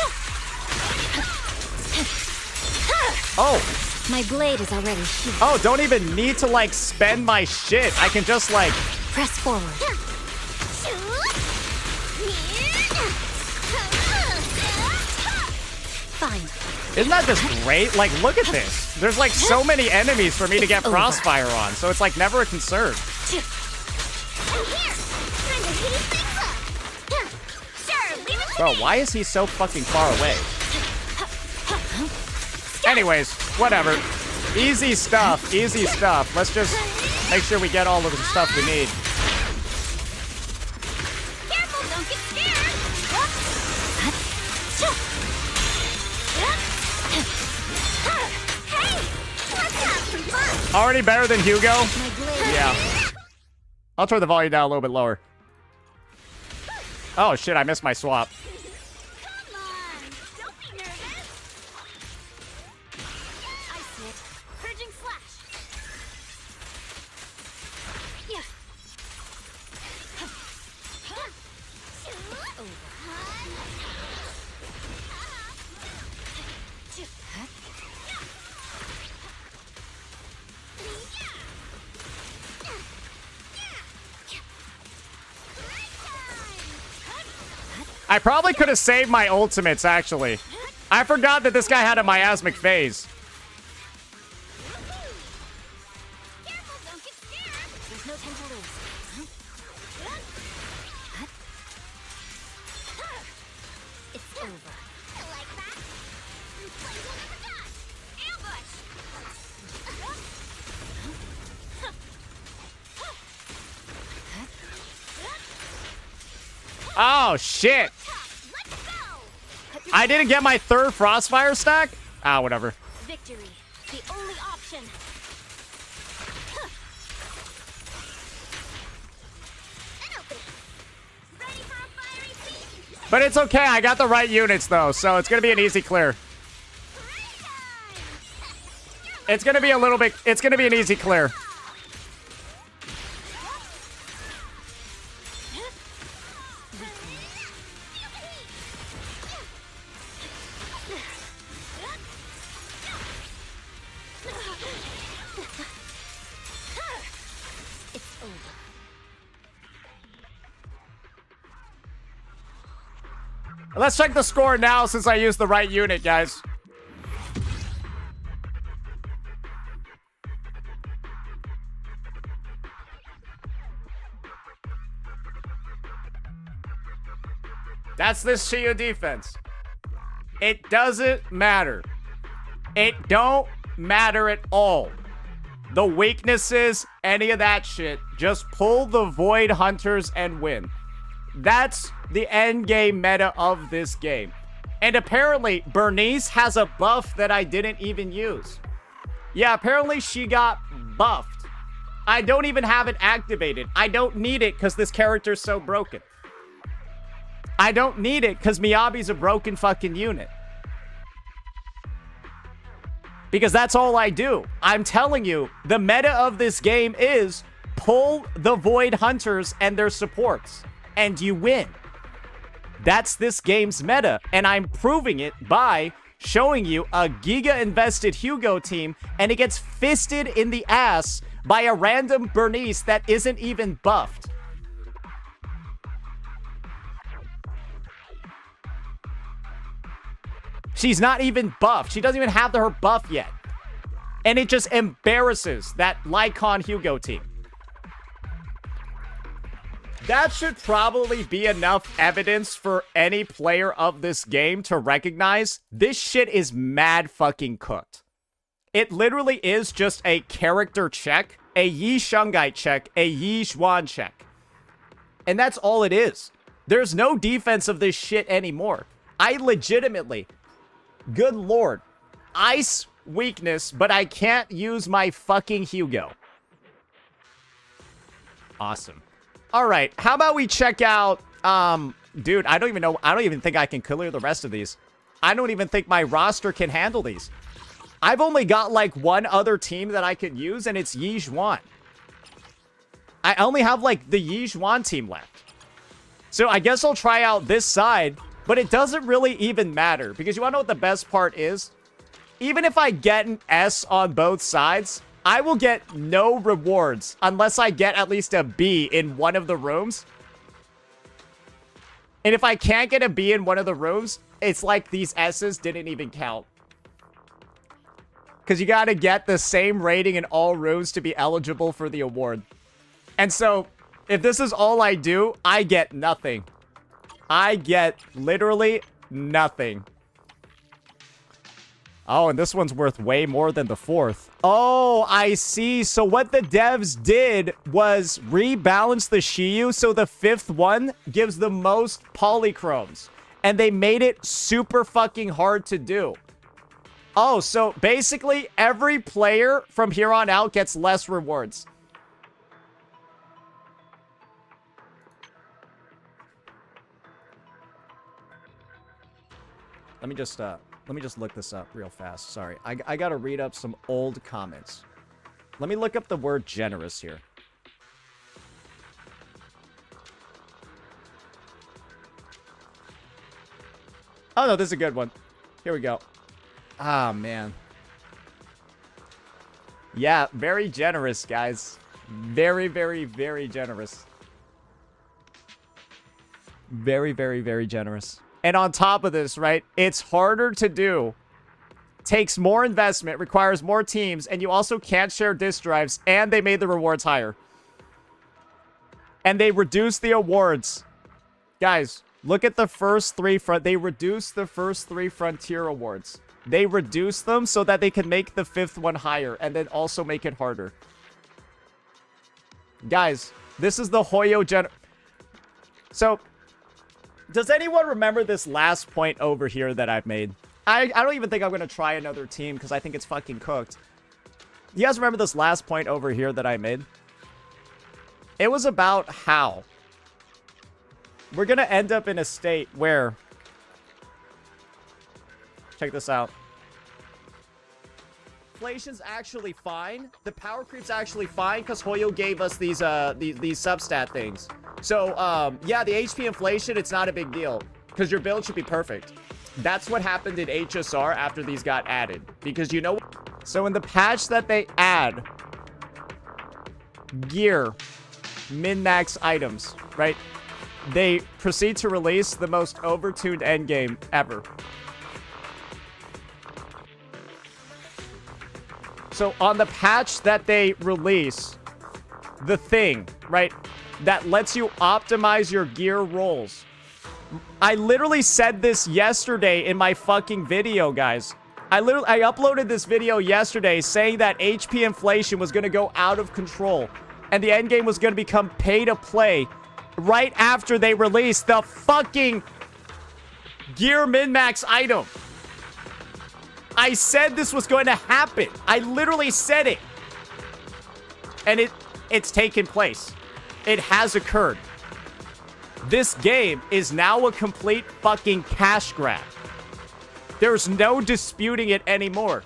Oh. My blade is already sheathed. Oh, don't even need to, like, spend my shit. I can just, like... Press forward. Fine. Isn't that just great? Like, look at this. There's, like, so many enemies for me to get crossfire on, so it's, like, never a concern. Bro, why is he so fucking far away? Anyways, whatever. Easy stuff, easy stuff. Let's just make sure we get all of the stuff we need. Careful, don't get scared. Hey, let's have some fun. Already better than Hugo? Yeah. I'll turn the volume down a little bit lower. Oh shit, I missed my swap. Come on, don't be nervous. I see it. Purging flash. Yeah. I probably could have saved my ultimates, actually. I forgot that this guy had a miasmic phase. Careful, don't get scared. There's no time to lose. It's over. I like that. You play one of the dots. Ambush. Oh, shit. Let's go. I didn't get my third Frostfire stack? Ah, whatever. Victory, the only option. An opening. Ready for a fiery feast. But it's okay. I got the right units, though, so it's going to be an easy clear. It's going to be a little bit... It's going to be an easy clear. It's over. Let's check the score now since I used the right unit, guys. That's this Shiyu defense. It doesn't matter. It don't matter at all. The weaknesses, any of that shit. Just pull the Void Hunters and win. That's the end game meta of this game. And apparently, Bernice has a buff that I didn't even use. Yeah, apparently she got buffed. I don't even have it activated. I don't need it because this character's so broken. I don't need it because Miyabi's a broken fucking unit. Because that's all I do. I'm telling you, the meta of this game is pull the Void Hunters and their supports, and you win. That's this game's meta, and I'm proving it by showing you a Giga-invested Hugo team, and it gets fisted in the ass by a random Bernice that isn't even buffed. She's not even buffed. She doesn't even have her buff yet. And it just embarrasses that Lycon Hugo team. That should probably be enough evidence for any player of this game to recognize this shit is mad fucking cooked. It literally is just a character check, a Yi Shungai check, a Yi Xuan check. And that's all it is. There's no defense of this shit anymore. I legitimately, good lord, ice weakness, but I can't use my fucking Hugo. Awesome. All right, how about we check out, dude, I don't even think I can clear the rest of these. I don't even think my roster can handle these. I've only got like one other team that I could use, and it's Yi Xuan. I only have like the Yi Xuan team left. So I guess I'll try out this side, but it doesn't really even matter, because you want to know what the best part is? Even if I get an S on both sides, I will get no rewards unless I get at least a B in one of the rooms. And if I can't get a B in one of the rooms, it's like these S's didn't even count. Because you got to get the same rating in all rooms to be eligible for the award. And so, if this is all I do, I get nothing. I get literally nothing. Oh, and this one's worth way more than the fourth. Oh, I see. So what the devs did was rebalance the Shiyu, so the fifth one gives the most polychromes. And they made it super fucking hard to do. Oh, so basically every player from here on out gets less rewards. Let me just look this up real fast. Sorry. I gotta read up some old comments. Let me look up the word generous here. Oh, no, this is a good one. Here we go. Ah, man. Yeah, very generous, guys. Very, very, very generous. Very, very, very generous. And on top of this, right, it's harder to do, takes more investment, requires more teams, and you also can't share disk drives, and they made the rewards higher. And they reduced the awards. Guys, look at the first three they reduced the first three Frontier awards. They reduced them so that they can make the fifth one higher, and then also make it harder. Guys, this is the Hoyo So, does anyone remember this last point over here that I've made? I don't even think I'm going to try another team because I think it's fucking cooked. You guys remember this last point over here that I made? It was about how we're going to end up in a state where... Check this out. Inflation's actually fine. The power creep's actually fine because Hoyo gave us these substat things. So, yeah, the HP inflation, it's not a big deal because your build should be perfect. That's what happened in HSR after these got added. Because you know, so in the patch that they add gear, min-max items, right? They proceed to release the most overtuned endgame ever. So on the patch that they release, the thing, right, that lets you optimize your gear rolls. I literally said this yesterday in my fucking video, guys. I uploaded this video yesterday saying that HP inflation was going to go out of control and the endgame was going to become pay to play right after they released the fucking gear min-max item. I said this was going to happen. I literally said it. And it's taken place. It has occurred. This game is now a complete fucking cash grab. There's no disputing it anymore.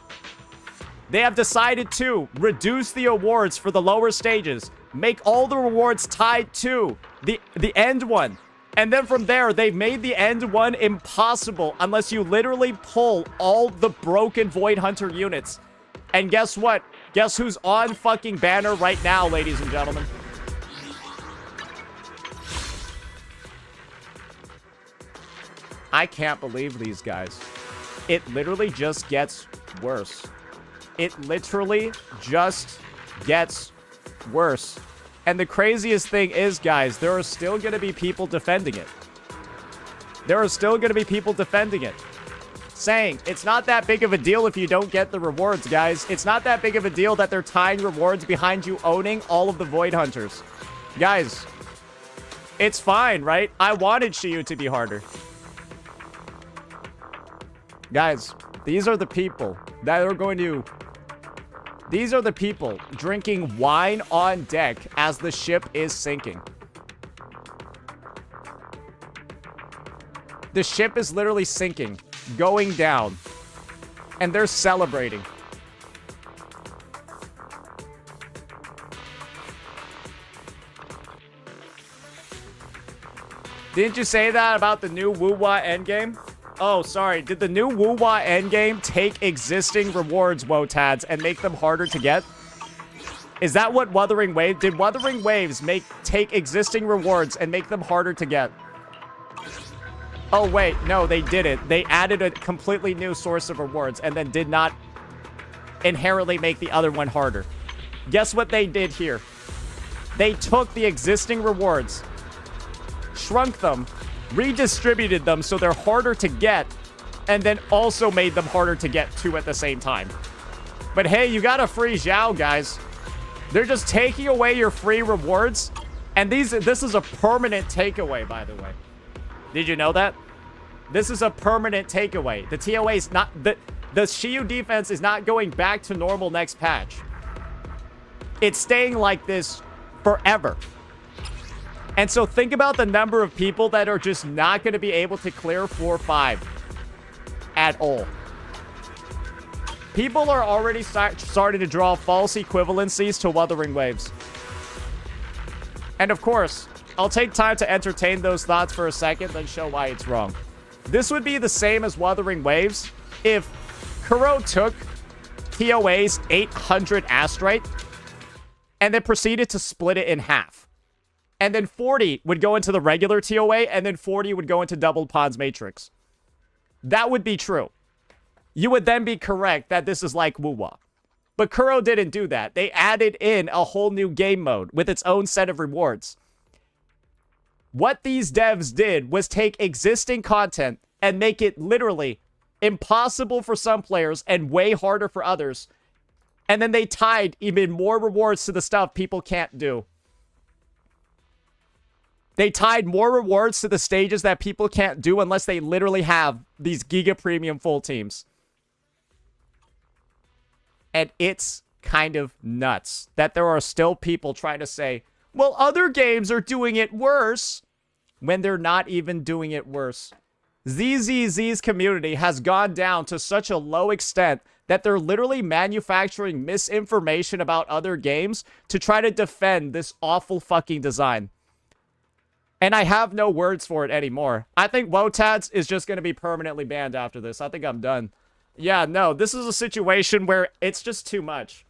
They have decided to reduce the awards for the lower stages, make all the rewards tied to the end one. And then from there, they've made the end one impossible unless you literally pull all the broken Void Hunter units. And guess what? Guess who's on fucking banner right now, ladies and gentlemen? I can't believe these guys. It literally just gets worse. It literally just gets worse. And the craziest thing is, guys, there are still going to be people defending it. There are still going to be people defending it. Saying, it's not that big of a deal if you don't get the rewards, guys. It's not that big of a deal that they're tying rewards behind you owning all of the Void Hunters. Guys, it's fine, right? I wanted Shiyu to be harder. Guys, these are the people that are going to... These are the people drinking wine on deck as the ship is sinking. The ship is literally sinking, going down, and they're celebrating. Didn't you say that about the new Woo-Wah endgame? Oh, sorry. Did the new Woo-Wah endgame take existing rewards, Wotads, and make them harder to get? Is that what Wuthering Waves... Did Wuthering Waves take existing rewards and make them harder to get? Oh, wait. No, they didn't. They added a completely new source of rewards and then did not inherently make the other one harder. Guess what they did here? They took the existing rewards, shrunk them, redistributed them so they're harder to get, and then also made them harder to get too at the same time. But hey, you got a free Zhao, guys. They're just taking away your free rewards, and this is a permanent takeaway, by the way. Did you know that? This is a permanent takeaway. The TOA is not... The Shiyu defense is not going back to normal next patch. It's staying like this forever. And so think about the number of people that are just not going to be able to clear 4-5 at all. People are already starting to draw false equivalencies to Wuthering Waves. And of course, I'll take time to entertain those thoughts for a second, then show why it's wrong. This would be the same as Wuthering Waves if Kuro took TOA's 800 Astrite and then proceeded to split it in half. And then 40 would go into the regular TOA, and then 40 would go into Double Pawns Matrix. That would be true. You would then be correct that this is like Woo-Wah. But Kuro didn't do that. They added in a whole new game mode with its own set of rewards. What these devs did was take existing content and make it literally impossible for some players and way harder for others. And then they tied even more rewards to the stuff people can't do. They tied more rewards to the stages that people can't do unless they literally have these Giga Premium full teams. And it's kind of nuts that there are still people trying to say, well, other games are doing it worse, when they're not even doing it worse. ZZZ's community has gone down to such a low extent that they're literally manufacturing misinformation about other games to try to defend this awful fucking design. And I have no words for it anymore. I think Wotads is just going to be permanently banned after this. I think I'm done. Yeah, no, this is a situation where it's just too much.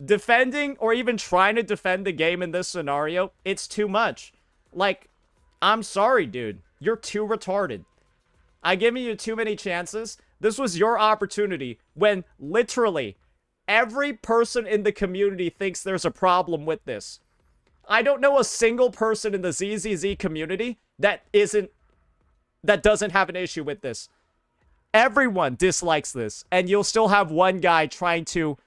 Defending or even trying to defend the game in this scenario, it's too much. Like, I'm sorry, dude. You're too retarded. I've given you too many chances. This was your opportunity when literally every person in the community thinks there's a problem with this. I don't know a single person in the ZZZ community that doesn't have an issue with this. Everyone dislikes this, and you'll still have one guy trying to,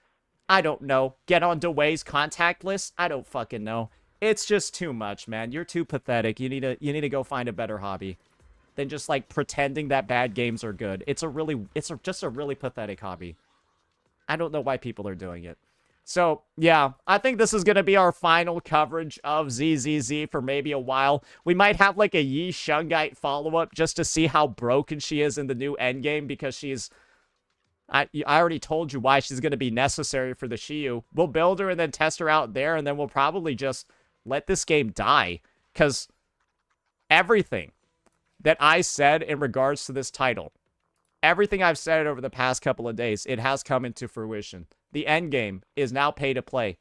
I don't know, get on DeWay's contact list. I don't fucking know. It's just too much, man. You're too pathetic. You need to go find a better hobby than just like pretending that bad games are good. It's just a really pathetic hobby. I don't know why people are doing it. So, yeah, I think this is going to be our final coverage of ZZZ for maybe a while. We might have like a Yi Shungite follow-up just to see how broken she is in the new endgame because she's... I already told you why she's going to be necessary for the Shiyu. We'll build her and then test her out there, and then we'll probably just let this game die. Because everything that I said in regards to this title, everything I've said over the past couple of days, it has come into fruition. The end game is now pay to play.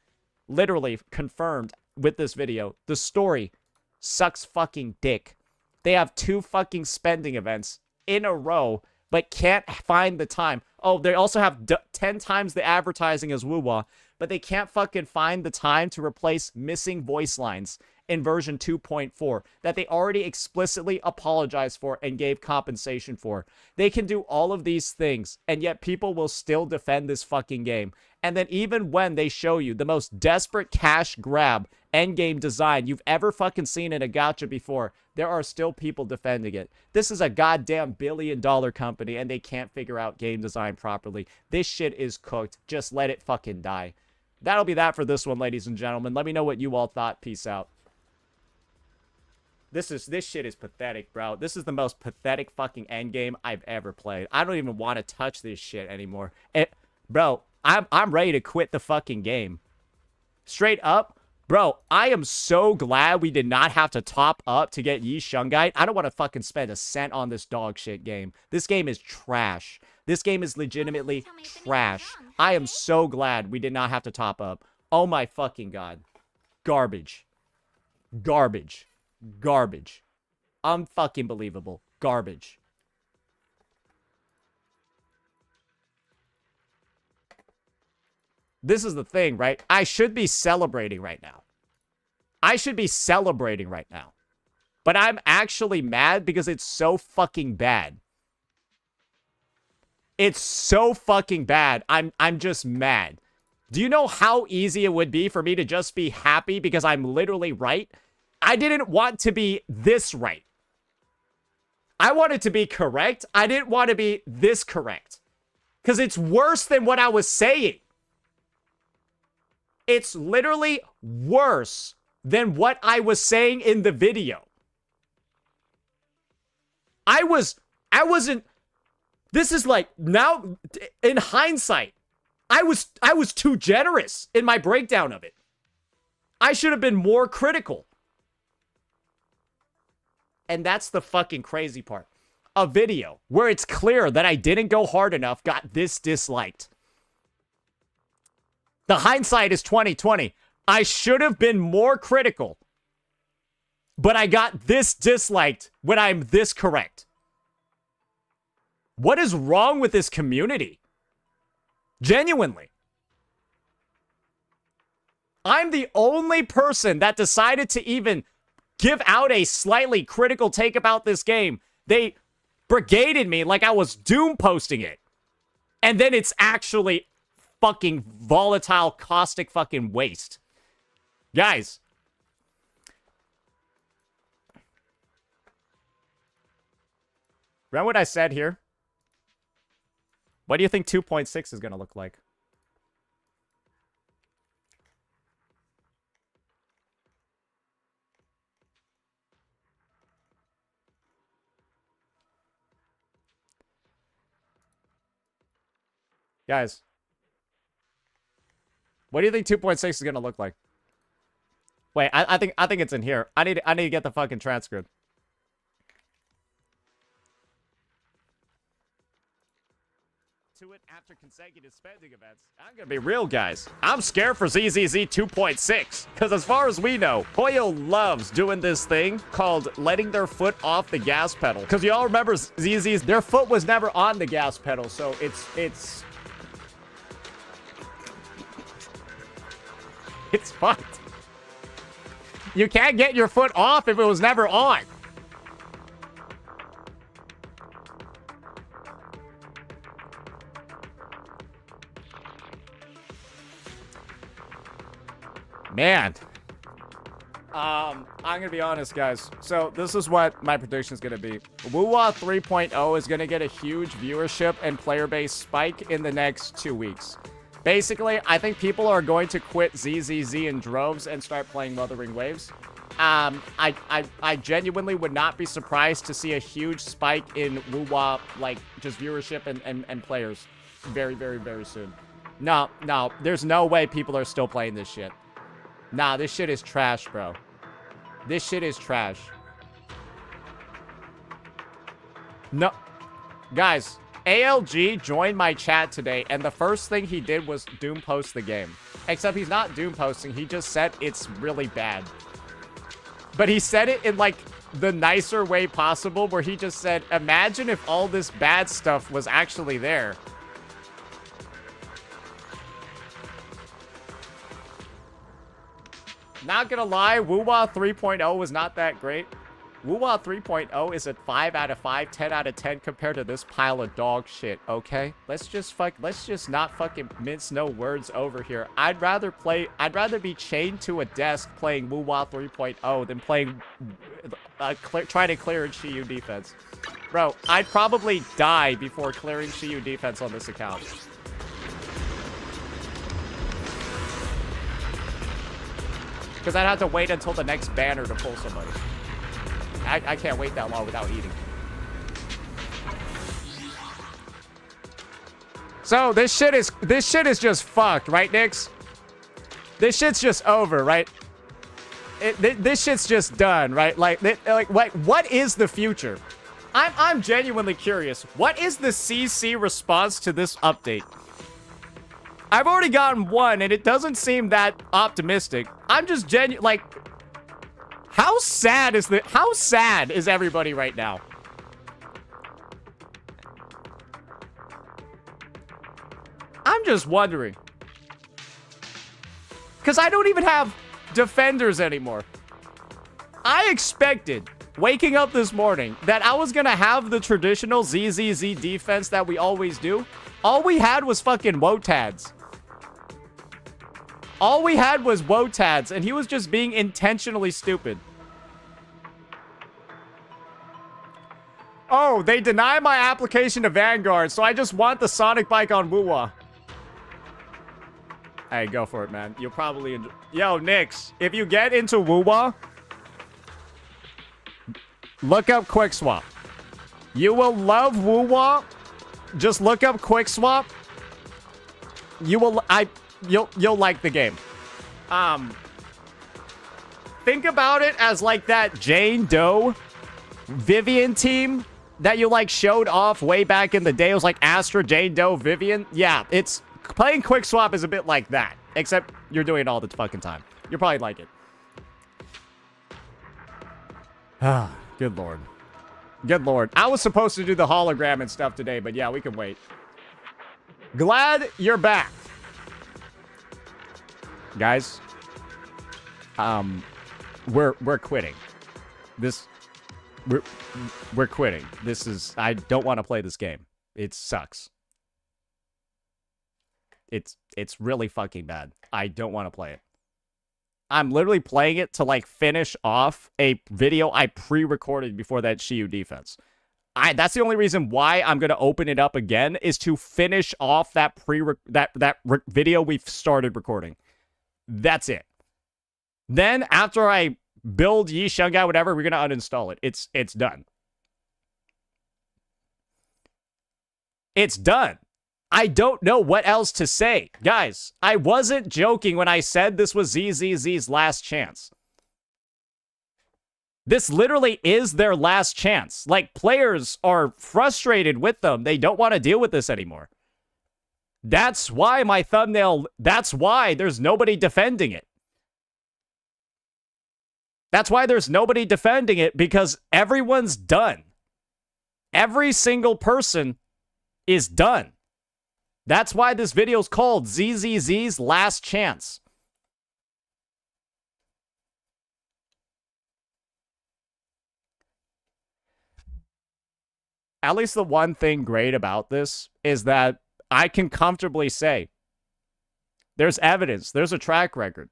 Literally confirmed with this video. The story sucks fucking dick. They have 2 fucking spending events in a row but can't find the time. Oh, they also have 10 times the advertising as Wuwa, but they can't fucking find the time to replace missing voice lines in version 2.4 that they already explicitly apologized for and gave compensation for. They can do all of these things, and yet people will still defend this fucking game. And then even when they show you the most desperate cash grab endgame design you've ever fucking seen in a gacha before, there are still people defending it. This is a goddamn billion-dollar company, and they can't figure out game design properly. This shit is cooked. Just let it fucking die. That'll be that for this one, ladies and gentlemen. Let me know what you all thought. Peace out. This shit is pathetic, bro. This is the most pathetic fucking endgame I've ever played. I don't even want to touch this shit anymore. Bro, I'm ready to quit the fucking game. Straight up, bro, I am so glad we did not have to top up to get Yi Shungite. I don't want to fucking spend a cent on this dog shit game. This game is trash. This game is legitimately trash. I am so glad we did not have to top up. Oh my fucking god. Garbage. Garbage. Garbage. Unfucking believable. Garbage. This is the thing, right? I should be celebrating right now. I should be celebrating right now. But I'm actually mad because it's so fucking bad. It's so fucking bad. I'm just mad. Do you know how easy it would be for me to just be happy because I'm literally right? I didn't want to be this right. I wanted to be correct. I didn't want to be this correct. Because it's worse than what I was saying. It's literally worse than what I was saying in the video. I wasn't, this is like, now, in hindsight, I was too generous in my breakdown of it. I should have been more critical. And that's the fucking crazy part. A video where it's clear that I didn't go hard enough got this disliked. The hindsight is 2020. I should have been more critical. But I got this disliked when I'm this correct. What is wrong with this community? Genuinely. I'm the only person that decided to even give out a slightly critical take about this game. They brigaded me like I was doom posting it. And then it's actually fucking volatile, caustic fucking waste. Guys. Remember what I said here? What do you think 2.6 is going to look like? Guys. What do you think 2.6 is going to look like? Wait, I think it's in here. I need to get the fucking transcript. To it after consecutive spending events. I'm gonna be real, guys. I'm scared for ZZZ 2.6 because as far as we know, Poyo loves doing this thing called letting their foot off the gas pedal. Because y'all remember ZZ's, their foot was never on the gas pedal, so it's fucked. You can't get your foot off if it was never on. Man. I'm gonna be honest, guys. So this is what my prediction is gonna be. Wuwa 3.0 is gonna get a huge viewership and player base spike in the next 2 weeks. Basically, I think people are going to quit ZZZ in droves and start playing Wuthering Waves. I genuinely would not be surprised to see a huge spike in Wuwa, like, just viewership and players very, very, very soon. No, there's no way people are still playing this shit. Nah, this shit is trash, bro. This shit is trash. No. Guys, ALG joined my chat today, and the first thing he did was doom post the game. Except he's not doom posting, he just said it's really bad. But he said it in, like, the nicer way possible, where he just said, imagine if all this bad stuff was actually there. Not gonna lie, Wuwa 3.0 was not that great. Wuwa 3.0 is a 5 out of 5, 10 out of 10 compared to this pile of dog shit, okay? Let's just not fucking mince no words over here. I'd rather be chained to a desk playing Wuwa 3.0 than playing, trying to clear in Shiyu defense. Bro, I'd probably die before clearing Shiyu defense on this account. Because I'd have to wait until the next banner to pull somebody. I can't wait that long without eating. So this shit is just fucked, right, Nix? This shit's just over, right? This shit's just done, right? Like, what is the future? I'm genuinely curious. What is the CC response to this update? I've already gotten one, and it doesn't seem that optimistic. I'm just like, how sad is everybody right now? I'm just wondering. Because I don't even have defenders anymore. I expected, waking up this morning, that I was going to have the traditional ZZZ defense that we always do. All we had was fucking Wotads. All we had was Wotads, and he was just being intentionally stupid. Oh, they deny my application to Vanguard, so I just want the Sonic bike on Wuwa. Hey, go for it, man. You'll probably enjoy. Yo, Nix, if you get into Wuwa, look up Quick Swap. You will love Wuwa. Just look up Quick Swap. You'll like the game. Think about it as like that Jane Doe Vivian team that you like showed off way back in the day. It was like Astra, Jane Doe, Vivian. Yeah, it's playing Quick Swap is a bit like that, except you're doing it all the fucking time. You'll probably like it. Ah, good lord. Good lord. I was supposed to do the hologram and stuff today, but yeah, we can wait. Glad you're back. Guys, we're quitting. We're quitting. I don't want to play this game. It sucks. It's really fucking bad. I don't want to play it. I'm literally playing it to like finish off a video I pre-recorded before that Shiyu defense. That's the only reason why I'm gonna open it up again, is to finish off that video we've started recording. That's it. Then after I build Yi Shungai, whatever, we're gonna uninstall it. It's done. It's done. I don't know what else to say. Guys, I wasn't joking when I said this was ZZZ's last chance. This literally is their last chance. Like, players are frustrated with them. They don't want to deal with this anymore. That's why my thumbnail, that's why there's nobody defending it. That's why there's nobody defending it, because everyone's done. Every single person is done. That's why this video is called ZZZ's Last Chance. At least the one thing great about this is that I can comfortably say there's evidence, there's a track record.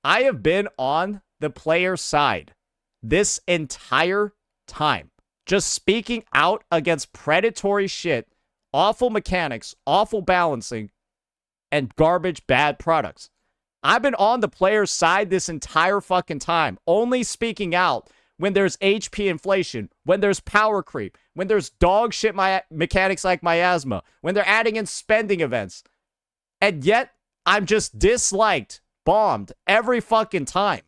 I have been on the player side this entire time, just speaking out against predatory shit, awful mechanics, awful balancing, and garbage bad products. I've been on the player's side this entire fucking time, only speaking out when there's HP inflation, when there's power creep, when there's dog shit mechanics like miasma, when they're adding in spending events. And yet, I'm just disliked, bombed every fucking time.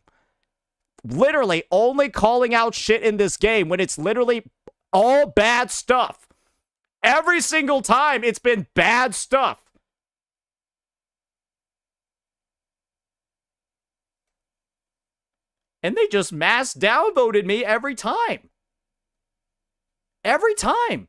Literally only calling out shit in this game when it's literally all bad stuff. Every single time, it's been bad stuff. And they just mass downvoted me every time. Every time.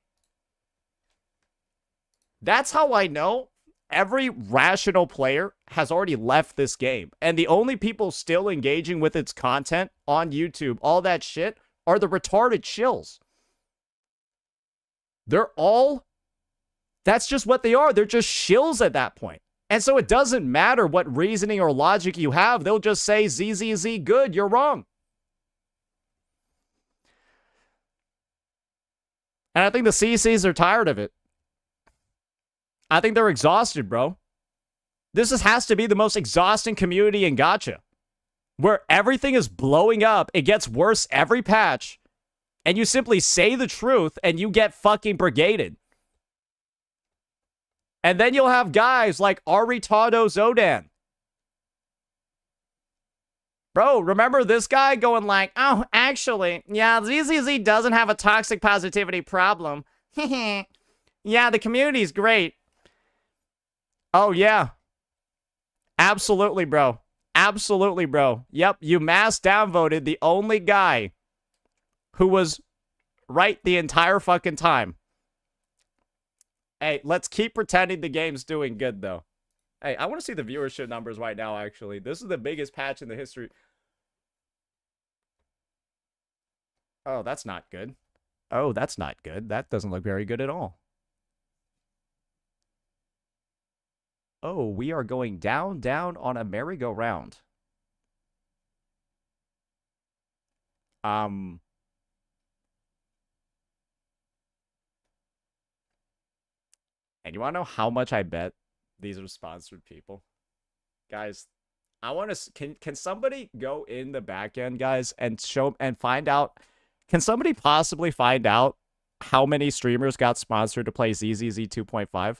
That's how I know every rational player has already left this game. And the only people still engaging with its content on YouTube, all that shit, are the retarded shills. They're all... That's just what they are. They're just shills at that point. And so it doesn't matter what reasoning or logic you have. They'll just say, ZZZ, good, you're wrong. And I think the CCs are tired of it. I think they're exhausted, bro. This has to be the most exhausting community in Gacha. Where everything is blowing up. It gets worse every patch. And you simply say the truth and you get fucking brigaded. And then you'll have guys like Aritado Zodan. Bro, remember this guy going like, oh, actually, yeah, ZZZ doesn't have a toxic positivity problem. Yeah, the community's great. Oh, yeah. Absolutely, bro. Absolutely, bro. Yep, you mass downvoted the only guy who was right the entire fucking time. Hey, let's keep pretending the game's doing good, though. Hey, I want to see the viewership numbers right now, actually. This is the biggest patch in the history. Oh, that's not good. Oh, that's not good. That doesn't look very good at all. Oh, we are going down, down on a merry-go-round. And you want to know how much I bet these are sponsored people? Guys, I want to... Can somebody go in the back end, guys, and show and find out... Can somebody possibly find out how many streamers got sponsored to play ZZZ 2.5?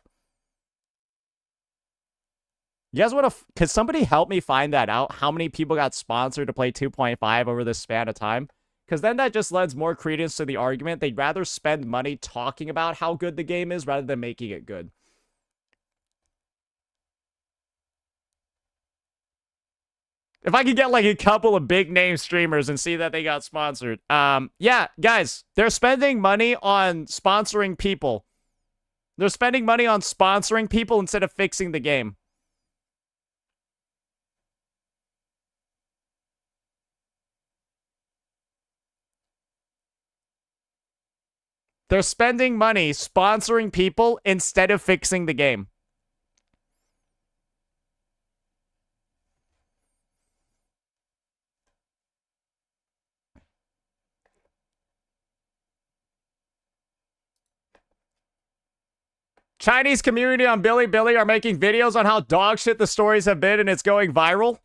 You guys want to... Can somebody help me find that out? How many people got sponsored to play 2.5 over this span of time? Because then that just lends more credence to the argument. They'd rather spend money talking about how good the game is rather than making it good. If I could get like a couple of big name streamers and see that they got sponsored. Yeah, guys, they're spending money on sponsoring people. They're spending money on sponsoring people instead of fixing the game. They're spending money sponsoring people instead of fixing the game. Chinese community on Bilibili are making videos on how dog shit the stories have been and it's going viral.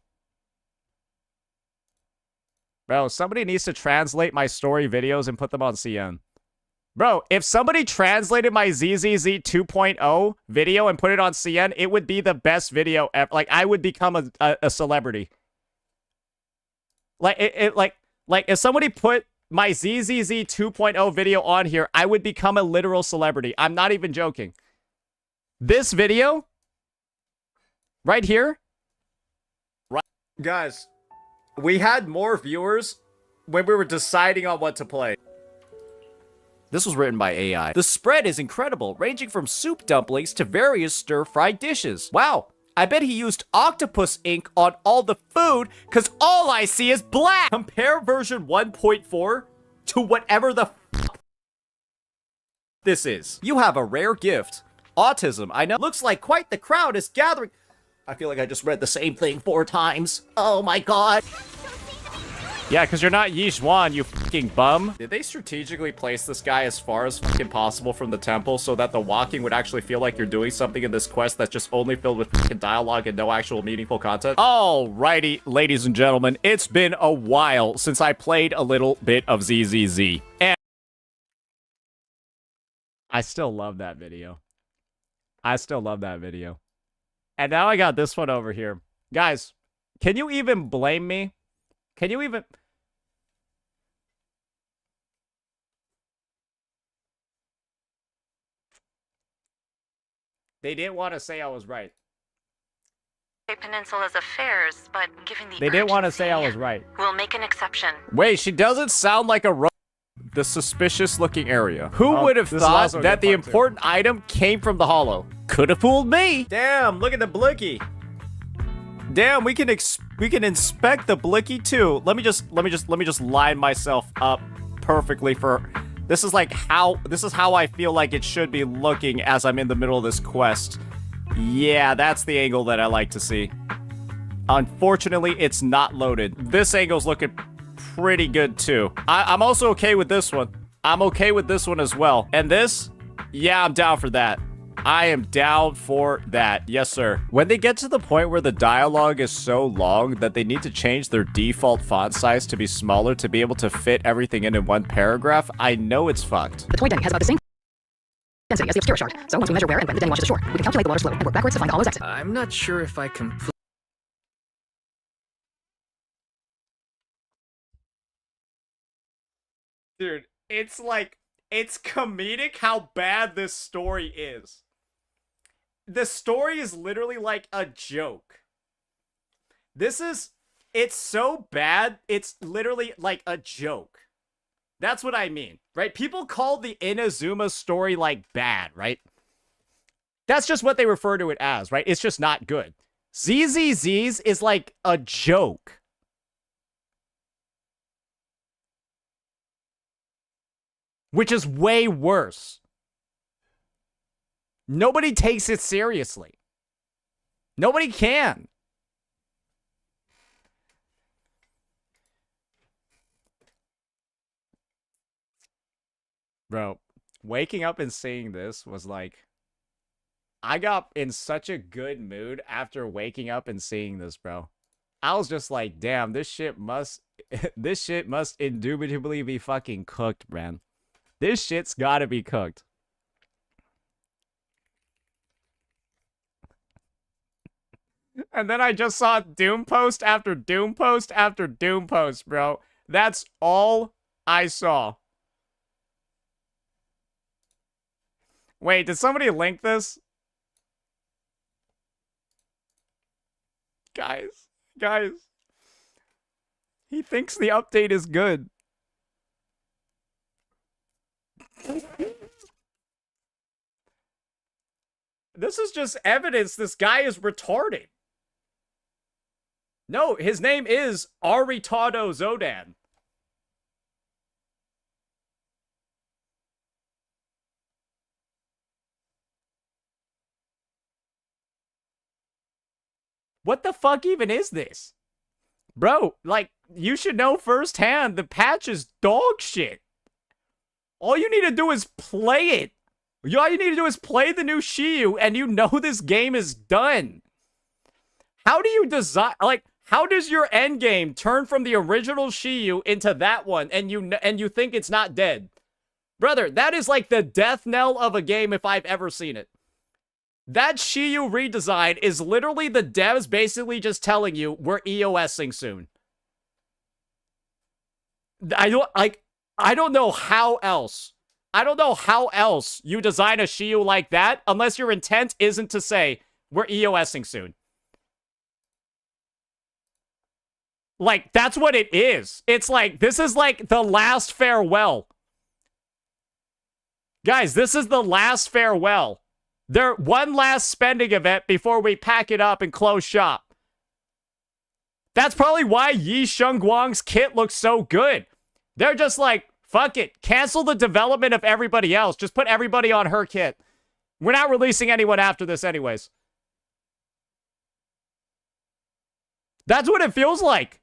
Bro, somebody needs to translate my story videos and put them on CN. Bro, if somebody translated my ZZZ 2.0 video and put it on CN, it would be the best video ever. Like, I would become a celebrity. Like, if somebody put my ZZZ 2.0 video on here, I would become a literal celebrity. I'm not even joking. This video, right here, right, guys, we had more viewers when we were deciding on what to play. This was written by AI. The spread is incredible, ranging from soup dumplings to various stir-fried dishes. Wow, I bet he used octopus ink on all the food, cause all I see is black! Compare version 1.4 to whatever the f this is. You have a rare gift. Autism, I know. Looks like quite the crowd is gathering. I feel like I just read the same thing 4 times. Oh my god. Yeah, because you're not Yizhuan, you fucking bum. Did they strategically place this guy as far as fucking possible from the temple so that the walking would actually feel like you're doing something in this quest that's just only filled with fucking dialogue and no actual meaningful content? Alrighty, ladies and gentlemen, it's been a while since I played a little bit of ZZZ. And I still love that video. I still love that video. And now I got this one over here. Guys, can you even blame me? Can you even... They didn't want to say I was right. Peninsula's affairs, but given the They didn't want to urgency, say I was right. we'll make an exception. Wait, she doesn't sound like a the suspicious looking area. Who would have this is thought also a that good the part, too. important item came from the hollow? Could have fooled me. Damn, look at the blicky. Damn, we can inspect the blicky too. Let me just line myself up perfectly for this is how I feel like it should be looking as I'm in the middle of this quest. Yeah, that's the angle that I like to see. Unfortunately, it's not loaded. This angle's looking pretty good too. I'm also okay with this one. I'm okay with this one as well. And this? Yeah, I'm down for that. I am down for that. Yes, sir. When they get to the point where the dialogue is so long that they need to change their default font size to be smaller to be able to fit everything in one paragraph, I know it's fucked. The toy Denny has about the same density as the obscura shard. So once we measure where and when the Denny washes ashore, we can calculate the water flow and work backwards to find the hollow's exit. I'm not sure if I completely. Dude, it's comedic how bad this story is. The story is literally like a joke. It's so bad, it's literally like a joke. That's what I mean, right? People call the Inazuma story like bad, right? That's just what they refer to it as, right? It's just not good. ZZZ's is like a joke. Which is way worse. Nobody takes it seriously. Nobody can. Bro, waking up and seeing this was like... I got in such a good mood after waking up and seeing this, bro. I was just like, damn, this shit must indubitably be fucking cooked, man. This shit's gotta be cooked. And then I just saw Doom post after Doom post after Doom post, bro. That's all I saw. Wait, did somebody link this? Guys. He thinks the update is good. This is just evidence this guy is retarded. No, his name is Aritado Zodan. What the fuck even is this? Bro, like, you should know firsthand the patch is dog shit. All you need to do is play it. All you need to do is play the new Shiyu, and you know this game is done. How do you design, like, how does your end game turn from the original Shiyu into that one, and you think it's not dead? Brother, that is like the death knell of a game if I've ever seen it. That Shiyu redesign is literally the devs basically just telling you we're EOSing soon. I don't know how else. I don't know how else you design a Shiyu like that unless your intent isn't to say we're EOSing soon. Like, that's what it is. It's like, this is like the last farewell. Guys, this is the last farewell. They're one last spending event before we pack it up and close shop. That's probably why Yi Shengguang's kit looks so good. They're just like, fuck it. Cancel the development of everybody else. Just put everybody on her kit. We're not releasing anyone after this anyways. That's what it feels like.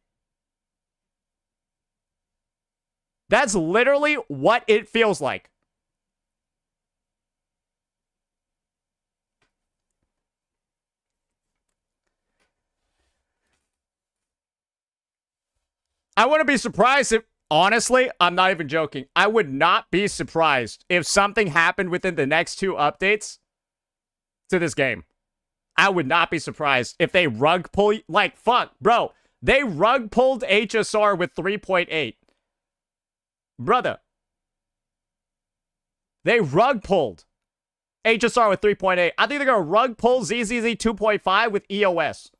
That's literally what it feels like. I wouldn't be surprised if, honestly, I'm not even joking. I would not be surprised if something happened within the next 2 updates to this game. I would not be surprised if they rug pull, like, fuck, bro. They rug pulled HSR with 3.8. Brother. They rug pulled HSR with 3.8. I think they're going to rug pull ZZZ 2.5 with EOS.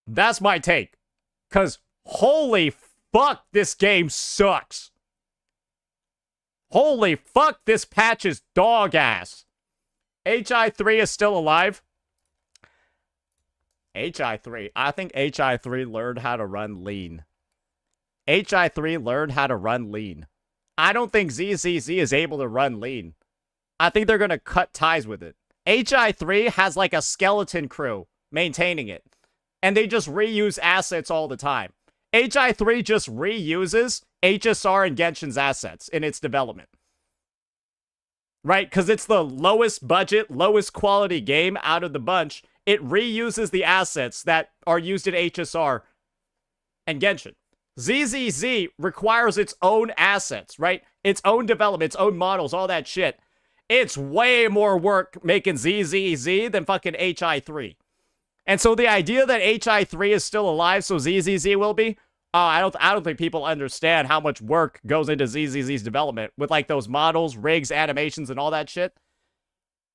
That's my take. Because holy fuck, this game sucks. Holy fuck, this patch is dog ass. HI3 is still alive. HI3. I think HI3 learned how to run lean. HI3 learned how to run lean. I don't think ZZZ is able to run lean. I think they're going to cut ties with it. HI3 has like a skeleton crew maintaining it. And they just reuse assets all the time. HI3 just reuses HSR and Genshin's assets in its development. Right? Because it's the lowest budget, lowest quality game out of the bunch. It reuses the assets that are used in HSR and Genshin. ZZZ requires its own assets, right? Its own development, its own models, all that shit. It's way more work making ZZZ than fucking HI3. And so the idea that HI3 is still alive, so ZZZ will be, I don't think people understand how much work goes into ZZZ's development with like those models, rigs, animations, and all that shit.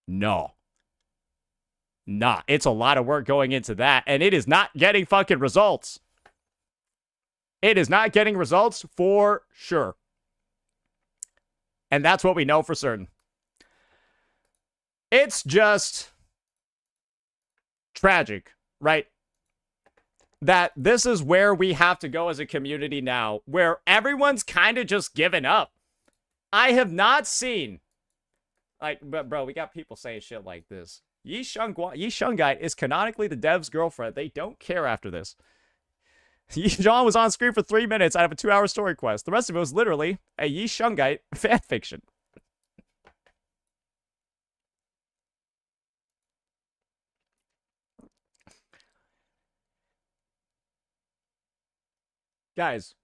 No. Nah, it's a lot of work going into that, and it is not getting fucking results. It is not getting results for sure. And that's what we know for certain. It's just tragic, right? That this is where we have to go as a community now, where everyone's kind of just given up. I have not seen, like, but bro, we got people saying shit like this. Yi Shungite is canonically the dev's girlfriend. They don't care after this. Yi Zhang was on screen for 3 minutes out of a 2-hour story quest. The rest of it was literally a Yi Shungite fanfiction. Guys.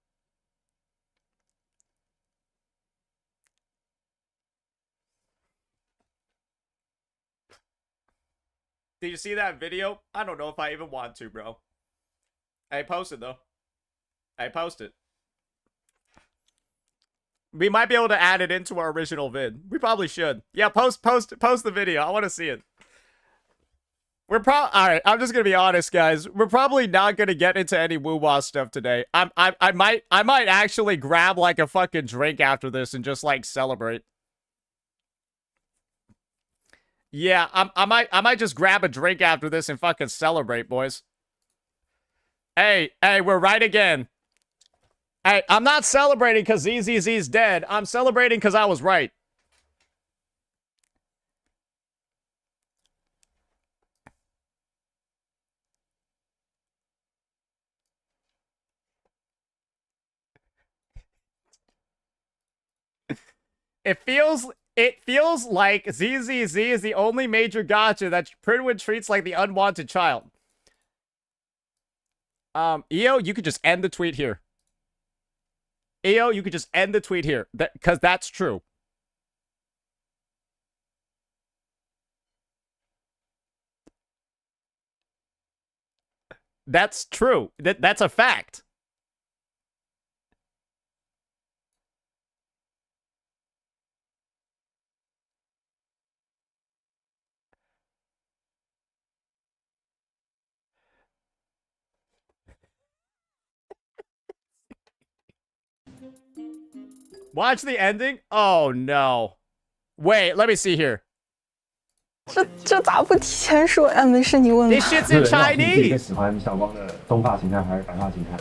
Did you see that video? I don't know if I even want to, bro. I posted though. I posted. We might be able to add it into our original vid. We probably should. Yeah, post the video. I want to see it. All right, I'm just gonna be honest, guys. We're probably not gonna get into any woo-wah stuff today. I might actually grab like a fucking drink after this and just like celebrate. Yeah, I might just grab a drink after this and fucking celebrate, boys. Hey, we're right again. Hey, I'm not celebrating because ZZZ's dead. I'm celebrating because I was right. It feels like ZZZ is the only major gacha that Prinwood treats like the unwanted child. EO, you could just end the tweet here. EO, you could just end the tweet here. Because that's true. That's true. That's a fact. Watch the ending? Oh, no. Wait, let me see here. 这咋不提前说呀？没事，你问吧。 This shit's in Chinese. 喜欢小光的棕发形态还是白发形态？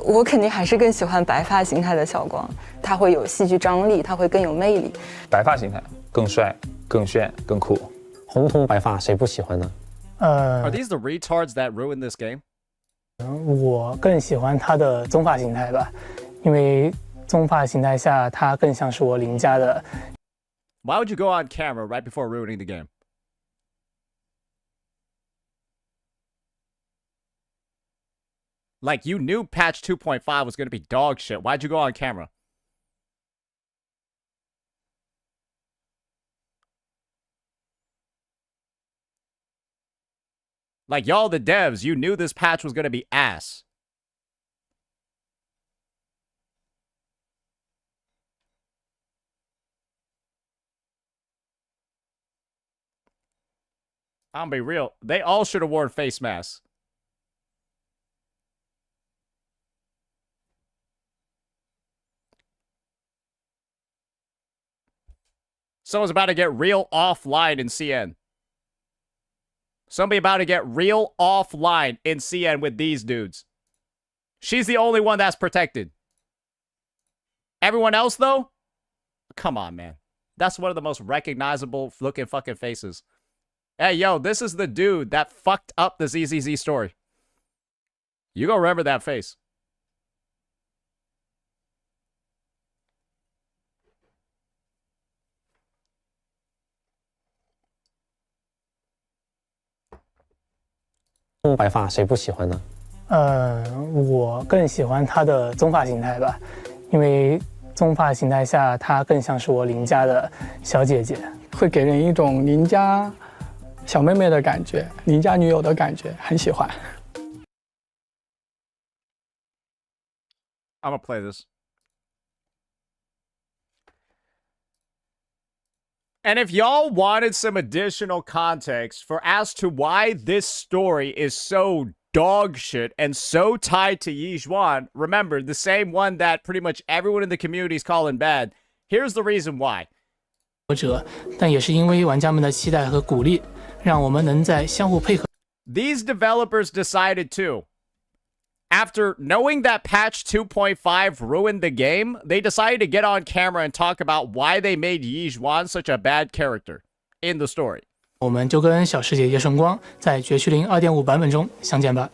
我肯定还是更喜欢白发形态的小光，他会有戏剧张力，他会更有魅力。白发形态更帅、更炫、更酷。红头白发谁不喜欢呢？Are these the retards that ruined this game? 我更喜欢他的棕发形态吧，因为棕发形态下他更像是我邻家的。Why would you go on camera right before ruining the game? Like, you knew patch 2.5 was going to be dog shit. Why'd you go on camera? Like, y'all the devs, you knew this patch was going to be ass. I'm gonna be real. They all should have worn face masks. Someone's about to get real offline in CN. Somebody about to get real offline in CN with these dudes. She's the only one that's protected. Everyone else, though? Come on, man. That's one of the most recognizable looking fucking faces. Hey, yo, this is the dude that fucked up the ZZZ story. You gonna remember that face.白发谁不喜欢呢？我更喜欢她的棕发形态吧，因为棕发形态下她更像是我邻家的小姐姐，会给人一种邻家小妹妹的感觉，邻家女友的感觉，很喜欢。I'm gonna play this. And if y'all wanted some additional context for as to why this story is so dog shit and so tied to Yizhuan, remember, the same one that pretty much everyone in the community is calling bad, here's the reason why. 但也是因为玩家们的期待和鼓励，让我们能在相互配合。These developers decided to. After knowing that patch 2.5 ruined the game, they decided to get on camera and talk about why they made Yizhuan such a bad character in the story. 我们就跟小师姐叶圣光在绝区零 2.5 版本中相见吧。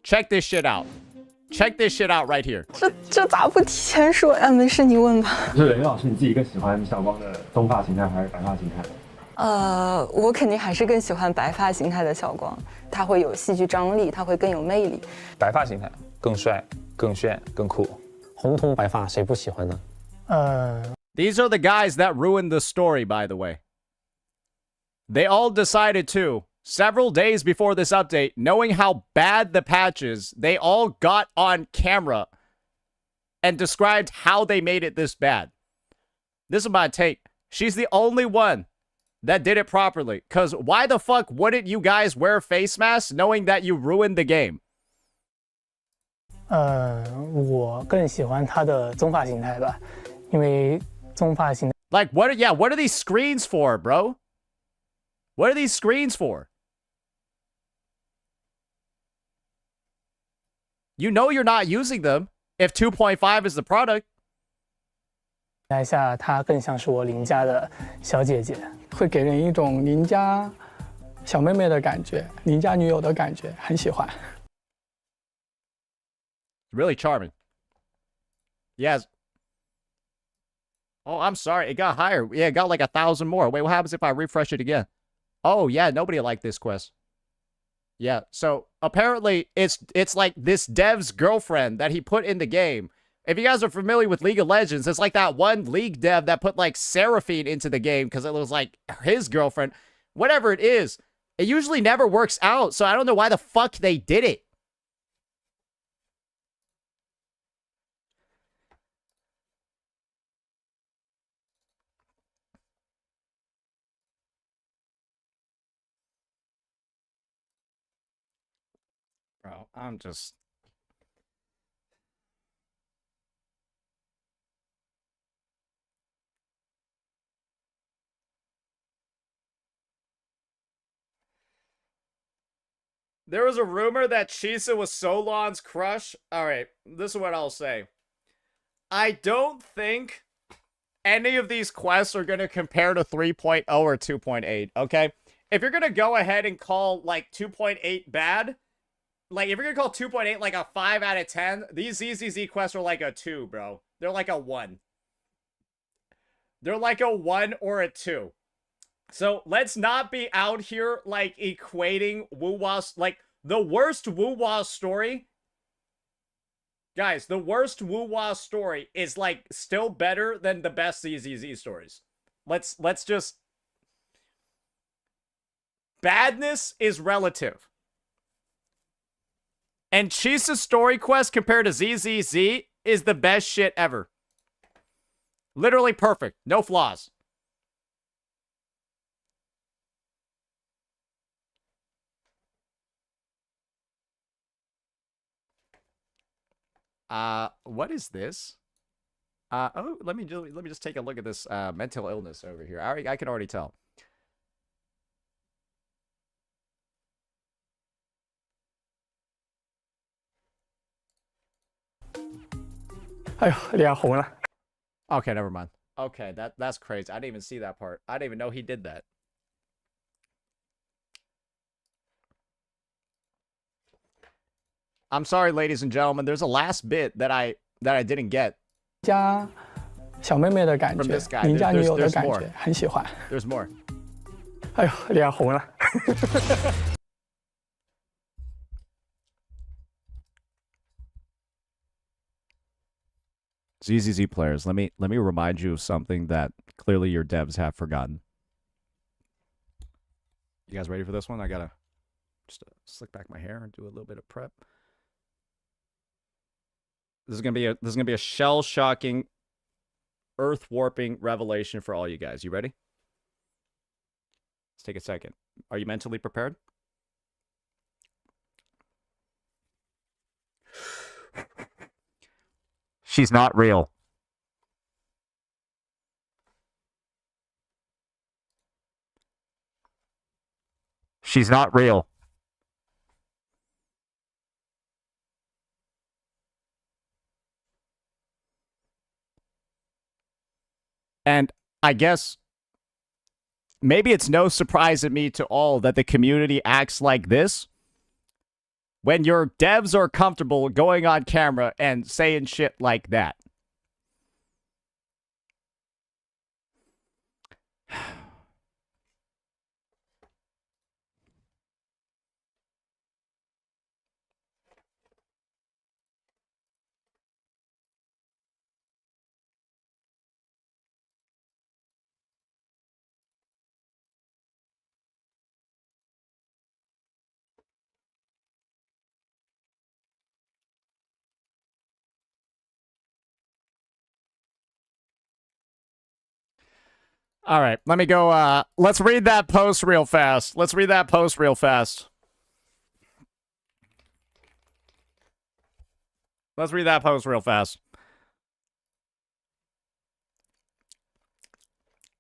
Check this shit out. Check this shit out right here. 这咋不提前说呀？没事，你问吧。就是刘老师，你自己更喜欢小光的棕发形态还是白发形态？我肯定还是更喜欢白发形态的小光，他会有戏剧张力，他会更有魅力。白发形态更帅、更炫、更酷。红瞳白发谁不喜欢呢？These are the guys that ruined the story, by the way. They all decided to, several days before this update, knowing how bad the patch is, they all got on camera and described how they made it this bad. This is my take. She's the only one that did it properly. Because why the fuck wouldn't you guys wear face masks knowing that you ruined the game? 我更喜欢她的棕发形态吧，因为棕发形态。Like what are these screens for, bro? What are these screens for? You know you're not using them if 2.5 is the product. 台下她更像是我邻家的小姐姐，会给人一种邻家小妹妹的感觉，邻家女友的感觉，很喜欢。Really charming. Yes. Oh, I'm sorry. It got higher. Yeah, it got like 1,000 more. Wait, what happens if I refresh it again? Oh, yeah, nobody liked this quest. Yeah, so apparently it's like this dev's girlfriend that he put in the game. If you guys are familiar with League of Legends, it's like that one League dev that put like Seraphine into the game because it was like his girlfriend. Whatever it is, it usually never works out, so I don't know why the fuck they did it. Bro, I'm just... There was a rumor that Chisa was Solon's crush. Alright, this is what I'll say. I don't think any of these quests are going to compare to 3.0 or 2.8, okay? If you're going to go ahead and call, like, 2.8 bad, like, if you're going to call 2.8, like, a 5 out of 10, these ZZZ quests are like a 2, bro. They're like a 1. They're like a 1 or a 2. So, let's not be out here, like, equating Wu-Wa's, like, the worst Wu-Wa story. Guys, the worst Wu-Wa story is, like, still better than the best ZZZ stories. Let's just... Badness is relative. And Chisa's story quest compared to ZZZ is the best shit ever. Literally perfect. No flaws. What is this? Oh, let me just take a look at this mental illness over here. I can already tell. 哎呦，脸红了。 Okay, never mind. Okay, that's crazy. I didn't even see that part. I didn't even know he did that. I'm sorry, ladies and gentlemen. There's a last bit that I didn't get. 家小妹妹的感 From 觉 this guy. 邻家女友的 There's 感 more. 觉，很喜欢。 There's more. 哎呦，脸红了。 ZZZ players, let me remind you of something that clearly your devs have forgotten. You guys ready for this one? I gotta just slick back my hair and do a little bit of prep. This is gonna be a shell-shocking, earth-warping revelation for all you guys. You ready? Let's take a second. Are you mentally prepared? She's not real. She's not real. And I guess maybe it's no surprise to me to all that the community acts like this. When your devs are comfortable going on camera and saying shit like that. All right, let me go. Let's read that post real fast. Let's read that post real fast. Let's read that post real fast.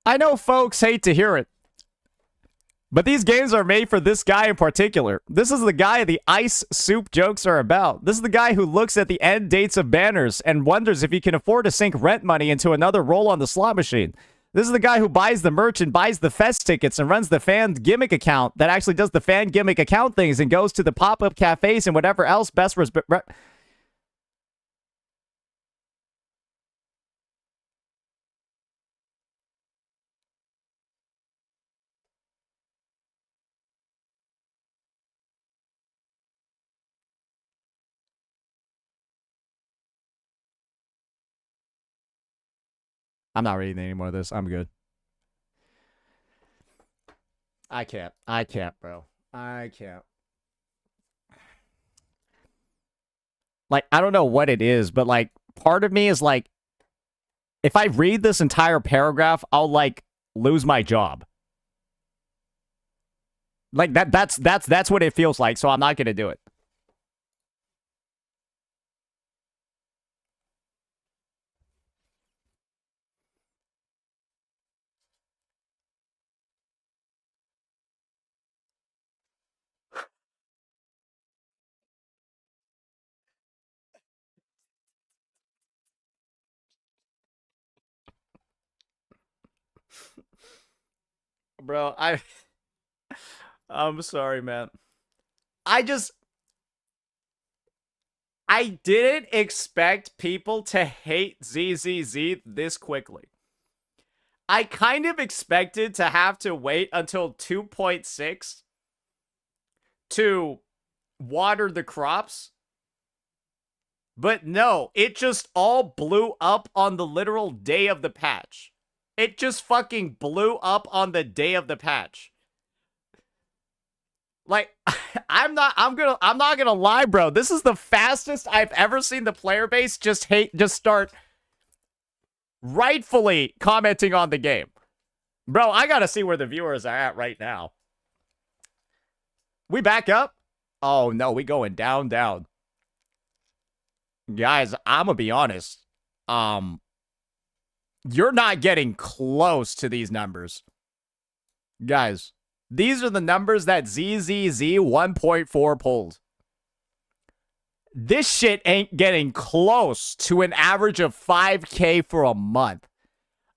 I know folks hate to hear it, but these games are made for this guy in particular. This is the guy the ice soup jokes are about. This is the guy who looks at the end dates of banners and wonders if he can afford to sink rent money into another roll on the slot machine. This is the guy who buys the merch and buys the fest tickets and runs the fan gimmick account that actually does the fan gimmick account things and goes to the pop-up cafes and whatever else best... I'm not reading any more of this. I'm good. I can't, bro. I can't. Like, I don't know what it is, but, like, part of me is, like, if I read this entire paragraph, I'll, like, lose my job. Like, that's what it feels like, so I'm not gonna do it. Bro, I'm sorry, man. I didn't expect people to hate ZZZ this quickly. I kind of expected to have to wait until 2.6 to water the crops. But no, it just all blew up on the literal day of the patch. It just fucking blew up on the day of the patch. Like, I'm not gonna lie, bro. This is the fastest I've ever seen the player base just start rightfully commenting on the game. Bro, I gotta see where the viewers are at right now. We back up? Oh no, we going down. Guys, I'm gonna be honest. You're not getting close to these numbers. Guys, these are the numbers that ZZZ 1.4 pulled. This shit ain't getting close to an average of 5K for a month.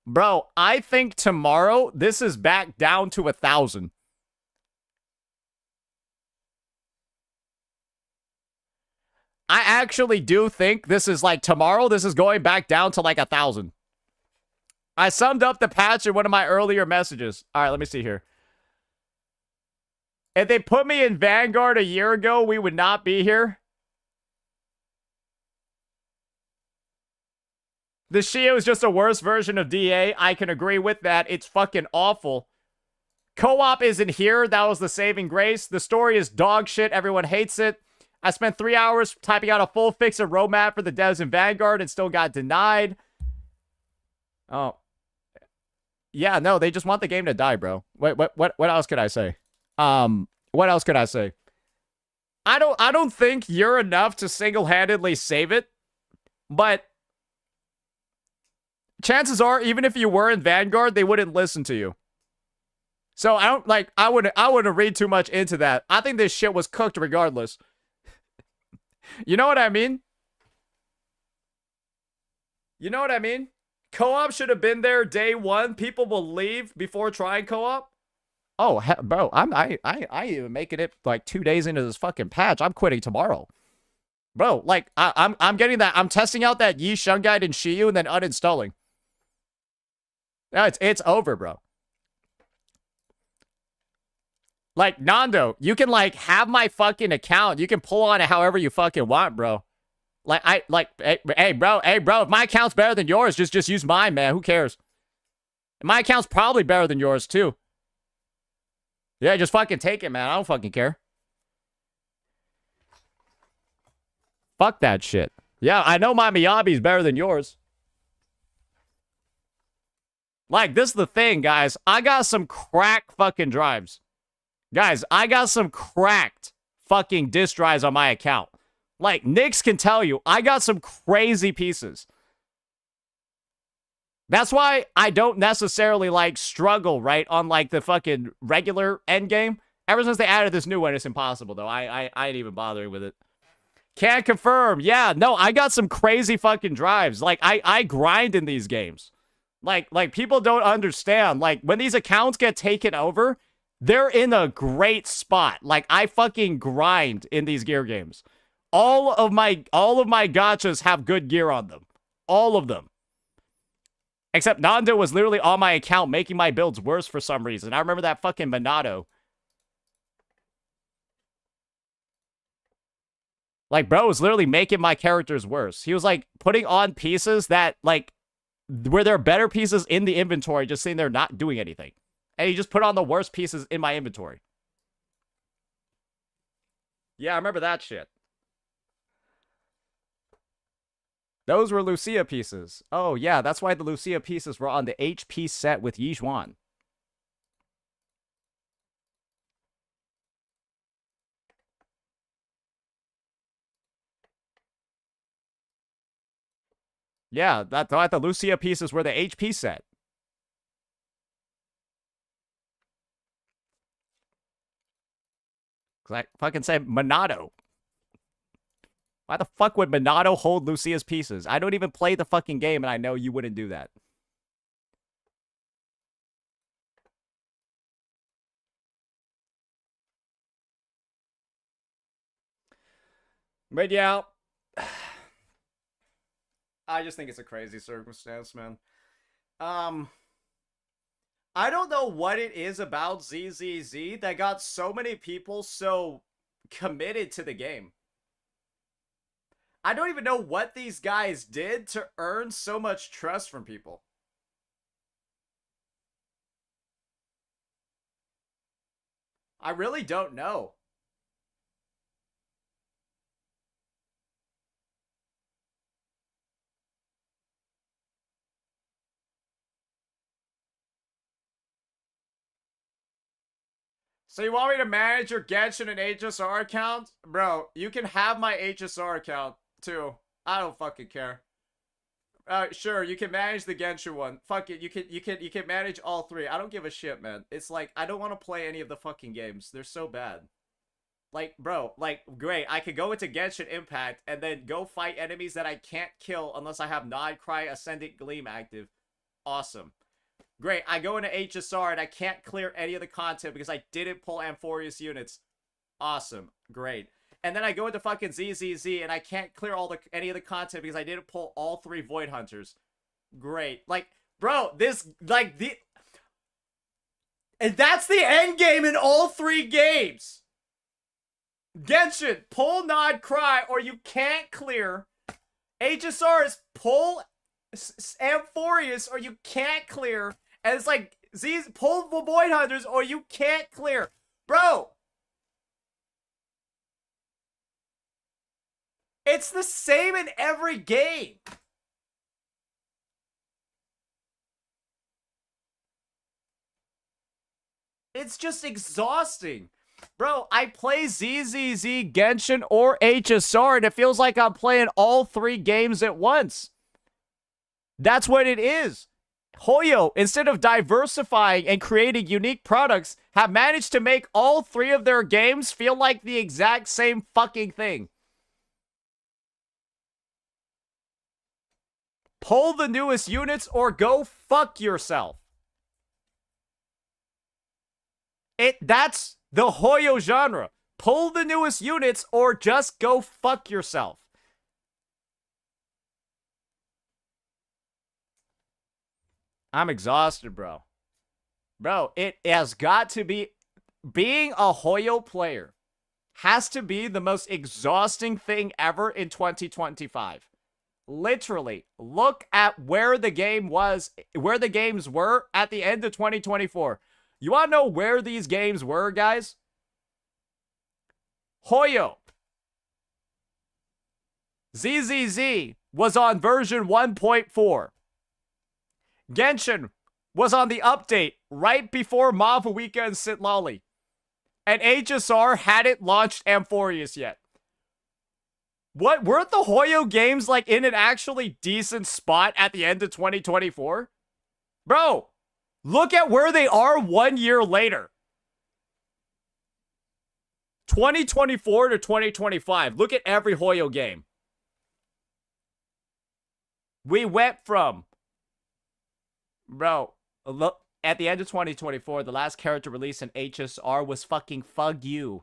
Bro, I think tomorrow this is back down to 1,000. I actually do think this is like tomorrow, this is going back down to like 1,000. I summed up the patch in one of my earlier messages. All right, let me see here. If they put me in Vanguard a year ago, we would not be here. The Shiyu is just a worse version of DA. I can agree with that. It's fucking awful. Co-op isn't here. That was the saving grace. The story is dog shit. Everyone hates it. I spent 3 hours typing out a full fix and roadmap for the devs in Vanguard and still got denied. Oh. Yeah, no, they just want the game to die, bro. What else could I say? What else could I say? I don't think you're enough to single-handedly save it, but chances are, even if you were in Vanguard, they wouldn't listen to you. So I wouldn't read too much into that. I think this shit was cooked regardless. You know what I mean? You know what I mean? Co-op should have been there day one. People will leave before trying co-op. Oh, bro, I even making it like 2 days into this fucking patch. I'm quitting tomorrow. Bro, like I'm getting that. I'm testing out that Yi Shungite and Shiyu and then uninstalling. No, it's over, bro. Like, Nando, you can, like, have my fucking account. You can pull on it however you fucking want, bro. Like, hey, bro, if my account's better than yours, just use mine, man. Who cares? My account's probably better than yours, too. Yeah, just fucking take it, man. I don't fucking care. Fuck that shit. Yeah, I know my Miyabi's better than yours. Like, this is the thing, guys. I got some crack fucking drives. Guys, I got some cracked fucking disk drives on my account. Like, Nyx can tell you, I got some crazy pieces. That's why I don't necessarily, like, struggle, right, on, like, the fucking regular endgame. Ever since they added this new one, it's impossible, though. I ain't even bothering with it. Can't confirm. Yeah, no, I got some crazy fucking drives. Like, I grind in these games. Like, people don't understand. Like, when these accounts get taken over, they're in a great spot. Like, I fucking grind in these gear games. All of my gachas have good gear on them. All of them. Except Nando was literally on my account making my builds worse for some reason. I remember that fucking Minato. Like, bro was literally making my characters worse. He was, like, putting on pieces that, like, were there better pieces in the inventory just sitting there not doing anything. And he just put on the worst pieces in my inventory. Yeah, I remember that shit. Those were Lucia pieces. Oh, yeah, that's why the Lucia pieces were on the HP set with Yi Zhuan. Yeah, I thought the Lucia pieces were the HP set. Because I fucking said Minato. Why the fuck would Minato hold Lucia's pieces? I don't even play the fucking game, and I know you wouldn't do that. But yeah, I just think it's a crazy circumstance, man. I don't know what it is about ZZZ that got so many people so committed to the game. I don't even know what these guys did to earn so much trust from people. I really don't know. So you want me to manage your Genshin and HSR account? Bro, you can have my HSR account, too. I don't fucking care. Sure, you can manage the Genshin one. Fuck it, you can manage all three. I don't give a shit, man. It's like I don't want to play any of the fucking games. They're so bad. Like, bro, like, great. I could go into Genshin Impact and then go fight enemies that I can't kill unless I have Nod Cry Ascendant Gleam active. Awesome. Great. I go into HSR and I can't clear any of the content because I didn't pull Amphorius units. Awesome. Great. And then I go into fucking ZZZ and I can't clear any of the content because I didn't pull all 3 Void Hunters. Great. Like, bro, and that's the end game in all 3 games. Genshin, pull Nod Cry or you can't clear. HSR is pull Amphorius or you can't clear. And it's like, pull the Void Hunters or you can't clear. Bro! It's the same in every game. It's just exhausting. Bro, I play ZZZ, Genshin, or HSR, and it feels like I'm playing all 3 games at once. That's what it is. Hoyo, instead of diversifying and creating unique products, have managed to make all 3 of their games feel like the exact same fucking thing. Pull the newest units or go fuck yourself. That's the Hoyo genre. Pull the newest units or just go fuck yourself. I'm exhausted, bro. Bro, it has got to be... Being a Hoyo player has to be the most exhausting thing ever in 2025. Literally, look at where the game was, where the games were at the end of 2024. You want to know where these games were, guys? Hoyo. ZZZ was on version 1.4. Genshin was on the update right before Mavuika and Sitlali. And HSR hadn't launched Amphorius yet. What, weren't the Hoyo games like in an actually decent spot at the end of 2024? Bro, look at where they are 1 year later. 2024 to 2025. Look at every Hoyo game. We went from... Bro, look, at the end of 2024, the last character released in HSR was fucking Fug You.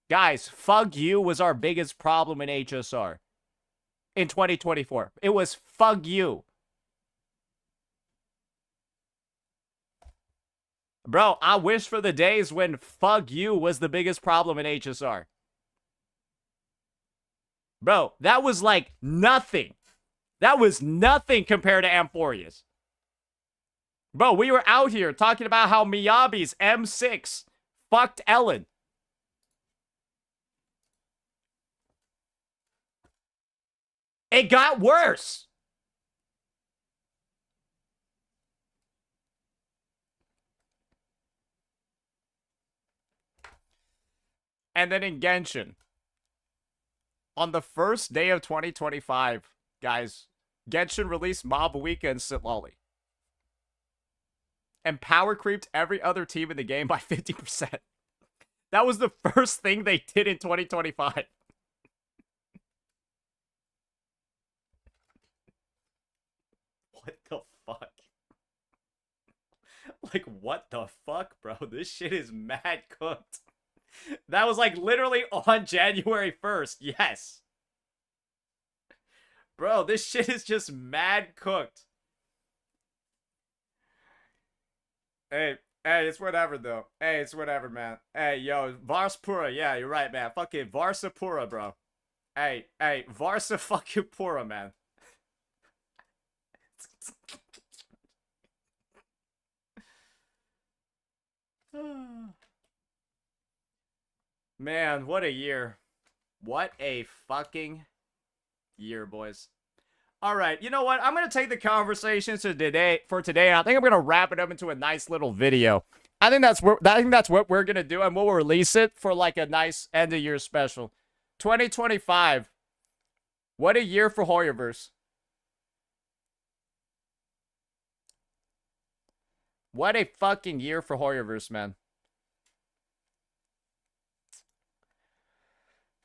Guys, Fug You was our biggest problem in HSR. In 2024. It was Fug You. Bro, I wish for the days when Fug You was the biggest problem in HSR. Bro, that was like nothing. That was nothing compared to Amphorius. Bro, we were out here talking about how Miyabi's M6 fucked Ellen. It got worse. And then in Genshin, on the first day of 2025, guys, Genshin released Mabuika and Sitlali. And power creeped every other team in the game by 50%. That was the first thing they did in 2025. What the fuck? Like, what the fuck, bro? This shit is mad cooked. That was like literally on January 1st. Yes. Bro, this shit is just mad cooked. Hey, it's whatever, though. Hey, it's whatever, man. Hey, yo, Varspura. Yeah, you're right, man. Fucking Varsapura, bro. Hey, Varsa fucking Pura, man. Man, what a year. What a fucking year, boys. All right, you know what? I'm going to take the conversation for today, and I think I'm going to wrap it up into a nice little video. I think that's what we're going to do, and we'll release it for like a nice end-of-year special. 2025. What a year for Hoyoverse. What a fucking year for Horrorverse, man.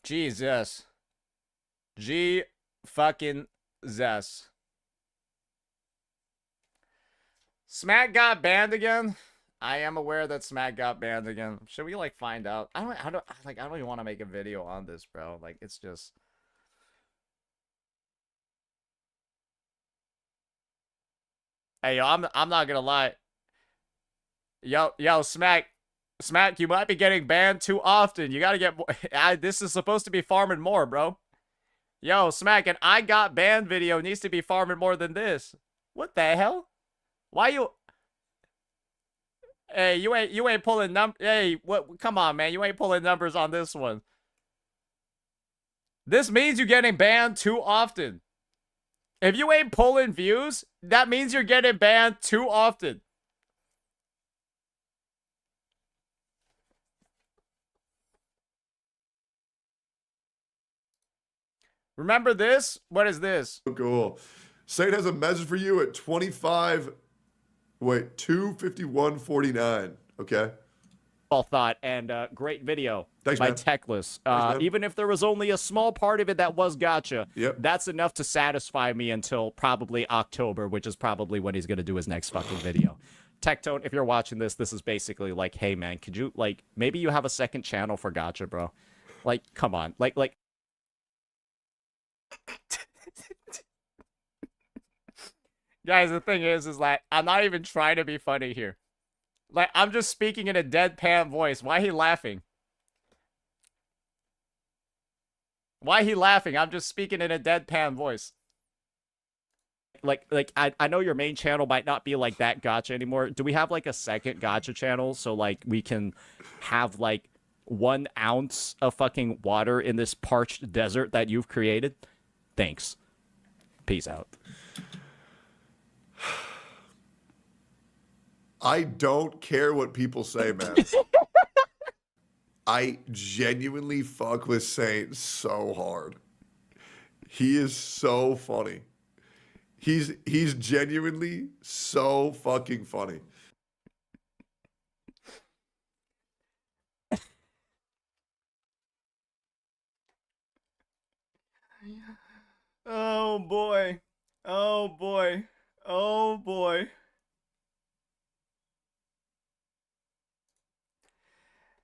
Jesus. G fucking Zess. Smack got banned again. I am aware that Smack got banned again. Should we like find out? I don't even want to make a video on this, bro. Like it's just. Hey, yo, I'm not gonna lie. Yo, Smack, you might be getting banned too often. You gotta get more. This is supposed to be farming more, bro. Yo, Smack, an I got banned video needs to be farming more than this. What the hell? Why you? Hey, you ain't pulling Hey, what? Come on, man, you ain't pulling numbers on this one. This means you're getting banned too often. If you ain't pulling views, that means you're getting banned too often. Remember this? What is this? Cool. Saint has a message for you at 2:51:49. Okay. All thought and great video. Thanks, by man. Techless. Thanks, man. Even if there was only a small part of it that was Gacha, Yep. that's enough to satisfy me until probably October, which is probably when he's gonna do his next fucking video. Tectone, if you're watching this is basically like, hey man, could you like maybe you have a second channel for Gacha, bro? Like, come on, like. Guys, the thing is like, I'm not even trying to be funny here. Like, I'm just speaking in a deadpan voice. Why he laughing? Why he laughing? I'm just speaking in a deadpan voice. Like I know your main channel might not be like that Gacha anymore. Do we have like a second Gacha channel so like we can have like 1 ounce of fucking water in this parched desert that you've created? Thanks. Peace out. I don't care what people say, man. I genuinely fuck with Saint so hard. He is so funny. He's genuinely so fucking funny. Oh boy. Oh boy. Oh boy.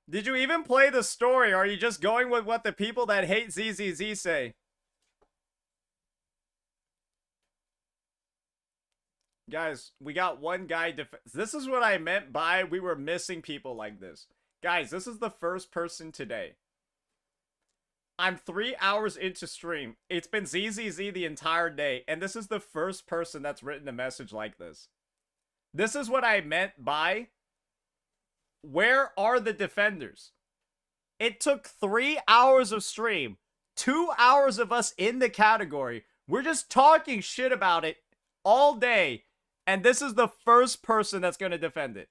Did you even play the story, or are you just going with what the people that hate ZZZ say? Guys, we got one guy this is what I meant by we were missing people like this. Guys, this is the first person today. I'm 3 hours into stream. It's been ZZZ the entire day, and this is the first person that's written a message like this. This is what I meant by where are the defenders? It took 3 hours of stream, 2 hours of us in the category. We're just talking shit about it all day, and this is the first person that's gonna defend it.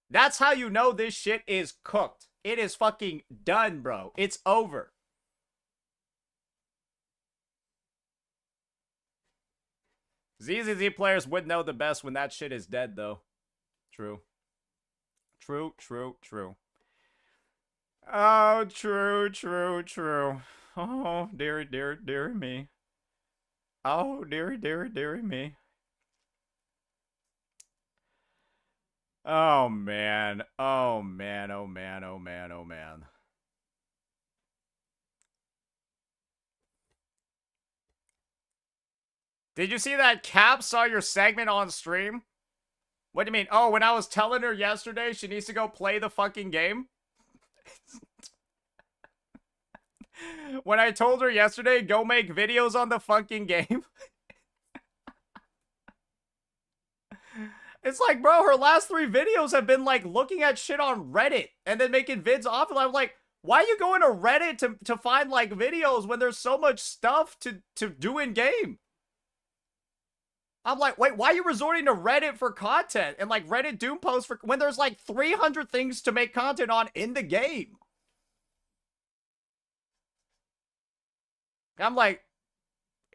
That's how you know this shit is cooked. It is fucking done, bro. It's over. ZZZ players would know the best when that shit is dead, though. True. True, true, true. Oh, true, true, true. Oh, dearie, dearie, dearie me. Oh, dearie, dearie, dearie me. Oh, man. Oh, man, oh, man, oh, man, oh, man. Did you see that Cap saw your segment on stream? What do you mean? Oh, when I was telling her yesterday she needs to go play the fucking game? When I told her yesterday, go make videos on the fucking game? It's like, bro, her last 3 videos have been like looking at shit on Reddit and then making vids off it. I'm like, why are you going to Reddit to find like videos when there's so much stuff to do in game? I'm like, wait, why are you resorting to Reddit for content and like Reddit Doom posts for when there's like 300 things to make content on in the game? I'm like,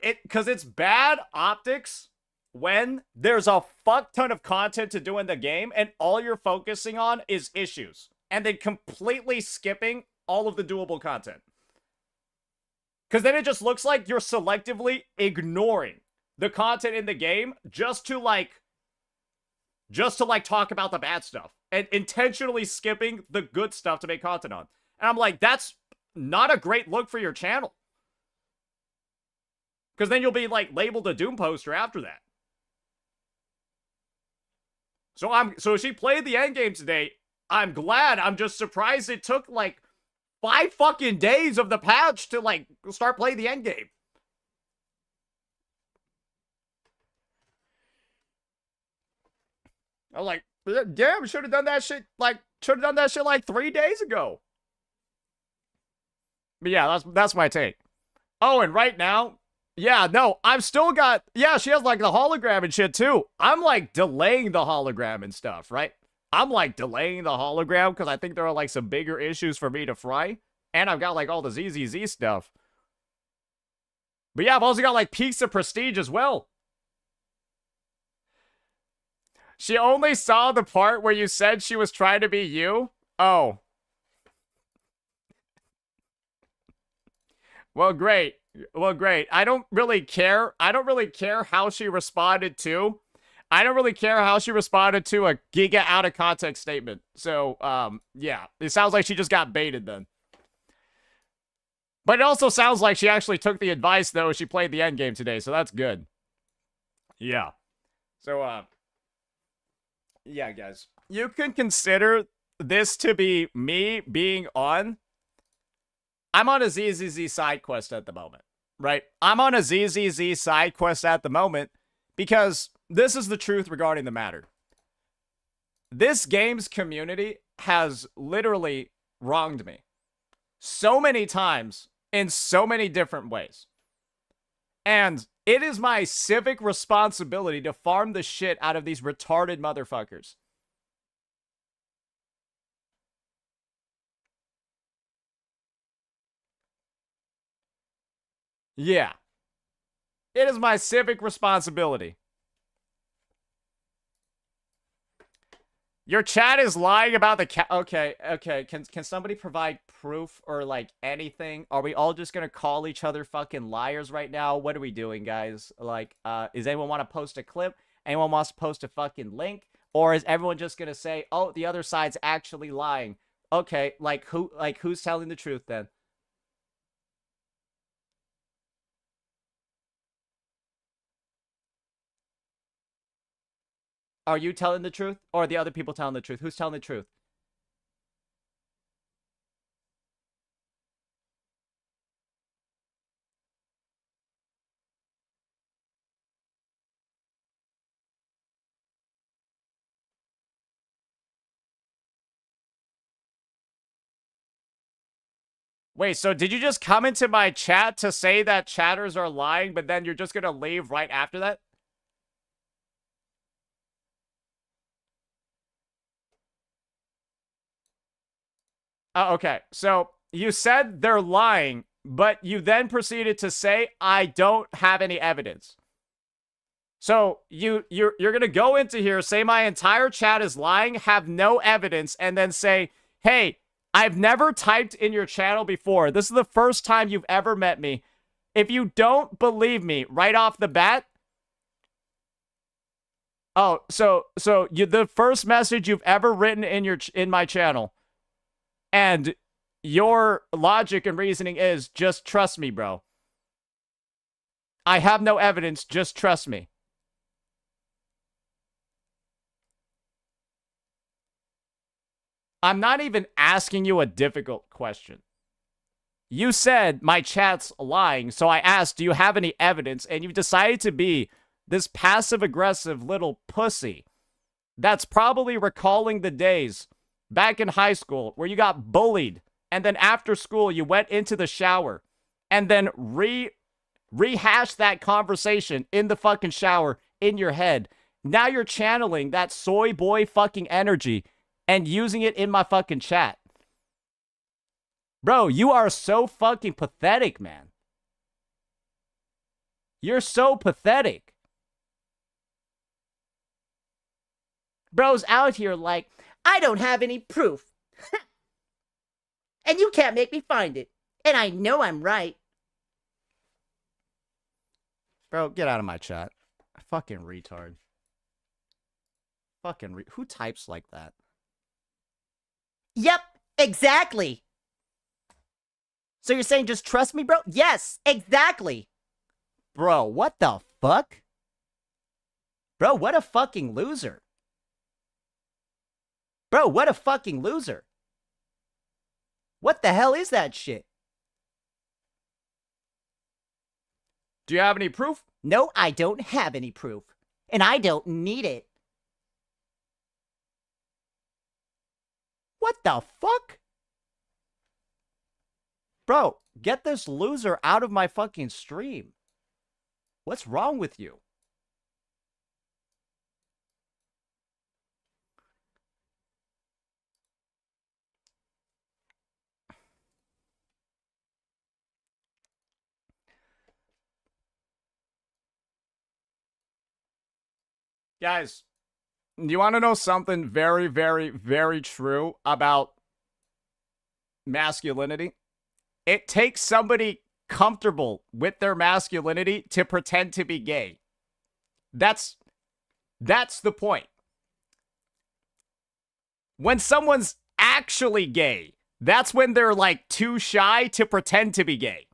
because it's bad optics when there's a fuck ton of content to do in the game and all you're focusing on is issues and then completely skipping all of the doable content. Because then it just looks like you're selectively ignoring the content in the game just to talk about the bad stuff and intentionally skipping the good stuff to make content on. And I'm like, that's not a great look for your channel. Because then you'll be like labeled a Doom poster after that. So she played the endgame today. I'm glad. I'm just surprised it took like 5 fucking days of the patch to like start playing the endgame. I was like, damn, should have done that shit like 3 days ago. But yeah, that's my take. Oh, and right now, yeah, no, I've still got, yeah, she has like the hologram and shit too. I'm like delaying the hologram and stuff, right? I'm like delaying the hologram because I think there are like some bigger issues for me to fry. And I've got like all the ZZZ stuff. But yeah, I've also got like peaks of prestige as well. She only saw the part where you said she was trying to be you? Oh. Well, great. Well, great. I don't really care. I don't really care how she responded to. I don't really care how she responded to a giga out of context statement. So, yeah. It sounds like she just got baited then. But it also sounds like she actually took the advice, though, as she played the endgame today. So that's good. Yeah. So, yeah, guys. You can consider this to be me being on. I'm on a ZZZ side quest at the moment, right? I'm on a ZZZ side quest at the moment because this is the truth regarding the matter. This game's community has literally wronged me so many times in so many different ways. And it is my civic responsibility to farm the shit out of these retarded motherfuckers. Yeah. It is my civic responsibility. Your chat is lying about the cat. Okay. Can somebody provide proof or like anything? Are we all just gonna call each other fucking liars right now? What are we doing, guys? Like, is anyone want to post a clip? Anyone wants to post a fucking link? Or is everyone just gonna say, oh, the other side's actually lying? Okay, who's telling the truth then? Are you telling the truth? Or are the other people telling the truth? Who's telling the truth? Wait, so did you just come into my chat to say that chatters are lying, but then you're just gonna leave right after that? Oh, okay. So you said they're lying, but you then proceeded to say, I don't have any evidence. So you're gonna go into here, say my entire chat is lying, have no evidence, and then say, hey, I've never typed in your channel before. This is the first time you've ever met me. If you don't believe me right off the bat, oh, so the first message you've ever written in my channel, and your logic and reasoning is just trust me, bro. I have no evidence, just trust me. I'm not even asking you a difficult question. You said my chat's lying, so I asked, do you have any evidence? And you've decided to be this passive-aggressive little pussy that's probably recalling the days back in high school where you got bullied, and then after school you went into the shower and then rehashed that conversation in the fucking shower in your head. Now you're channeling that soy boy fucking energy and using it in my fucking chat. Bro, you are so fucking pathetic, man. You're so pathetic. Bro's out here like, I don't have any proof. And you can't make me find it. And I know I'm right. Bro, get out of my chat. Fucking retard. Who types like that? Yep, exactly. So you're saying just trust me, bro? Yes, exactly. Bro, what the fuck? Bro, what a fucking loser. Bro, what a fucking loser. What the hell is that shit? Do you have any proof? No, I don't have any proof. And I don't need it. What the fuck? Bro, get this loser out of my fucking stream. What's wrong with you? Guys, you want to know something very, very, very true about masculinity? It takes somebody comfortable with their masculinity to pretend to be gay. That's the point. When someone's actually gay, that's when they're like too shy to pretend to be gay.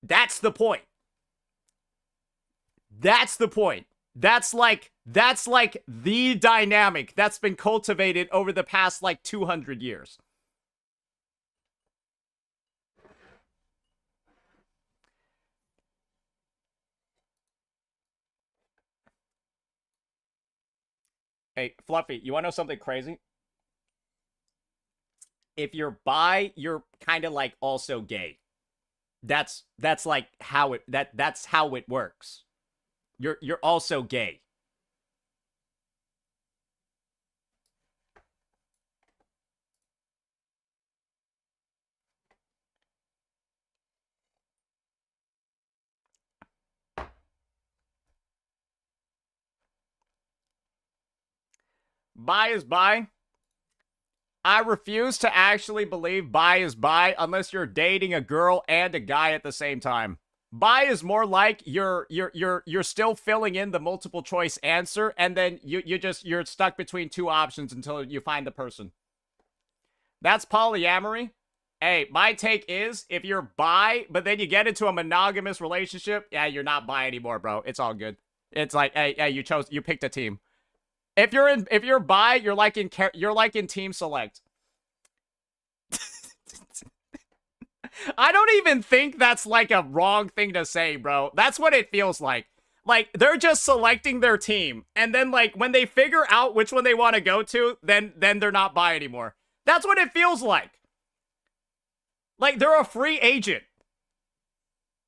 That's the point. That's the point. That's like the dynamic that's been cultivated over the past like 200 years. Hey, Fluffy, you want to know something crazy? If you're bi, you're kind of like also gay. That's like how that's how it works. You're also gay. Bi is bi. I refuse to actually believe bi is bi unless you're dating a girl and a guy at the same time. Bi is more like you're still filling in the multiple choice answer, and then you're stuck between two options until you find the person. That's polyamory. Hey, my take is if you're bi, but then you get into a monogamous relationship, yeah, you're not bi anymore, bro. It's all good. It's like, hey, you picked a team. If you're bi, you're like in team select. I don't even think that's like a wrong thing to say, bro. That's what it feels like. Like they're just selecting their team, and then like when they figure out which one they want to go to, then they're not bi anymore. That's what it feels like. Like they're a free agent.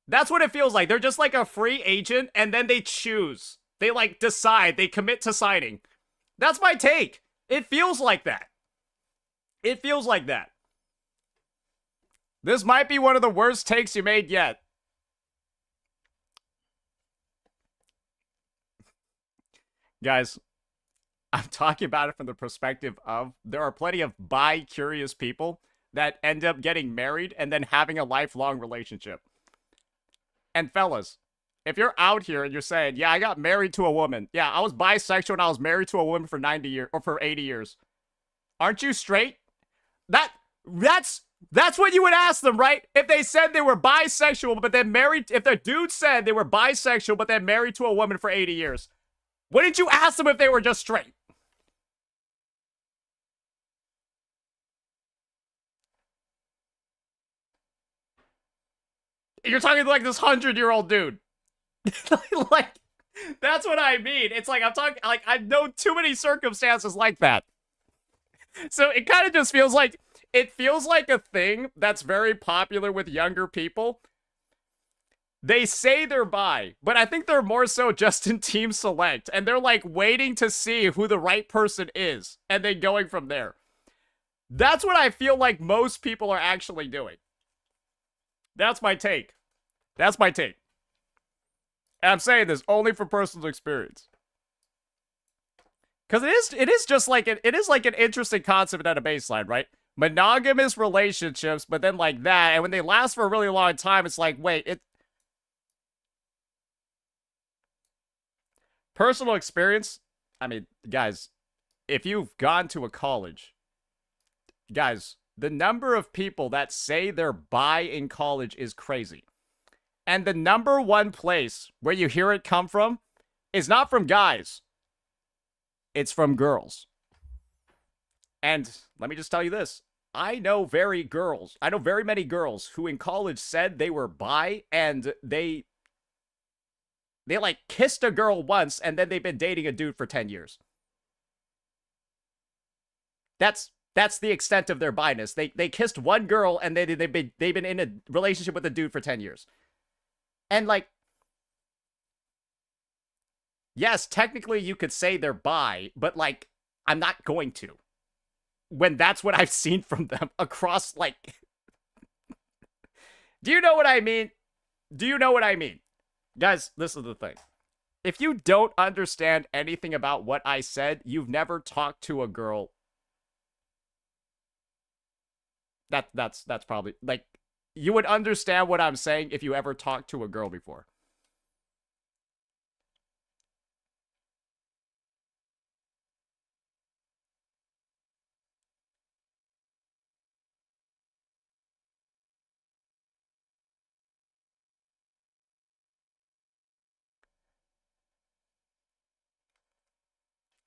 That's what it feels like. They're just like a free agent, and then they choose. They like decide. They commit to signing. That's my take. It feels like that. It feels like that. This might be one of the worst takes you made yet. Guys, I'm talking about it from the perspective of there are plenty of bi-curious people that end up getting married and then having a lifelong relationship. And fellas, if you're out here and you're saying, yeah, I got married to a woman. Yeah, I was bisexual and I was married to a woman for 90 years or for 80 years. Aren't you straight? That's what you would ask them, right? If they said they were bisexual, but then married, if the dude said they were bisexual, but then married to a woman for 80 years, wouldn't you ask them if they were just straight? You're talking to like this 100-year-old dude. Like, that's what I mean. It's like, I'm talking, like, I know too many circumstances like that. So it kind of just feels like, it feels like a thing that's very popular with younger people. They say they're bi, but I think they're more so just in team select. And they're like waiting to see who the right person is. And then going from there. That's what I feel like most people are actually doing. That's my take. That's my take. And I'm saying this only from personal experience. Because it is just like it is like an interesting concept at a baseline, right? Monogamous relationships, but then like that, and when they last for a really long time, it's like, wait, it. Personal experience. I mean, guys, if you've gone to a college, guys, the number of people that say they're bi in college is crazy. And the number one place where you hear it come from is not from guys. It's from girls. And let me just tell you this. I know very many girls who in college said they were bi and they like kissed a girl once and then they've been dating a dude for 10 years. That's the extent of their bi-ness. They kissed one girl and they've been in a relationship with a dude for 10 years. And like, yes, technically you could say they're bi, but like, I'm not going to. When that's what I've seen from them across like... Do you know what I mean? Do you know what I mean? Guys, this is the thing. If you don't understand anything about what I said, you've never talked to a girl. That's probably like you would understand what I'm saying if you ever talked to a girl before.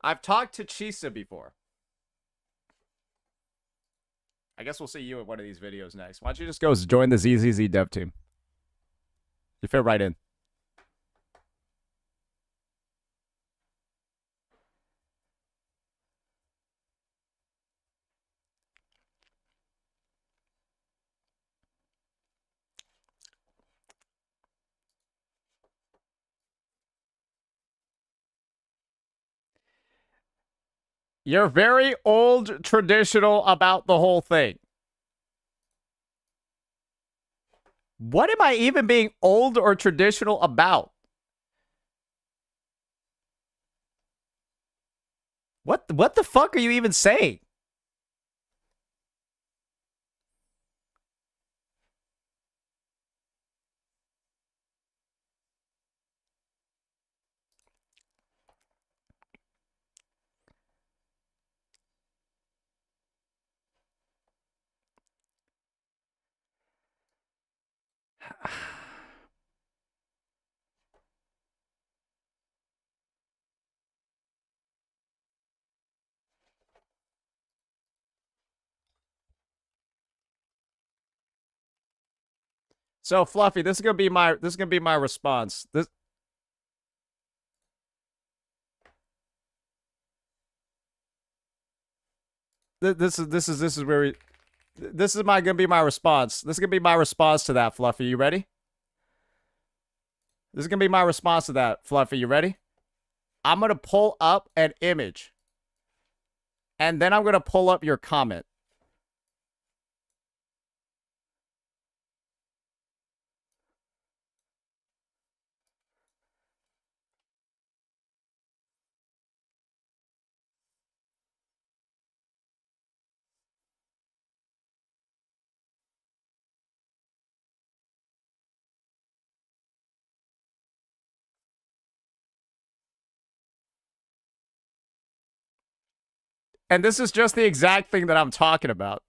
I've talked to Chisa before. I guess we'll see you in one of these videos next. Why don't you just go join the ZZZ dev team? You fit right in. You're very old traditional about the whole thing. What am I even being old or traditional about? What the fuck are you even saying? So Fluffy, this is gonna be my response. This is where we. This is gonna be my response. This is gonna be my response to that, Fluffy. You ready? This is gonna be my response to that, Fluffy. You ready? I'm gonna pull up an image. And then I'm gonna pull up your comment. And this is just the exact thing that I'm talking about.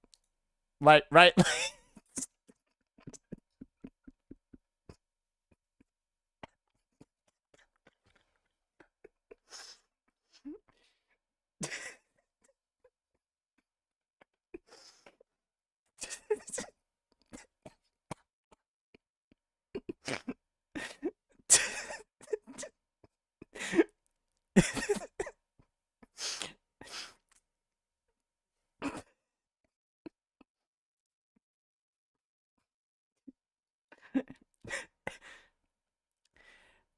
Like, right?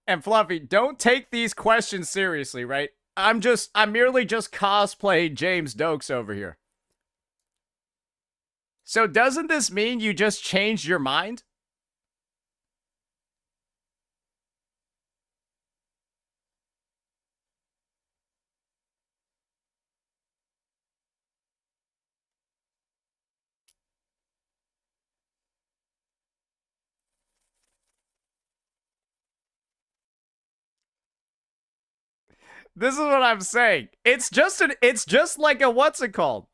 And Fluffy, don't take these questions seriously, right? I'm merely just cosplaying James Dokes over here. So doesn't this mean you just changed your mind? This is what I'm saying. It's just like a what's it called?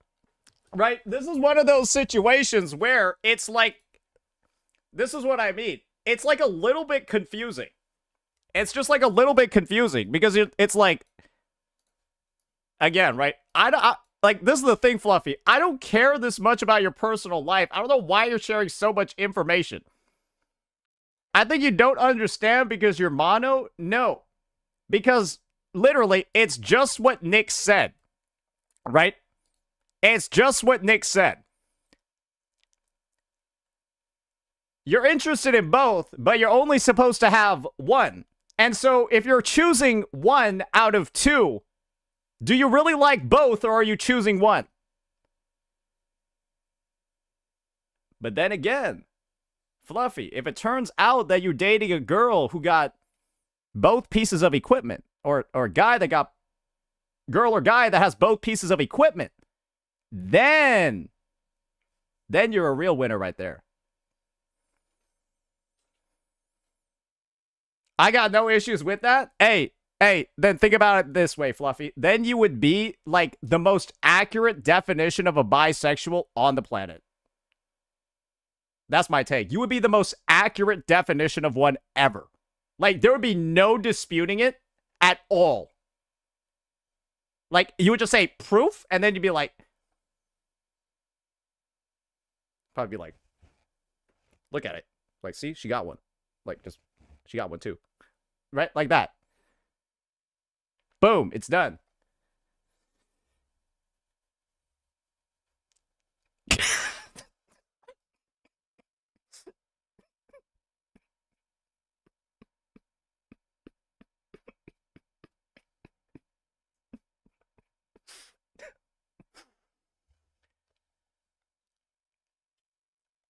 Right? This is one of those situations where it's like, this is what I mean. It's like a little bit confusing. It's just like a little bit confusing because it's like, again, right? Like, this is the thing, Fluffy. I don't care this much about your personal life. I don't know why you're sharing so much information. I think you don't understand because you're mono? No. Because, literally, it's just what Nick said. Right? It's just what Nick said. You're interested in both, but you're only supposed to have one. And so, if you're choosing one out of two, do you really like both, or are you choosing one? But then again, Fluffy, if it turns out that you're dating a girl who got both pieces of equipment, or a guy that got, girl or guy that has both pieces of equipment, then you're a real winner right there. I got no issues with that. Hey, then think about it this way, Fluffy. Then you would be like the most accurate definition of a bisexual on the planet. That's my take. You would be the most accurate definition of one ever. Like, there would be no disputing it at all. Like, you would just say proof, and then you'd be like, probably be like, look at it. Like, see, she got one. Like, just, she got one too. Right? Like that. Boom, it's done.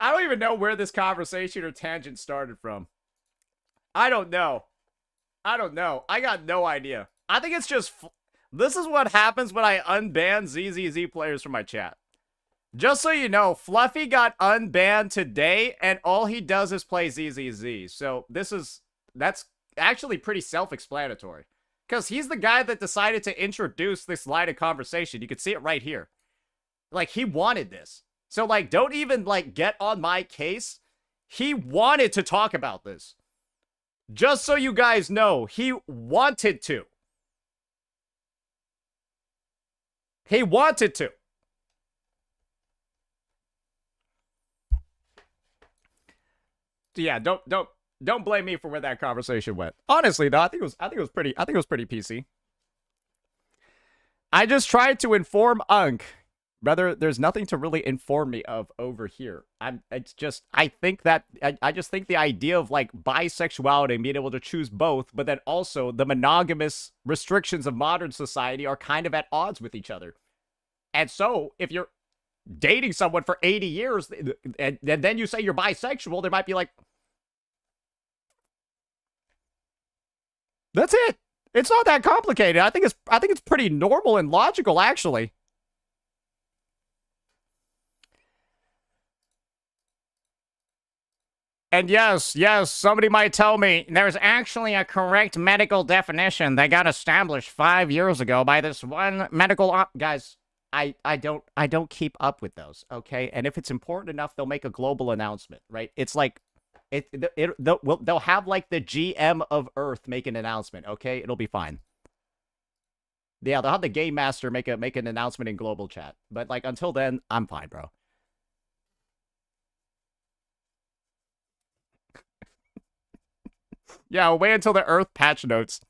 I don't even know where this conversation or tangent started from. I don't know. I got no idea. I think it's just... This is what happens when I unban ZZZ players from my chat. Just so you know, Fluffy got unbanned today, and all he does is play ZZZ. So that's actually pretty self-explanatory. Because he's the guy that decided to introduce this line of conversation. You can see it right here. Like, he wanted this. So, like, don't even, like, get on my case. He wanted to talk about this. Just so you guys know, he wanted to. He wanted to. Yeah, don't blame me for where that conversation went. Honestly, though, I think it was pretty PC. I just tried to inform Unk. Brother, there's nothing to really inform me of over here. I just think the idea of, like, bisexuality and being able to choose both, but then also the monogamous restrictions of modern society are kind of at odds with each other. And so, if you're dating someone for 80 years, and then you say you're bisexual, they might be like, that's it. It's not that complicated. I think it's pretty normal and logical, actually. And yes, somebody might tell me there's actually a correct medical definition that got established 5 years ago by this one medical guys. I don't keep up with those, okay? And if it's important enough, they'll make a global announcement, right? It's like they'll have like the GM of Earth make an announcement, okay? It'll be fine. Yeah, they'll have the Game Master make an announcement in global chat. But like until then, I'm fine, bro. Yeah, we'll wait until the Earth patch notes.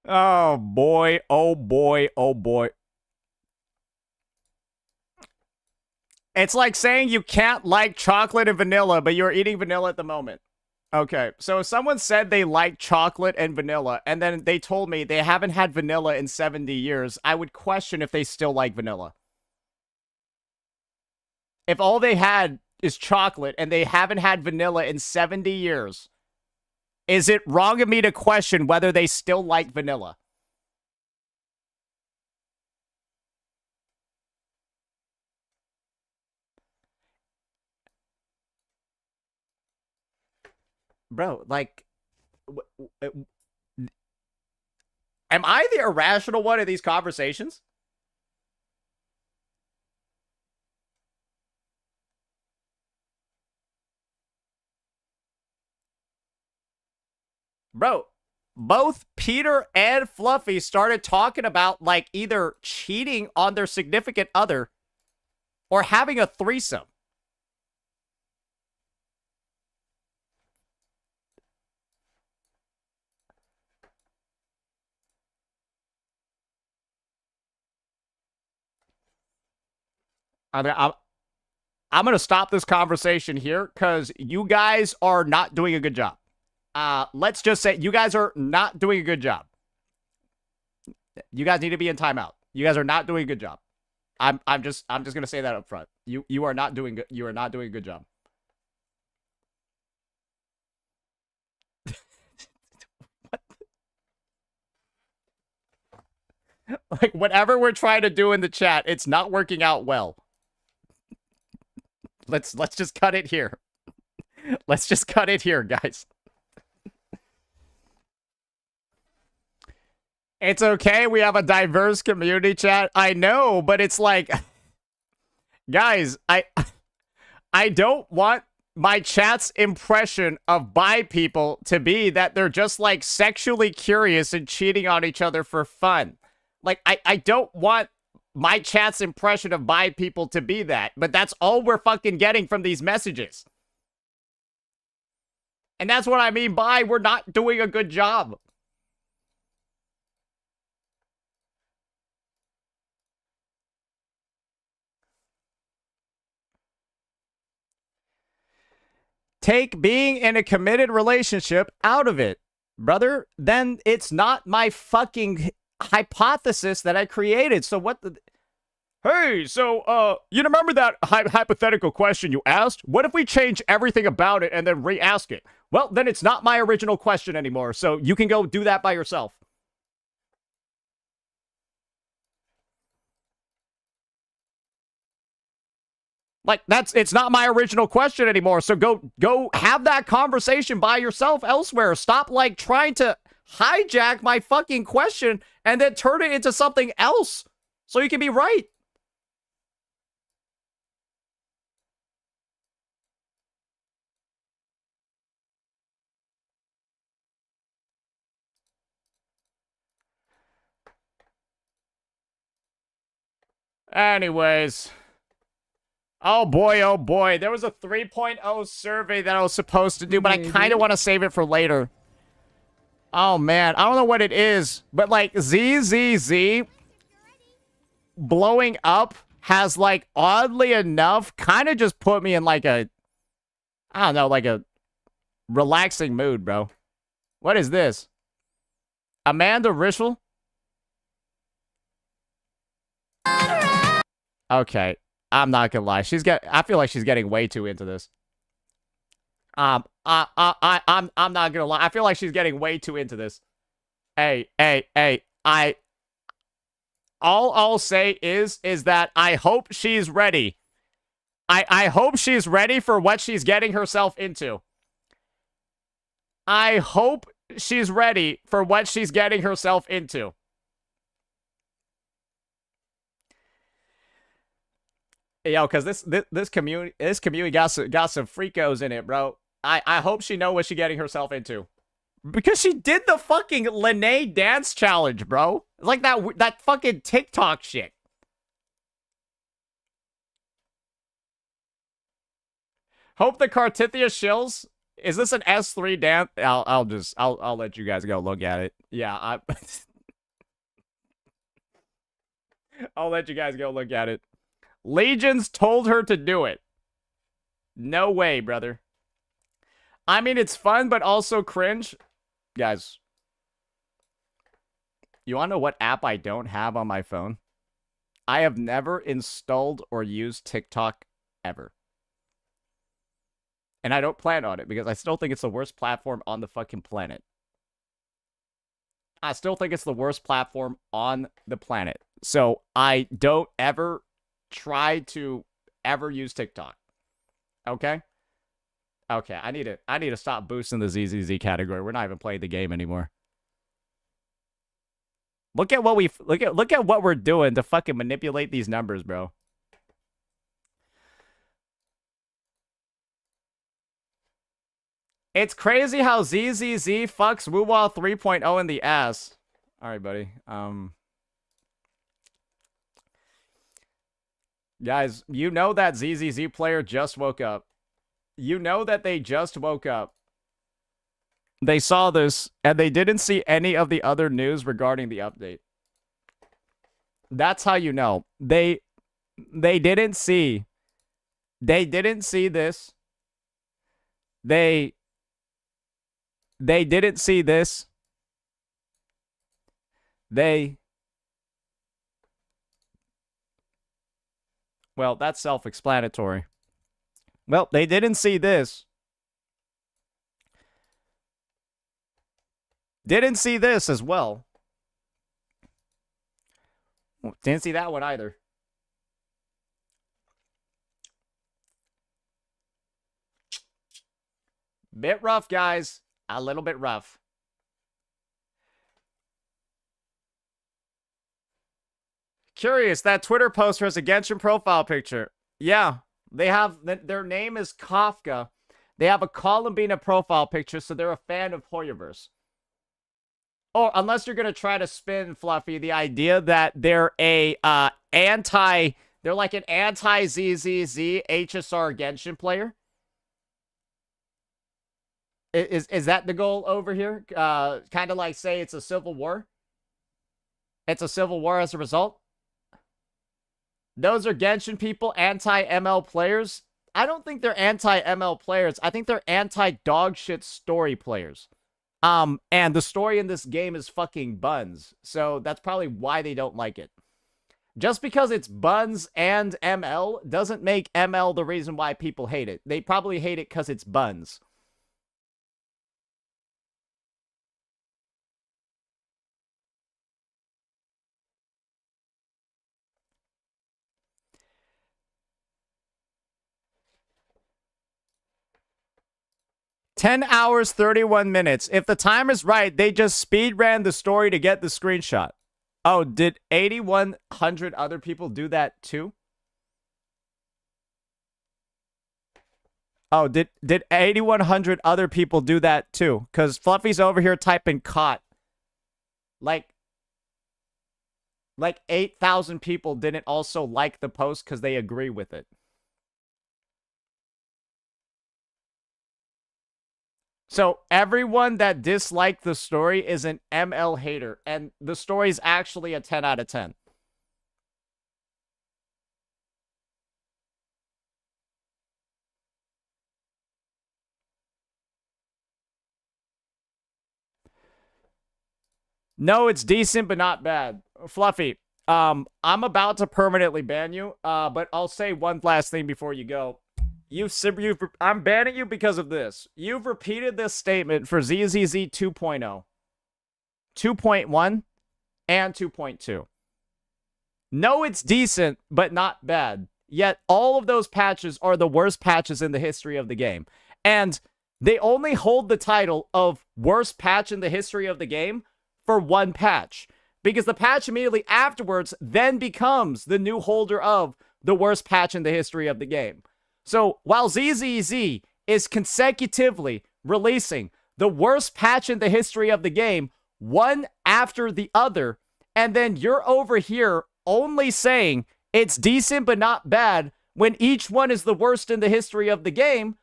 Oh boy, oh boy, oh boy. It's like saying you can't like chocolate and vanilla, but you're eating vanilla at the moment. Okay, so if someone said they like chocolate and vanilla, and then they told me they haven't had vanilla in 70 years, I would question if they still like vanilla. If all they had is chocolate, and they haven't had vanilla in 70 years, is it wrong of me to question whether they still like vanilla? Bro, like, am I the irrational one in these conversations? Bro, both Peter and Fluffy started talking about, like, either cheating on their significant other or having a threesome. I'm going to stop this conversation here because you guys are not doing a good job. Let's just say you guys are not doing a good job. You guys need to be in timeout. You guys are not doing a good job. I'm just gonna say that up front. You are not doing good. You are not doing a good job. Like, whatever we're trying to do in the chat, it's not working out well. Let's just cut it here. Let's just cut it here, guys. It's okay. We have a diverse community chat. I know, but it's like, guys, I don't want my chat's impression of bi people to be that they're just like sexually curious and cheating on each other for fun. Like, I don't want my chat's impression of bi people to be that, but that's all we're fucking getting from these messages. And that's what I mean by we're not doing a good job. Take being in a committed relationship out of it, brother. Then it's not my fucking hypothesis that I created. So what the... Hey, so, you remember that hypothetical question you asked? What if we change everything about it and then re-ask it? Well, then it's not my original question anymore, so you can go do that by yourself. Like, it's not my original question anymore, so go have that conversation by yourself elsewhere. Stop, like, trying to hijack my fucking question and then turn it into something else so you can be right. Anyways. Oh boy. There was a 3.0 survey that I was supposed to do, but I kind of want to save it for later. Oh, man. I don't know what it is, but, like, ZZZ blowing up has, like, oddly enough, kind of just put me in, like, I don't know, like a relaxing mood, bro. What is this? Amanda Rishel? Okay. I'm not gonna lie. I feel like she's getting way too into this. I'm not gonna lie. I feel like she's getting way too into this. Hey, all I'll say is that I hope she's ready. I hope she's ready for what she's getting herself into. I hope she's ready for what she's getting herself into. Yo, because this community got some freakos in it, bro. I hope she know what she getting herself into. Because she did the fucking Lene dance challenge, bro. It's like that fucking TikTok shit. Hope the Cartithia shills. Is this an S3 dance? I'll let you guys go look at it. Yeah, I'll let you guys go look at it. Legions told her to do it. No way, brother. I mean, it's fun, but also cringe. Guys, you want to know what app I don't have on my phone? I have never installed or used TikTok ever. And I don't plan on it because I still think it's the worst platform on the fucking planet. I still think it's the worst platform on the planet. So I don't ever try to ever use TikTok. Okay? Okay, I need to stop boosting the ZZZ category. We're not even playing the game anymore. Look at what we're doing to fucking manipulate these numbers, bro. It's crazy how ZZZ fucks Woo-Wah 3.0 in the ass. All right, buddy. Guys, you know that ZZZ player just woke up. You know that they just woke up. They saw this, and they didn't see any of the other news regarding the update. That's how you know. They didn't see. They didn't see this. They didn't see this. Well, that's self-explanatory. Well, they didn't see this. Didn't see this as well. Didn't see that one either. Bit rough, guys. A little bit rough. Curious, that Twitter poster has a Genshin profile picture. Yeah, they have, their name is Kafka. They have a Columbina profile picture, so they're a fan of Hoyoverse. Or unless you're going to try to spin, Fluffy, the idea that they're they're like an anti-ZZZ HSR Genshin player. Is that the goal over here? Kind of like say it's a civil war? It's a civil war as a result? Those are Genshin people, anti-ML players? I don't think they're anti-ML players. I think they're anti-dogshit story players. And the story in this game is fucking buns. So that's probably why they don't like it. Just because it's buns and ML doesn't make ML the reason why people hate it. They probably hate it because it's buns. $10 hours, 31 minutes. If the time is right, they just speed ran the story to get the screenshot. Oh, did 8,100 other people do that too? Oh, did 8,100 other people do that too? Because Fluffy's over here typing caught. Like 8,000 people didn't also like the post because they agree with it. So everyone that disliked the story is an ML hater, and the story is actually a 10 out of 10. No, it's decent, but not bad. Fluffy, I'm about to permanently ban you, but I'll say one last thing before you go. I'm banning you because of this. You've repeated this statement for ZZZ 2.0, 2.1, and 2.2. No, it's decent, but not bad. Yet all of those patches are the worst patches in the history of the game. And they only hold the title of worst patch in the history of the game for one patch. Because the patch immediately afterwards then becomes the new holder of the worst patch in the history of the game. So, while ZZZ is consecutively releasing the worst patch in the history of the game, one after the other, and then you're over here only saying it's decent but not bad when each one is the worst in the history of the game,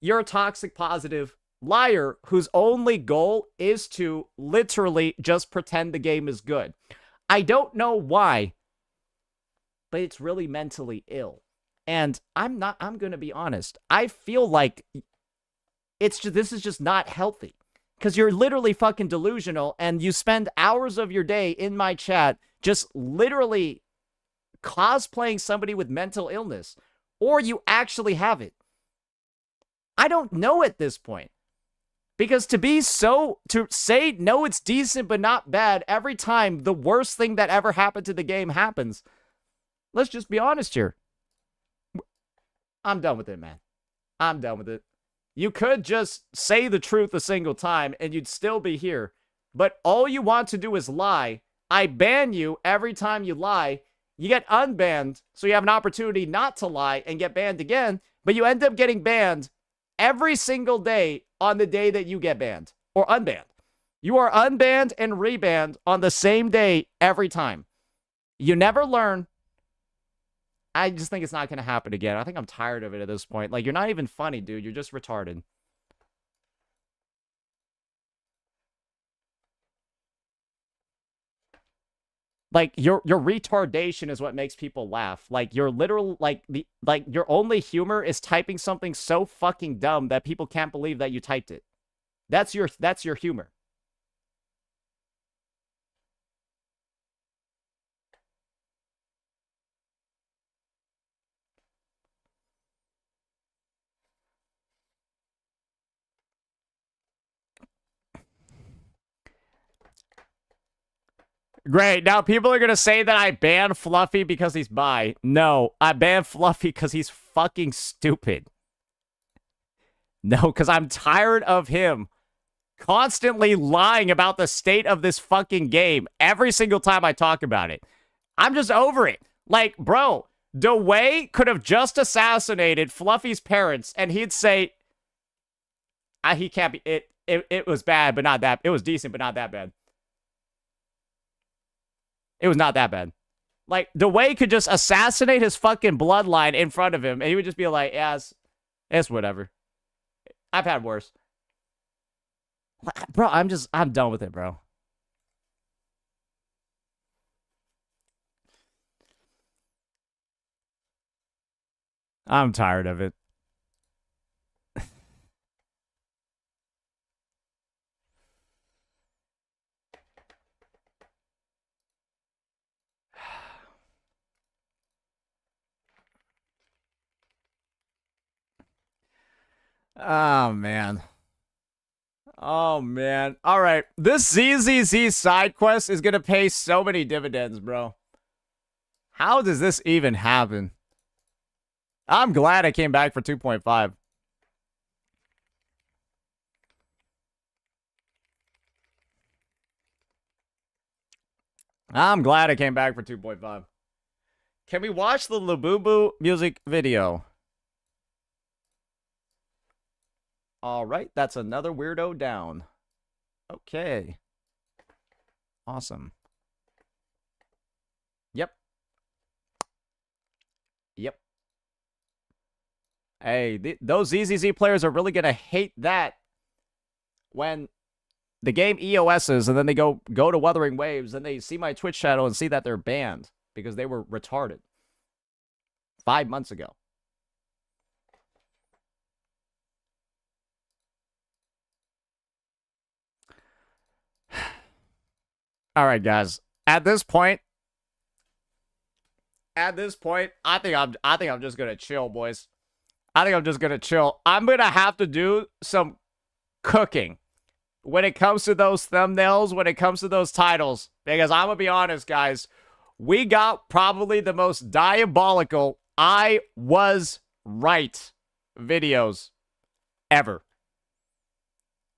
you're a toxic positive liar whose only goal is to literally just pretend the game is good. I don't know why, but it's really mentally ill. And I'm going to be honest. I feel like this is just not healthy. Because you're literally fucking delusional and you spend hours of your day in my chat just literally cosplaying somebody with mental illness. Or you actually have it. I don't know at this point. Because to say, no, it's decent but not bad every time the worst thing that ever happened to the game happens. Let's just be honest here. I'm done with it, man. I'm done with it. You could just say the truth a single time and you'd still be here. But all you want to do is lie. I ban you every time you lie. You get unbanned, so you have an opportunity not to lie and get banned again. But you end up getting banned every single day on the day that you get banned or unbanned. You are unbanned and rebanned on the same day every time. You never learn. I just think it's not going to happen again. I think I'm tired of it at this point. Like, you're not even funny, dude. You're just retarded. Like, your retardation is what makes people laugh. Like, your literal, your only humor is typing something so fucking dumb that people can't believe that you typed it. That's your humor. Great. Now people are going to say that I banned Fluffy because he's bi. No, I banned Fluffy because he's fucking stupid. No, because I'm tired of him constantly lying about the state of this fucking game every single time I talk about it. I'm just over it. Like, bro, DeWay could have just assassinated Fluffy's parents and he'd say, he can't be, it was bad, but not that, it was decent, but not that bad. It was not that bad. Like, DeWay could just assassinate his fucking bloodline in front of him, and he would just be like, yeah, it's whatever. I've had worse. Bro, I'm done with it, bro. I'm tired of it. Oh, man. Oh, man. All right. This ZZZ side quest is going to pay so many dividends, bro. How does this even happen? I'm glad I came back for 2.5. I'm glad I came back for 2.5. Can we watch the Labubu music video? All right, that's another weirdo down. Okay. Awesome. Yep. Yep. Hey, those ZZZ players are really going to hate that when the game EOS's and then they go to Wuthering Waves and they see my Twitch channel and see that they're banned because they were retarded 5 months ago. All right, guys. At this point, I think I'm just gonna chill, boys. I think I'm just gonna chill. I'm gonna have to do some cooking when it comes to those thumbnails, when it comes to those titles, because I'm gonna be honest, guys. We got probably the most diabolical I was right videos ever.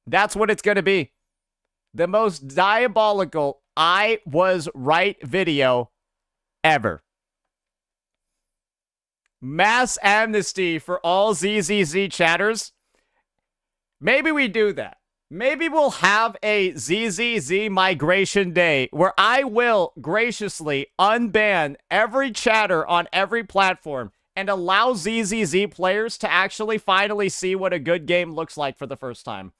That's what it's gonna be. The most diabolical I was right video ever. Mass amnesty for all ZZZ chatters. Maybe we do that. Maybe we'll have a ZZZ migration day where I will graciously unban every chatter on every platform and allow ZZZ players to actually finally see what a good game looks like for the first time.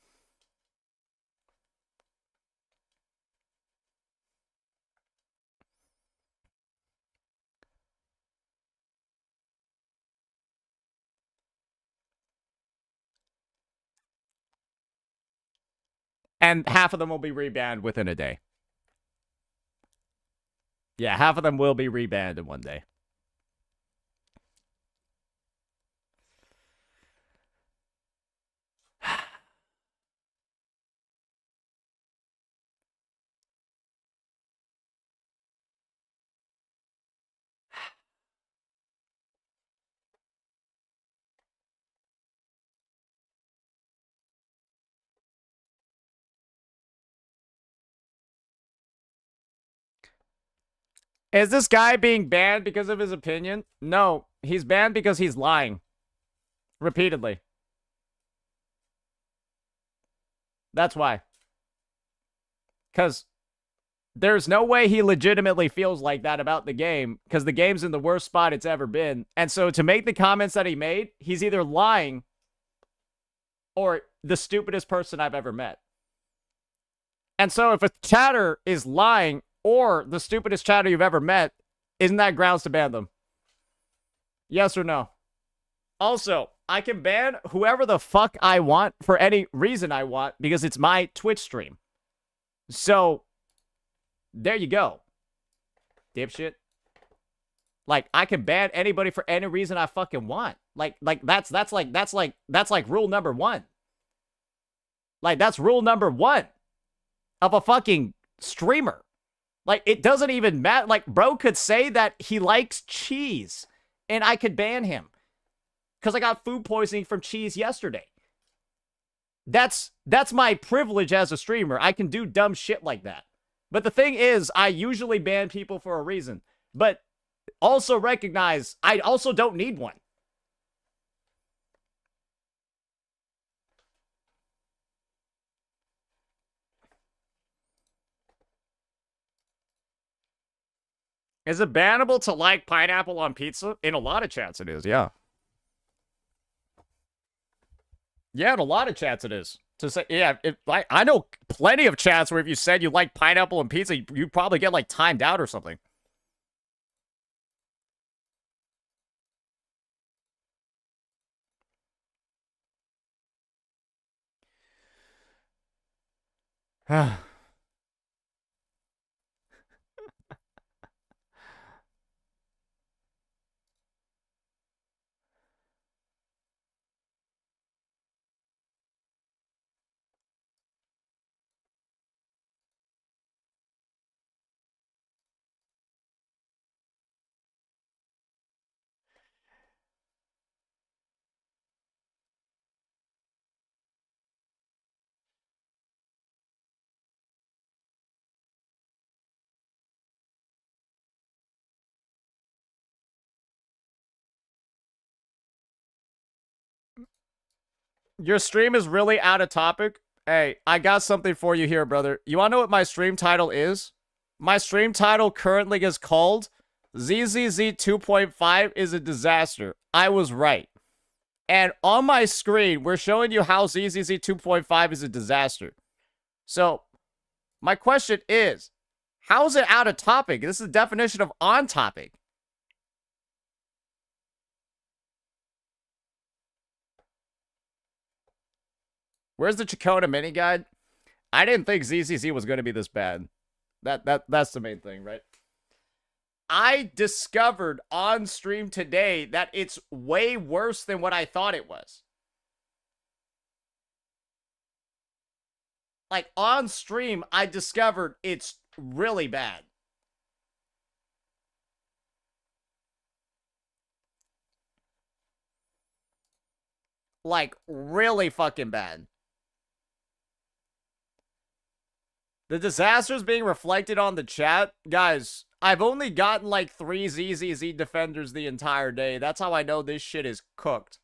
And half of them will be rebanned within a day. Yeah, half of them will be rebanned in one day. Is this guy being banned because of his opinion? No, he's banned because he's lying. Repeatedly. That's why. Because there's no way he legitimately feels like that about the game, because the game's in the worst spot it's ever been. And so to make the comments that he made, he's either lying or the stupidest person I've ever met. And so if a chatter is lying or the stupidest chatter you've ever met, isn't that grounds to ban them? Yes or no? Also, I can ban whoever the fuck I want for any reason I want because it's my Twitch stream. So, there you go. Dipshit. Like, I can ban anybody for any reason I fucking want. Like that's like rule number 1. Like, that's rule number 1 of a fucking streamer. Like, it doesn't even matter. Like, bro could say that he likes cheese and I could ban him because I got food poisoning from cheese yesterday. That's my privilege as a streamer. I can do dumb shit like that. But the thing is, I usually ban people for a reason. But also recognize I also don't need one. Is it bannable to like pineapple on pizza? In a lot of chats it is, yeah. Yeah, in a lot of chats it is. To say, yeah, I know plenty of chats where if you said you like pineapple on pizza, you probably get like timed out or something. Your stream is really out of topic. Hey, I got something for you here, brother. You want to know what my stream title is? My stream title currently is called ZZZ 2.5 is a disaster. I was right. And on my screen, we're showing you how ZZZ 2.5 is a disaster. So, my question is, how is it out of topic? This is the definition of on topic. Where's the Ciaccona mini guide? I didn't think ZZZ was going to be this bad. That's the main thing, right? I discovered on stream today that it's way worse than what I thought it was. Like, on stream, I discovered it's really bad. Like, really fucking bad. The disaster's being reflected on the chat. Guys, I've only gotten like 3 ZZZ defenders the entire day. That's how I know this shit is cooked.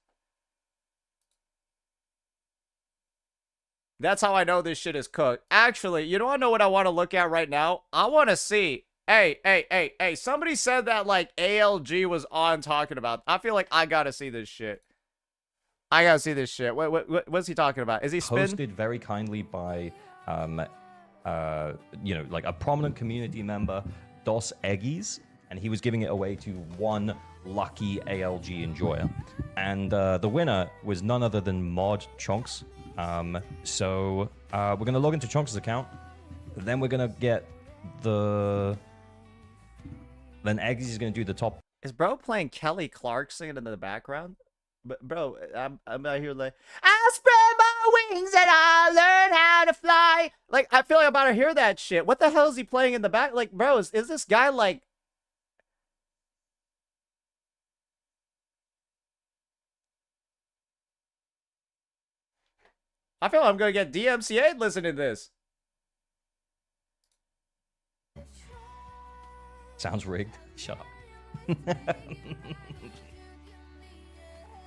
That's how I know this shit is cooked. Actually, you don't know what I want to look at right now? I want to see. Hey, somebody said that like ALG was on talking about. I feel like I gotta see this shit. I gotta see this shit. What's he talking about? Is he spin? Hosted very kindly by, you know, like a prominent community member, Dos Eggies, and he was giving it away to one lucky ALG enjoyer. And the winner was none other than Mod Chunks. So we're going to log into Chunks' account. Then we're going to get the... Then Eggies is going to do the top. Is bro playing Kelly Clarkson in the background? But bro, I'm out here like, I spread my wings and I learn how to fly. Like, I feel like I'm about to hear that shit. What the hell is he playing in the back? Like, bro, is this guy like... I feel like I'm gonna get DMCA'd listening to this. Sounds rigged. Shut up.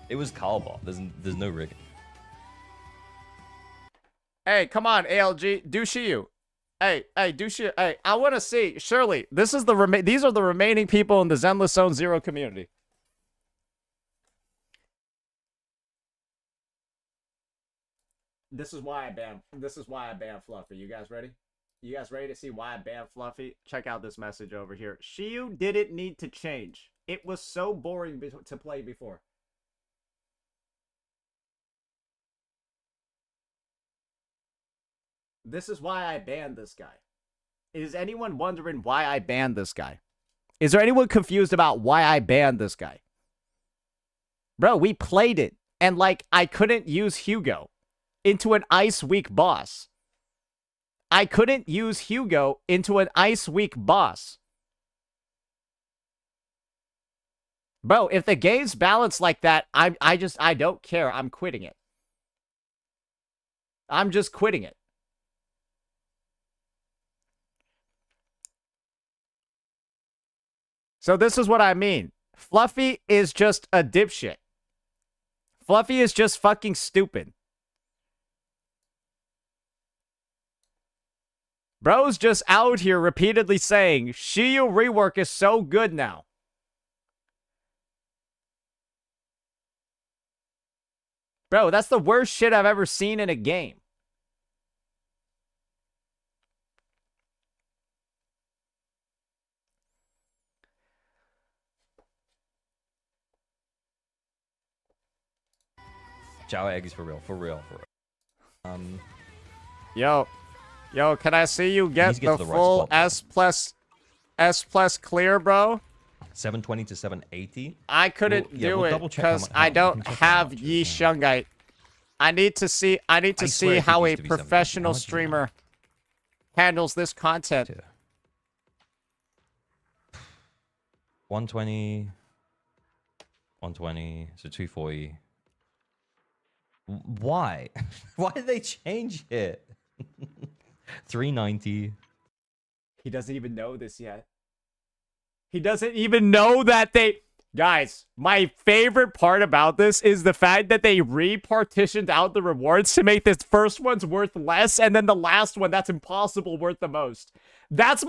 It was Carbot. There's no rigging. Hey, come on, ALG. Do Shiyu. Hey, do Shiyu. Hey, I want to see. Shirley, these are the remaining people in the Zenless Zone Zero community. This is why I banned Fluffy. You guys ready? You guys ready to see why I banned Fluffy? Check out this message over here. Shiyu didn't need to change. It was so boring to play before. This is why I banned this guy. Is anyone wondering why I banned this guy? Is there anyone confused about why I banned this guy? Bro, we played it, and like, I couldn't use Hugo into an Ice Week boss. I couldn't use Hugo into an Ice Week boss. Bro, if the game's balanced like that, I don't care. I'm quitting it. I'm just quitting it. So this is what I mean. Fluffy is just a dipshit. Fluffy is just fucking stupid. Bro's just out here repeatedly saying, Shiyu rework is so good now. Bro, that's the worst shit I've ever seen in a game. Chow eggs for real. Yo, can I see you get the full S plus clear, bro? 720 to 780. I couldn't do it because I don't have Yi Shungite. I need to see how a professional streamer handles this content. 120, so 240. Why? Why did they change it? 390. He doesn't even know this yet. He doesn't even know that they... Guys, my favorite part about this is the fact that they repartitioned out the rewards to make this first one's worth less, and then the last one, that's impossible, worth the most. That's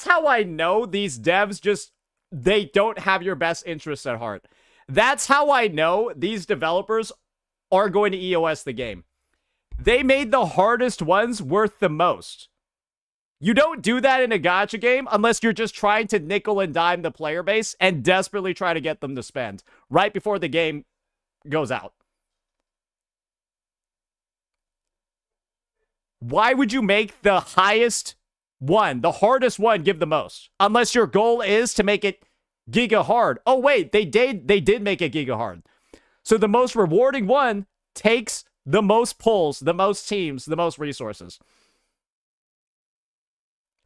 how I know these devs just... They don't have your best interests at heart. That's how I know these developers are going to EOS the game. They made the hardest ones worth the most. You don't do that in a gacha game unless you're just trying to nickel and dime the player base and desperately try to get them to spend right before the game goes out. Why would you make the highest one, the hardest one, give the most? Unless your goal is to make it giga hard. Oh wait, they did make it giga hard. So the most rewarding one takes the most pulls, the most teams, the most resources.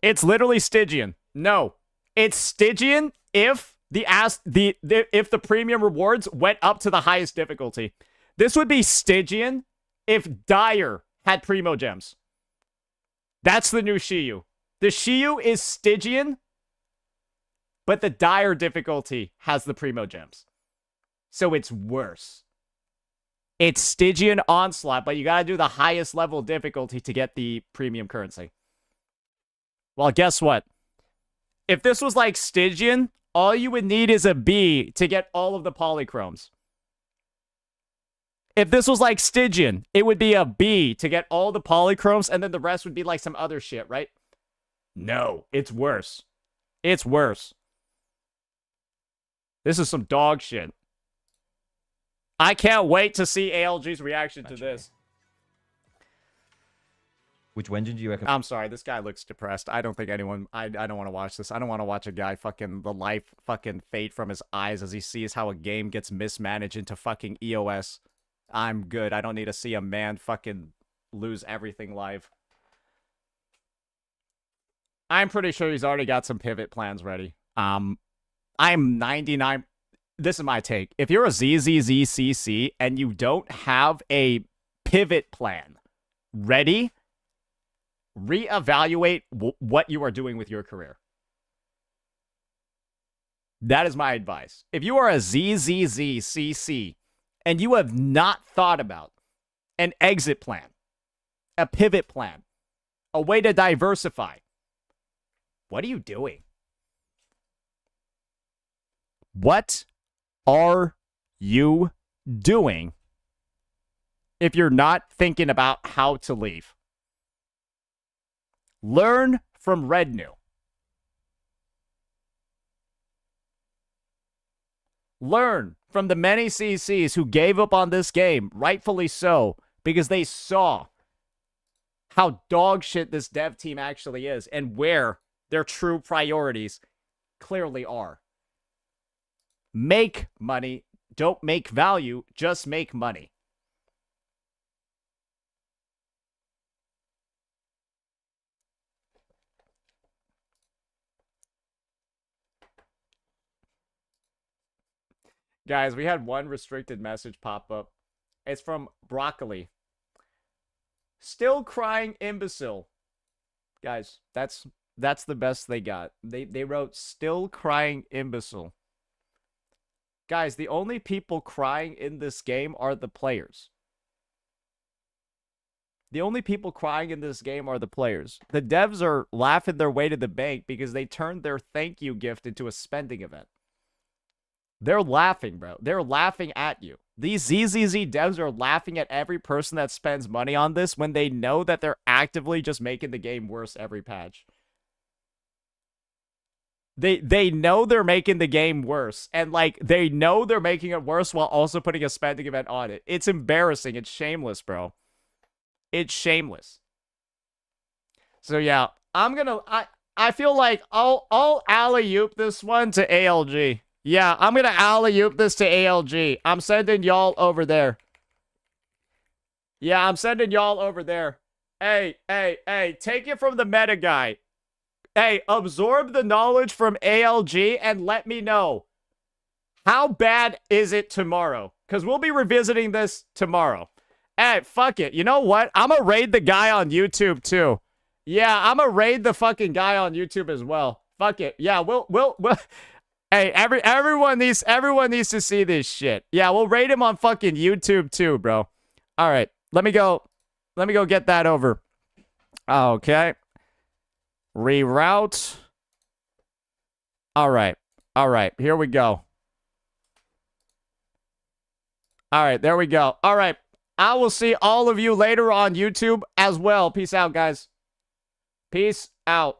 It's literally Stygian. No, it's Stygian if if the premium rewards went up to the highest difficulty. This would be Stygian if Dire had Primo Gems. That's the new Shiyu. The Shiyu is Stygian, but the Dire difficulty has the Primo Gems. So it's worse. It's Stygian Onslaught, but you gotta do the highest level difficulty to get the premium currency. Well, guess what? If this was like Stygian, all you would need is a B to get all of the polychromes. If this was like Stygian, it would be a B to get all the polychromes, and then the rest would be like some other shit, right? No, it's worse. It's worse. This is some dog shit. I can't wait to see ALG's reaction to this. Which when did you recommend? I'm sorry, this guy looks depressed. I don't think anyone... I don't want to watch this. I don't want to watch a guy fucking... The life fucking fade from his eyes as he sees how a game gets mismanaged into fucking EOS. I'm good. I don't need to see a man fucking lose everything live. I'm pretty sure he's already got some pivot plans ready. I'm 99... This is my take. If you're a ZZZCC and you don't have a pivot plan ready, reevaluate what you are doing with your career. That is my advice. If you are a ZZZCC and you have not thought about an exit plan, a pivot plan, a way to diversify, what are you doing? What are you doing if you're not thinking about how to leave? Learn from Rednew. Learn from the many CCs who gave up on this game, rightfully so, because they saw how dog shit this dev team actually is and where their true priorities clearly are. Make money. Don't make value. Just make money. Guys, we had one restricted message pop up. It's from Broccoli. Still crying imbecile. Guys, that's the best they got. They wrote still crying imbecile. Guys, the only people crying in this game are the players. The only people crying in this game are the players. The devs are laughing their way to the bank because they turned their thank you gift into a spending event. They're laughing, bro. They're laughing at you. These ZZZ devs are laughing at every person that spends money on this when they know that they're actively just making the game worse every patch. They know they're making the game worse. And, like, they know they're making it worse while also putting a spending event on it. It's embarrassing. It's shameless, bro. It's shameless. So, yeah. I feel like I'll alley-oop this one to ALG. Yeah, I'm going to alley-oop this to ALG. I'm sending y'all over there. Yeah, I'm sending y'all over there. Hey, take it from the meta guy. Hey, absorb the knowledge from ALG and let me know. How bad is it tomorrow? Because we'll be revisiting this tomorrow. Hey, fuck it. You know what? I'm going to raid the guy on YouTube, too. Yeah, I'm going to raid the fucking guy on YouTube as well. Fuck it. Yeah, we'll hey, everyone needs to see this shit. Yeah, we'll rate him on fucking YouTube too, bro. All right, let me go get that over. Okay. Reroute. All right. Here we go. All right, there we go. All right, I will see all of you later on YouTube as well. Peace out, guys. Peace out.